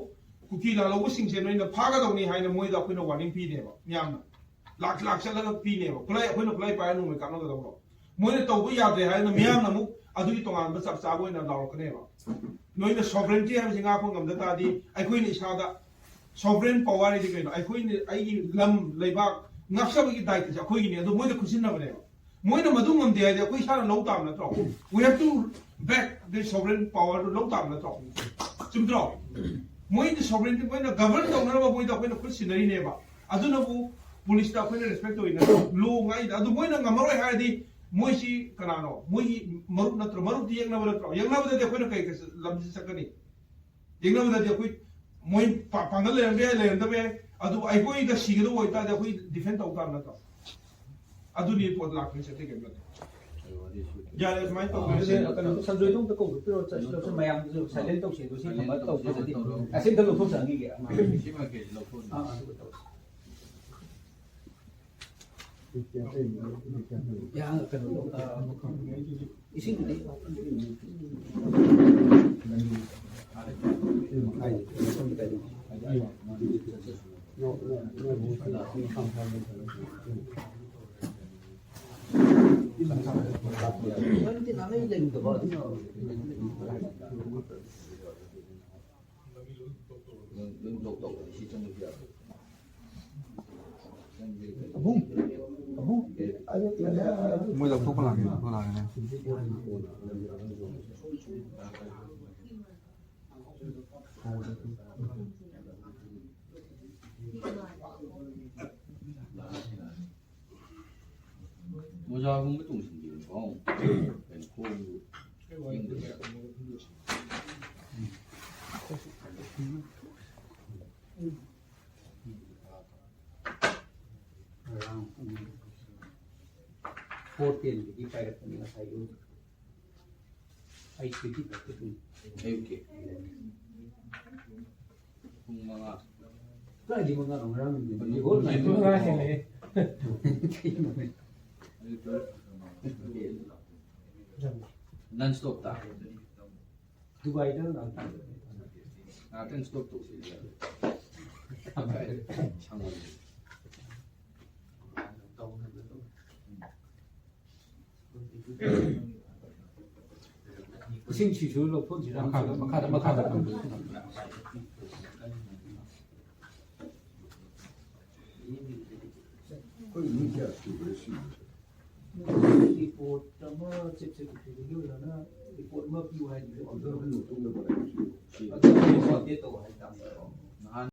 ꯀꯨꯀꯤ ꯂꯥꯂꯧꯕꯁꯤꯡꯁꯦ ꯅꯣꯏꯅ ꯐꯥꯒꯗꯧꯅꯤ ꯍꯥꯏꯅ ꯃꯣꯏꯗ ꯑꯩꯈꯣꯏꯅ ꯋꯥꯔꯅꯤꯡ ꯄꯤꯅꯦꯕ ꯃꯤꯌꯥꯝꯅ ꯂꯥꯛ ꯆꯠꯂꯒ ꯄꯤꯅꯦꯕ ꯑꯩꯈꯣꯏꯅ ꯈꯨꯠꯂꯥꯏ ꯄꯥꯏꯔ ꯅꯣꯡꯃꯩ ꯀꯥꯞꯅꯒꯗꯧꯕ ꯃꯣꯏꯅ ꯇꯧꯕ ꯌꯥꯗ꯭ꯔꯦ ꯍꯥꯏꯅ ꯃꯤꯌꯥꯝꯅ ꯑꯃꯨꯛ ꯑꯗꯨꯒꯤ ꯇꯣꯉꯥꯟꯕ ꯆꯞ ꯆꯥꯕ ꯑꯣꯏꯅ ꯂꯥꯎꯔꯛꯀꯅꯦꯕ ꯅꯣꯏꯅ ꯁꯣꯚꯔꯦꯟꯇꯤ ꯍꯥꯏꯕꯁꯤ ꯉꯥꯛꯄ ꯉꯝꯗ ꯇꯥꯔꯗꯤ ꯑꯩꯈꯣꯏꯅ ꯏꯁꯥꯗ ꯁꯣꯚꯔꯦꯟ ꯄꯋꯥꯔ ꯍꯥꯏꯗꯤ ꯀꯩꯅꯣ ꯑꯩꯈꯣꯏꯅ ꯑꯩꯒꯤ ꯂꯝ ꯂꯩꯕꯥꯛ ꯉꯥꯛꯆꯕꯒꯤ ꯗꯥꯏꯇꯁꯦ ꯑꯩꯈꯣꯏꯒꯤꯅꯤ ꯑꯗꯨ ꯃꯣꯏꯗ ꯈꯨꯠꯁꯤꯟꯅꯕꯅꯦꯕ Moina मदु ngam de ja koi sara lau tam na tro we have to back the sovereign power to lau tam na tro chum tro moi the sovereignty point govern to na ba moi da point khul sinari ne ba adu na bu police da point respect to ina lo ngai adu moi na ngamaro ha di moi si kanano moi maru na tro maru di yang na ba tro yang na ba de point kai ka lam ji sakani yang na ba de koi moi pangal le be da be adu ai koi da sigado oi ta da koi defend to tam na tro adu ni pot lak ni se te ke na ya le mai to sanjoi dong ta ko pero cha so mayam jo silent to se do si thamba to se di asin ta lo phom sang gi ge ma shi ma ke lo phone ya ka lo isin ni nanti namanya jadi betul. Doktor si trong dia. Mua dọc thuốc có làm này. 모자 공부 좀 신기해요. 고 힘들어요. Fourteen di pirate nila tayo. Ay sige ito. 이렇게 mga Kaya di mo nga orang di ba? Igor na ito nga sila eh. non-stop ta. Dubai na lang. Natin stop to sila. 창원. Sinh chỉ số lộc phun chỉ làm makada. 거의 인기하시고 그러시면 Report sama cek video na report ma piu hai. 어떤 분 어떤 거 말해주시고 Ada dia tahu hai tam.